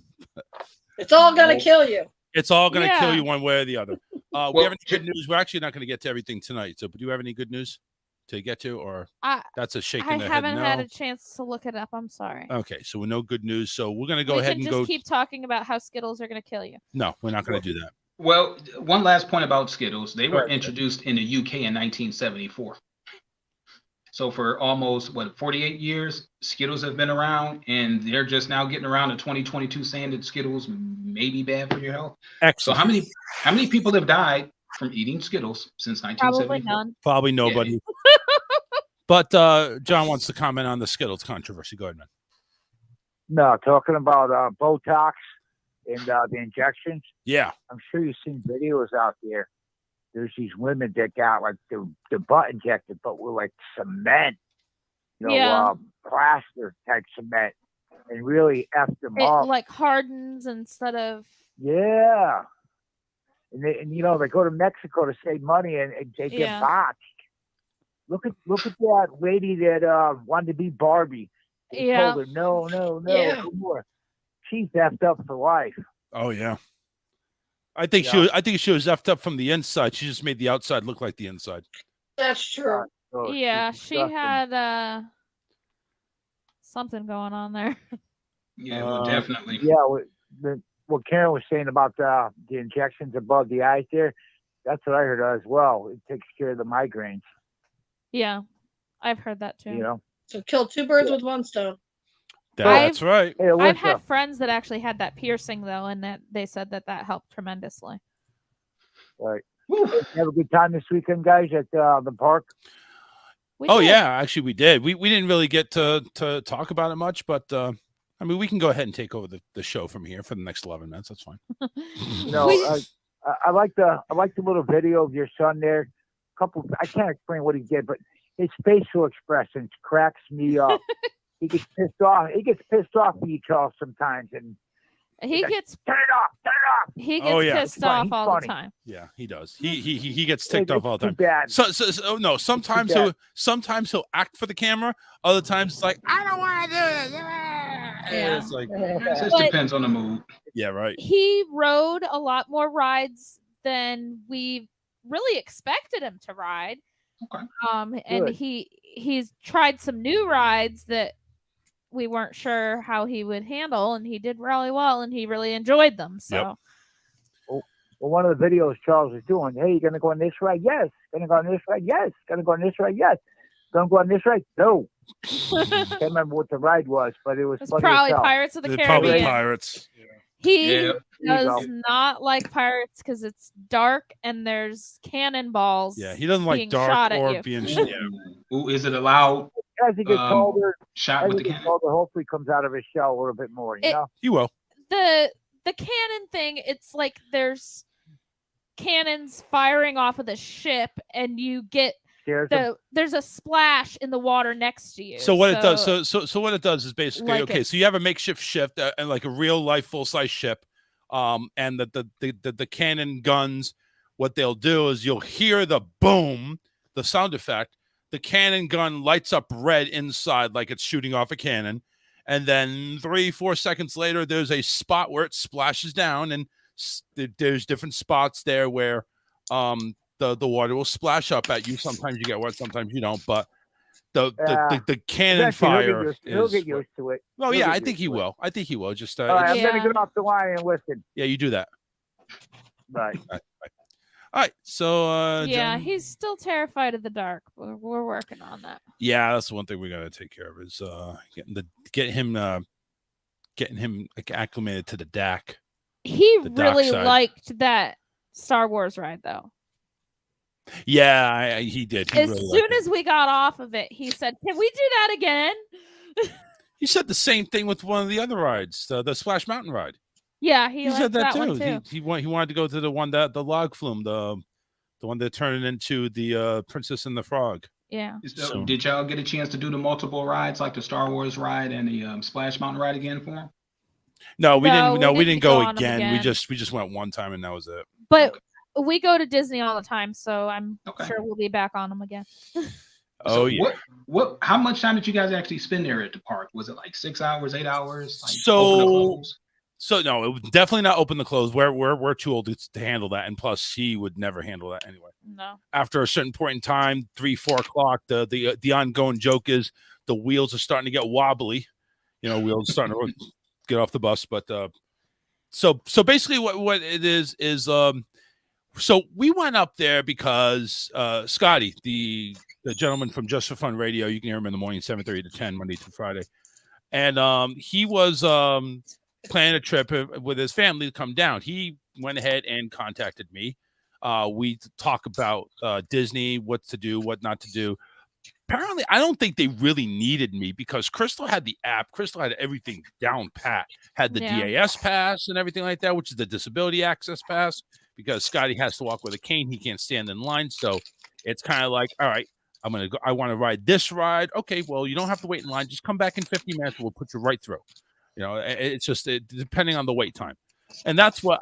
Speaker 15: It's all gonna kill you.
Speaker 13: It's all gonna kill you one way or the other. We have any good news? We're actually not going to get to everything tonight. So, do you have any good news to get to, or that's a shaking
Speaker 21: I
Speaker 13: their
Speaker 21: haven't
Speaker 13: head?
Speaker 21: had
Speaker 13: No.
Speaker 21: a chance to look it up. I'm sorry.
Speaker 13: Okay, so we know good news. So we're going to go
Speaker 21: we
Speaker 13: ahead
Speaker 21: can
Speaker 13: and
Speaker 21: just
Speaker 13: go.
Speaker 21: keep talking about how Skittles are going to kill you.
Speaker 13: No, we're not going to do that.
Speaker 14: Well, one last point about Skittles. They were introduced in the UK in 1974. So for almost 48 years, Skittles have been around, and they're just now getting around in 2022 saying that Skittles may be bad for your health.
Speaker 13: Excellent.
Speaker 14: So how many people have died from eating Skittles since 1974?
Speaker 21: Probably none.
Speaker 13: Probably nobody.
Speaker 14: Yeah.
Speaker 13: But John wants to comment on the Skittles controversy. Go ahead, man.
Speaker 2: No, talking about Botox and the injections.
Speaker 13: Yeah.
Speaker 2: I'm sure you've seen videos out there. There's these women that got like the butt injected, but with like cement, plaster type cement, and really effed them
Speaker 21: It
Speaker 2: up.
Speaker 21: like hardens instead of.
Speaker 2: Yeah. And they go to Mexico to save money, and they get botched. Look at that lady that wanted to be Barbie. They told her no, no more. She's effed up for life.
Speaker 13: Oh yeah. I think she was effed up from the inside. She just made the outside look like the inside.
Speaker 15: That's true.
Speaker 21: Yeah, she had something going on there.
Speaker 14: Yeah, definitely.
Speaker 2: Yeah, what Karen was saying about the injections above the eyes there, that's what I heard as well. It takes care of the migraines.
Speaker 21: Yeah, I've heard that too.
Speaker 15: So kill 2 birds with 1 stone.
Speaker 13: That's right.
Speaker 2: Hey,
Speaker 21: I've had friends that actually had that piercing though, and that they said that helped tremendously.
Speaker 2: All right. Have a good time this weekend, guys, at the park.
Speaker 13: Yeah, actually we did. We didn't really get to talk about it much, but we can go ahead and take over the show from here for the next 11 minutes. That's fine.
Speaker 2: I like the little video of your son there. I can't explain what he did, but his facial expressions cracks me up. He gets pissed off. He gets pissed off at you, Charles, sometimes, and
Speaker 21: he gets
Speaker 2: turn it off. Turn it off.
Speaker 21: He gets pissed off all the time.
Speaker 13: Yeah, he does. He gets ticked off all the time.
Speaker 2: Bad.
Speaker 13: So no. Sometimes he'll act for the camera. Other times it's like I don't want to do it. Yeah. It's like
Speaker 14: it just depends on the mood.
Speaker 13: Yeah, right.
Speaker 21: He rode a lot more rides than we really expected him to ride.
Speaker 14: Okay.
Speaker 21: And
Speaker 2: Good.
Speaker 21: he's tried some new rides that we weren't sure how he would handle, and he did really well, and he really enjoyed them. So.
Speaker 13: Yep.
Speaker 2: Well, one of the videos Charles was doing, hey, you going to go on this ride? Yes. Going to go on this ride? Yes. Going to go on this ride? Yes. Going to go on this ride? No. Can't remember what the ride was, but it was funny
Speaker 21: probably
Speaker 2: as hell.
Speaker 21: Pirates of the Caribbean.
Speaker 13: Probably Pirates.
Speaker 21: He does not like Pirates because it's dark and there's cannonballs.
Speaker 13: Yeah, he doesn't like
Speaker 21: being
Speaker 13: dark
Speaker 21: shot at
Speaker 13: or
Speaker 21: you.
Speaker 13: being.
Speaker 14: Ooh, is it allowed?
Speaker 2: As he gets older,
Speaker 14: shot with the
Speaker 2: gets
Speaker 14: cannon?
Speaker 2: older, hopefully comes out of his shell a little bit more. You know?
Speaker 13: He will.
Speaker 21: The cannon thing, it's like there's cannons firing off of the ship, and you get there's a splash in the water next to you.
Speaker 13: So what it does, so what it does is basically
Speaker 21: Like
Speaker 13: so you have a makeshift ship and like a real life full size ship, and the cannon guns. What they'll do is you'll hear the boom, the sound effect. The cannon gun lights up red inside like it's shooting off a cannon, and then 3-4 seconds later, there's a spot where it splashes down, and there's different spots there where the water will splash up at you. Sometimes you get wet, sometimes you don't. But the cannon fire
Speaker 2: he'll get used to it.
Speaker 13: Oh
Speaker 2: He'll
Speaker 13: yeah,
Speaker 2: get
Speaker 13: I think
Speaker 2: used
Speaker 13: he
Speaker 2: to it.
Speaker 13: will. I think he will. Just
Speaker 2: All right, I'm gonna get off the line and listen.
Speaker 13: Yeah, you do that.
Speaker 2: Bye.
Speaker 13: All right, so
Speaker 21: yeah,
Speaker 13: John?
Speaker 21: he's still terrified of the dark. We're working on that.
Speaker 13: Yeah, that's the one thing we got to take care of is getting him like, acclimated to the DAC.
Speaker 21: He
Speaker 13: the dark
Speaker 21: really
Speaker 13: side.
Speaker 21: liked that Star Wars ride, though.
Speaker 13: Yeah, he did. He
Speaker 21: As
Speaker 13: really
Speaker 21: soon
Speaker 13: liked it.
Speaker 21: as we got off of it, he said, "Can we do that again?"
Speaker 13: He said the same thing with one of the other rides, the Splash Mountain ride.
Speaker 21: Yeah, he
Speaker 13: said
Speaker 21: liked
Speaker 13: that
Speaker 21: that one
Speaker 13: too.
Speaker 21: too.
Speaker 13: He wanted to go to the one that the log flume, the one that turned into the Princess and the Frog.
Speaker 21: Yeah.
Speaker 14: So, did y'all get a chance to do the multiple rides like the Star Wars ride and the Splash Mountain ride again for him?
Speaker 13: No, we didn't. No, we didn't go
Speaker 21: on 'em
Speaker 13: again. We
Speaker 21: again.
Speaker 13: just went one time and that was it.
Speaker 21: But we go to Disney all the time, so I'm sure we'll be back on them again.
Speaker 13: Oh yeah.
Speaker 14: What? How much time did you guys actually spend there at the park? Was it like 6 hours, 8 hours? Like open to close?
Speaker 13: So no, it was definitely not open to close. We're too old to handle that, and plus he would never handle that anyway.
Speaker 21: No.
Speaker 13: After a certain point in time, 3-4 o'clock, the ongoing joke is the wheels are starting to get wobbly. You know, wheels starting to get off the bus. But so basically, what it is so we went up there because Scotty, the gentleman from Just for Fun Radio, you can hear him in the morning, 7:30 to 10, Monday through Friday, and he was planning a trip with his family to come down. He went ahead and contacted me. We talk about Disney, what to do, what not to do. Apparently, I don't think they really needed me because Crystal had the app. Crystal had everything down pat. Had the DAS pass and everything like that, which is the disability access pass. Because Scotty has to walk with a cane, he can't stand in line. So it's kind of like, all right, I'm gonna go. I want to ride this ride. Okay, well, you don't have to wait in line. Just come back in 50 minutes. We'll put you right through. You know, it's just depending on the wait time. And that's what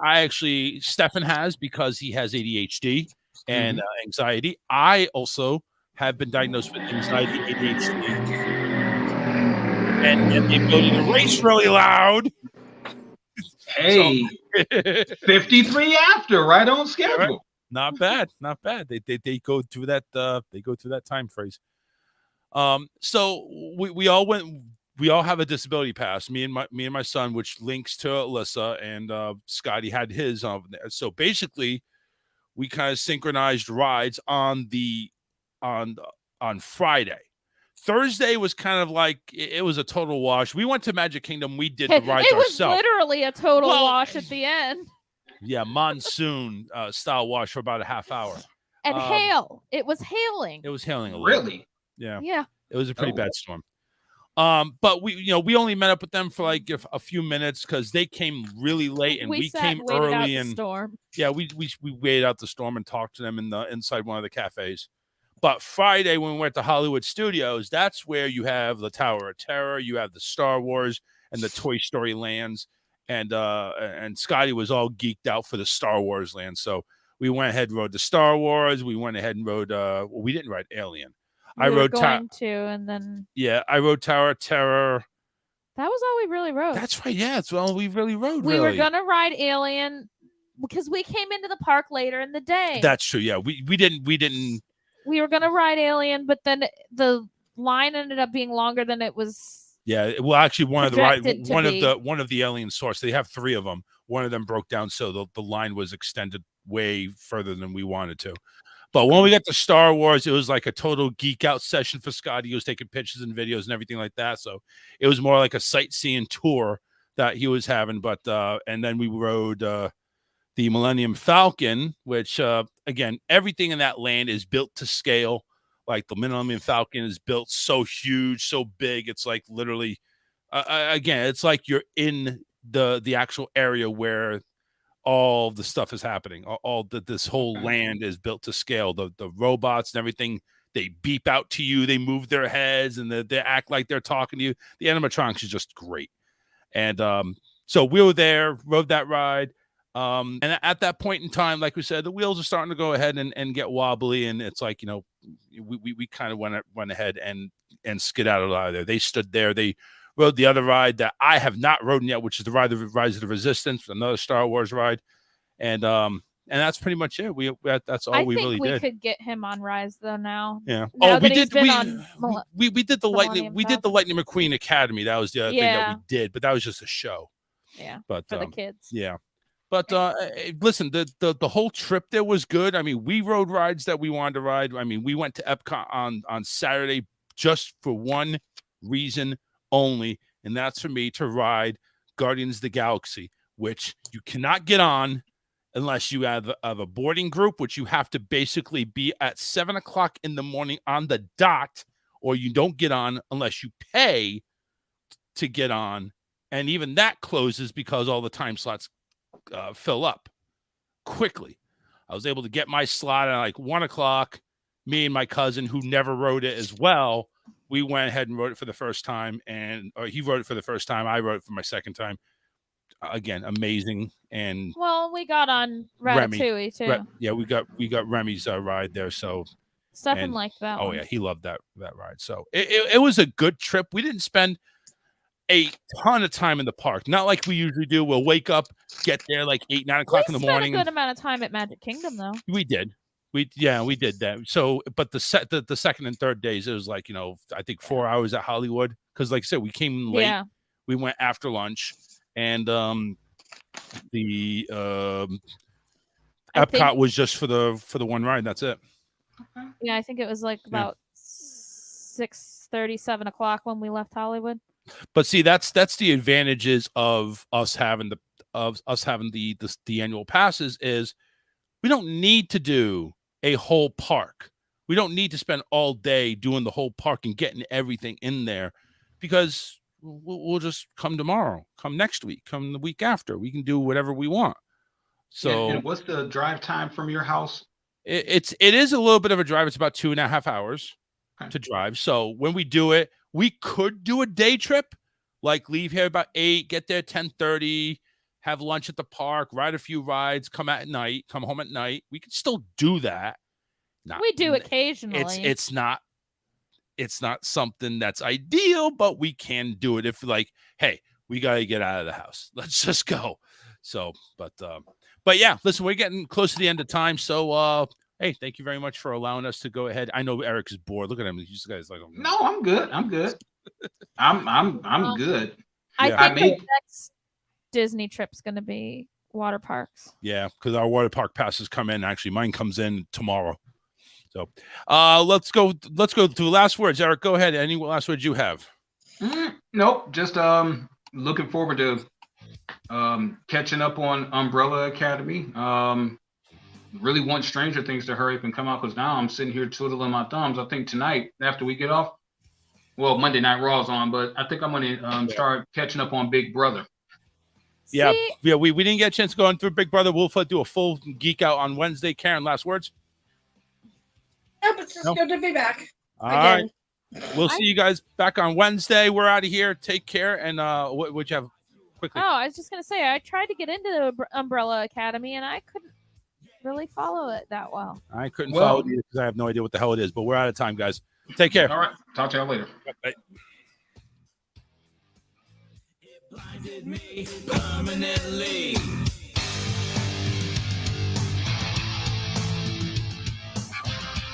Speaker 13: Stefan has because he has ADHD and anxiety. I also have been diagnosed with anxiety, ADHD, and the ability to race really loud.
Speaker 14: Hey, 53 after, right on schedule.
Speaker 13: Right. Not bad, not bad. They go through that time phrase. So we all went. We all have a disability pass. Me and my son, which links to Alyssa, and Scotty had his on there. So basically, we kind of synchronized rides on Friday. Thursday was kind of like it was a total wash. We went to Magic Kingdom. We did the rides
Speaker 21: It was
Speaker 13: ourselves.
Speaker 21: literally a total wash at the end.
Speaker 13: Yeah, monsoon style wash for about a half hour.
Speaker 21: And hail. It was hailing.
Speaker 13: It was hailing a little.
Speaker 14: Really?
Speaker 13: Yeah.
Speaker 21: Yeah.
Speaker 13: It was a pretty bad storm. But we only met up with them for like a few minutes because they came really late and we came early and
Speaker 21: storm.
Speaker 13: Yeah, we waited out the storm and talked to them inside one of the cafes. But Friday when we went to Hollywood Studios, that's where you have the Tower of Terror, you have the Star Wars and the Toy Story lands, and Scotty was all geeked out for the Star Wars land. So we went ahead and rode the Star Wars. We went ahead and rode we didn't ride Alien. I rode
Speaker 21: and then
Speaker 13: I rode Tower of Terror.
Speaker 21: That was all we really rode.
Speaker 13: That's right. Yeah, that's all we really rode.
Speaker 21: We were gonna ride Alien because we came into the park later in the day.
Speaker 13: That's true. Yeah, we didn't.
Speaker 21: We were gonna ride Alien, but then the line ended up being longer than it was.
Speaker 13: Yeah, well, actually, one of the Alien source. They have 3 of them. One of them broke down, so the line was extended way further than we wanted to. But when we got to Star Wars, it was like a total geek out session for Scotty. He was taking pictures and videos and everything like that. So it was more like a sightseeing tour that he was having. But and then we rode the Millennium Falcon, which again, everything in that land is built to scale. Like the Millennium Falcon is built so huge, so big. It's like literally, again, it's like you're in the actual area where all the stuff is happening. This whole land is built to scale. The robots and everything, they beep out to you. They move their heads and they act like they're talking to you. The animatronics is just great. And so we were there, rode that ride. And at that point in time, like we said, the wheels are starting to go ahead and get wobbly. And it's like, we kind of went ahead and skedaddled out of there. They stood there. They rode the other ride that I have not ridden yet, which is the Rise of the Resistance, another Star Wars ride. And that's pretty much it. That's all we really did.
Speaker 21: I think we could get him on Rise though now.
Speaker 13: Yeah.
Speaker 21: Now
Speaker 13: we did the Lightning. We did the Lightning McQueen Academy. That was the other thing that we did, but that was just a show.
Speaker 21: Yeah.
Speaker 13: But
Speaker 21: for the kids.
Speaker 13: Yeah. But listen, the whole trip there was good. I mean, we rode rides that we wanted to ride. I mean, we went to Epcot on Saturday just for one reason only, and that's for me to ride Guardians of the Galaxy, which you cannot get on unless you have a boarding group, which you have to basically be at 7 o'clock in the morning on the dot, or you don't get on unless you pay to get on. And even that closes because all the time slots fill up quickly. I was able to get my slot at like 1 o'clock. Me and my cousin, who never rode it as well, we went ahead and rode it for the first time. Or he rode it for the first time. I rode it for my second time. Again, amazing. And
Speaker 21: well, we got on Ratatouille too.
Speaker 13: Yeah, we got Remy's ride there. So
Speaker 21: Stefan liked that.
Speaker 13: Oh
Speaker 21: one.
Speaker 13: yeah, he loved that ride. So it was a good trip. We didn't spend a ton of time in the park, not like we usually do. We'll wake up, get there like 8, 9 o'clock in the morning.
Speaker 21: We spent a good amount of time at Magic Kingdom, though.
Speaker 13: We did. We did that. So, but the second and third days, it was like, I think 4 hours at Hollywood, because like I said, we came in late.
Speaker 21: Yeah.
Speaker 13: We went after lunch, and the Epcot was just for the one ride. That's it.
Speaker 21: Yeah, I think it was like about 6:30, 7 o'clock when we left Hollywood.
Speaker 13: But see, that's the advantages of us having the annual passes is we don't need to do a whole park. We don't need to spend all day doing the whole park and getting everything in there, because we'll just come tomorrow, come next week, come the week after. We can do whatever we want. So,
Speaker 14: and what's the drive time from your house?
Speaker 13: It is a little bit of a drive. It's about 2.5 hours to drive. So when we do it, we could do a day trip, like leave here about 8, get there 10:30, have lunch at the park, ride a few rides, come home at night. We could still do that.
Speaker 21: We do occasionally.
Speaker 13: It's not something that's ideal, but we can do it if like, hey, we got to get out of the house. Let's just go. So, but yeah, listen, we're getting close to the end of time. So, hey, thank you very much for allowing us to go ahead. I know Eric is bored. Look at him. He's guys like,
Speaker 14: no, I'm good. I'm good. I'm good.
Speaker 21: I think the next Disney trip's going to be water parks.
Speaker 13: Yeah, because our water park passes come in. Actually, mine comes in tomorrow. So, let's go to last words. Eric, go ahead. Any last words you have?
Speaker 14: Nope. Just looking forward to catching up on Umbrella Academy. Really want Stranger Things to hurry up and come out, because now I'm sitting here twiddling my thumbs. I think tonight, after we get off, well, Monday Night Raw's on, but I think I'm going to start catching up on Big Brother.
Speaker 13: Yeah, we didn't get a chance to go on through Big Brother. We'll do a full geek out on Wednesday. Karen, last words?
Speaker 15: Nope, it's just good to be back.
Speaker 13: All right. We'll see you guys back on Wednesday. We're out of here. Take care. And what would you have quickly?
Speaker 21: Oh, I was just going to say, I tried to get into the Umbrella Academy, and I couldn't really follow it that well.
Speaker 13: I couldn't follow it because I have no idea what the hell it is, but we're out of time, guys. Take care.
Speaker 14: All right. Talk to y'all later.
Speaker 13: Bye.
Speaker 12: Blinded me permanently.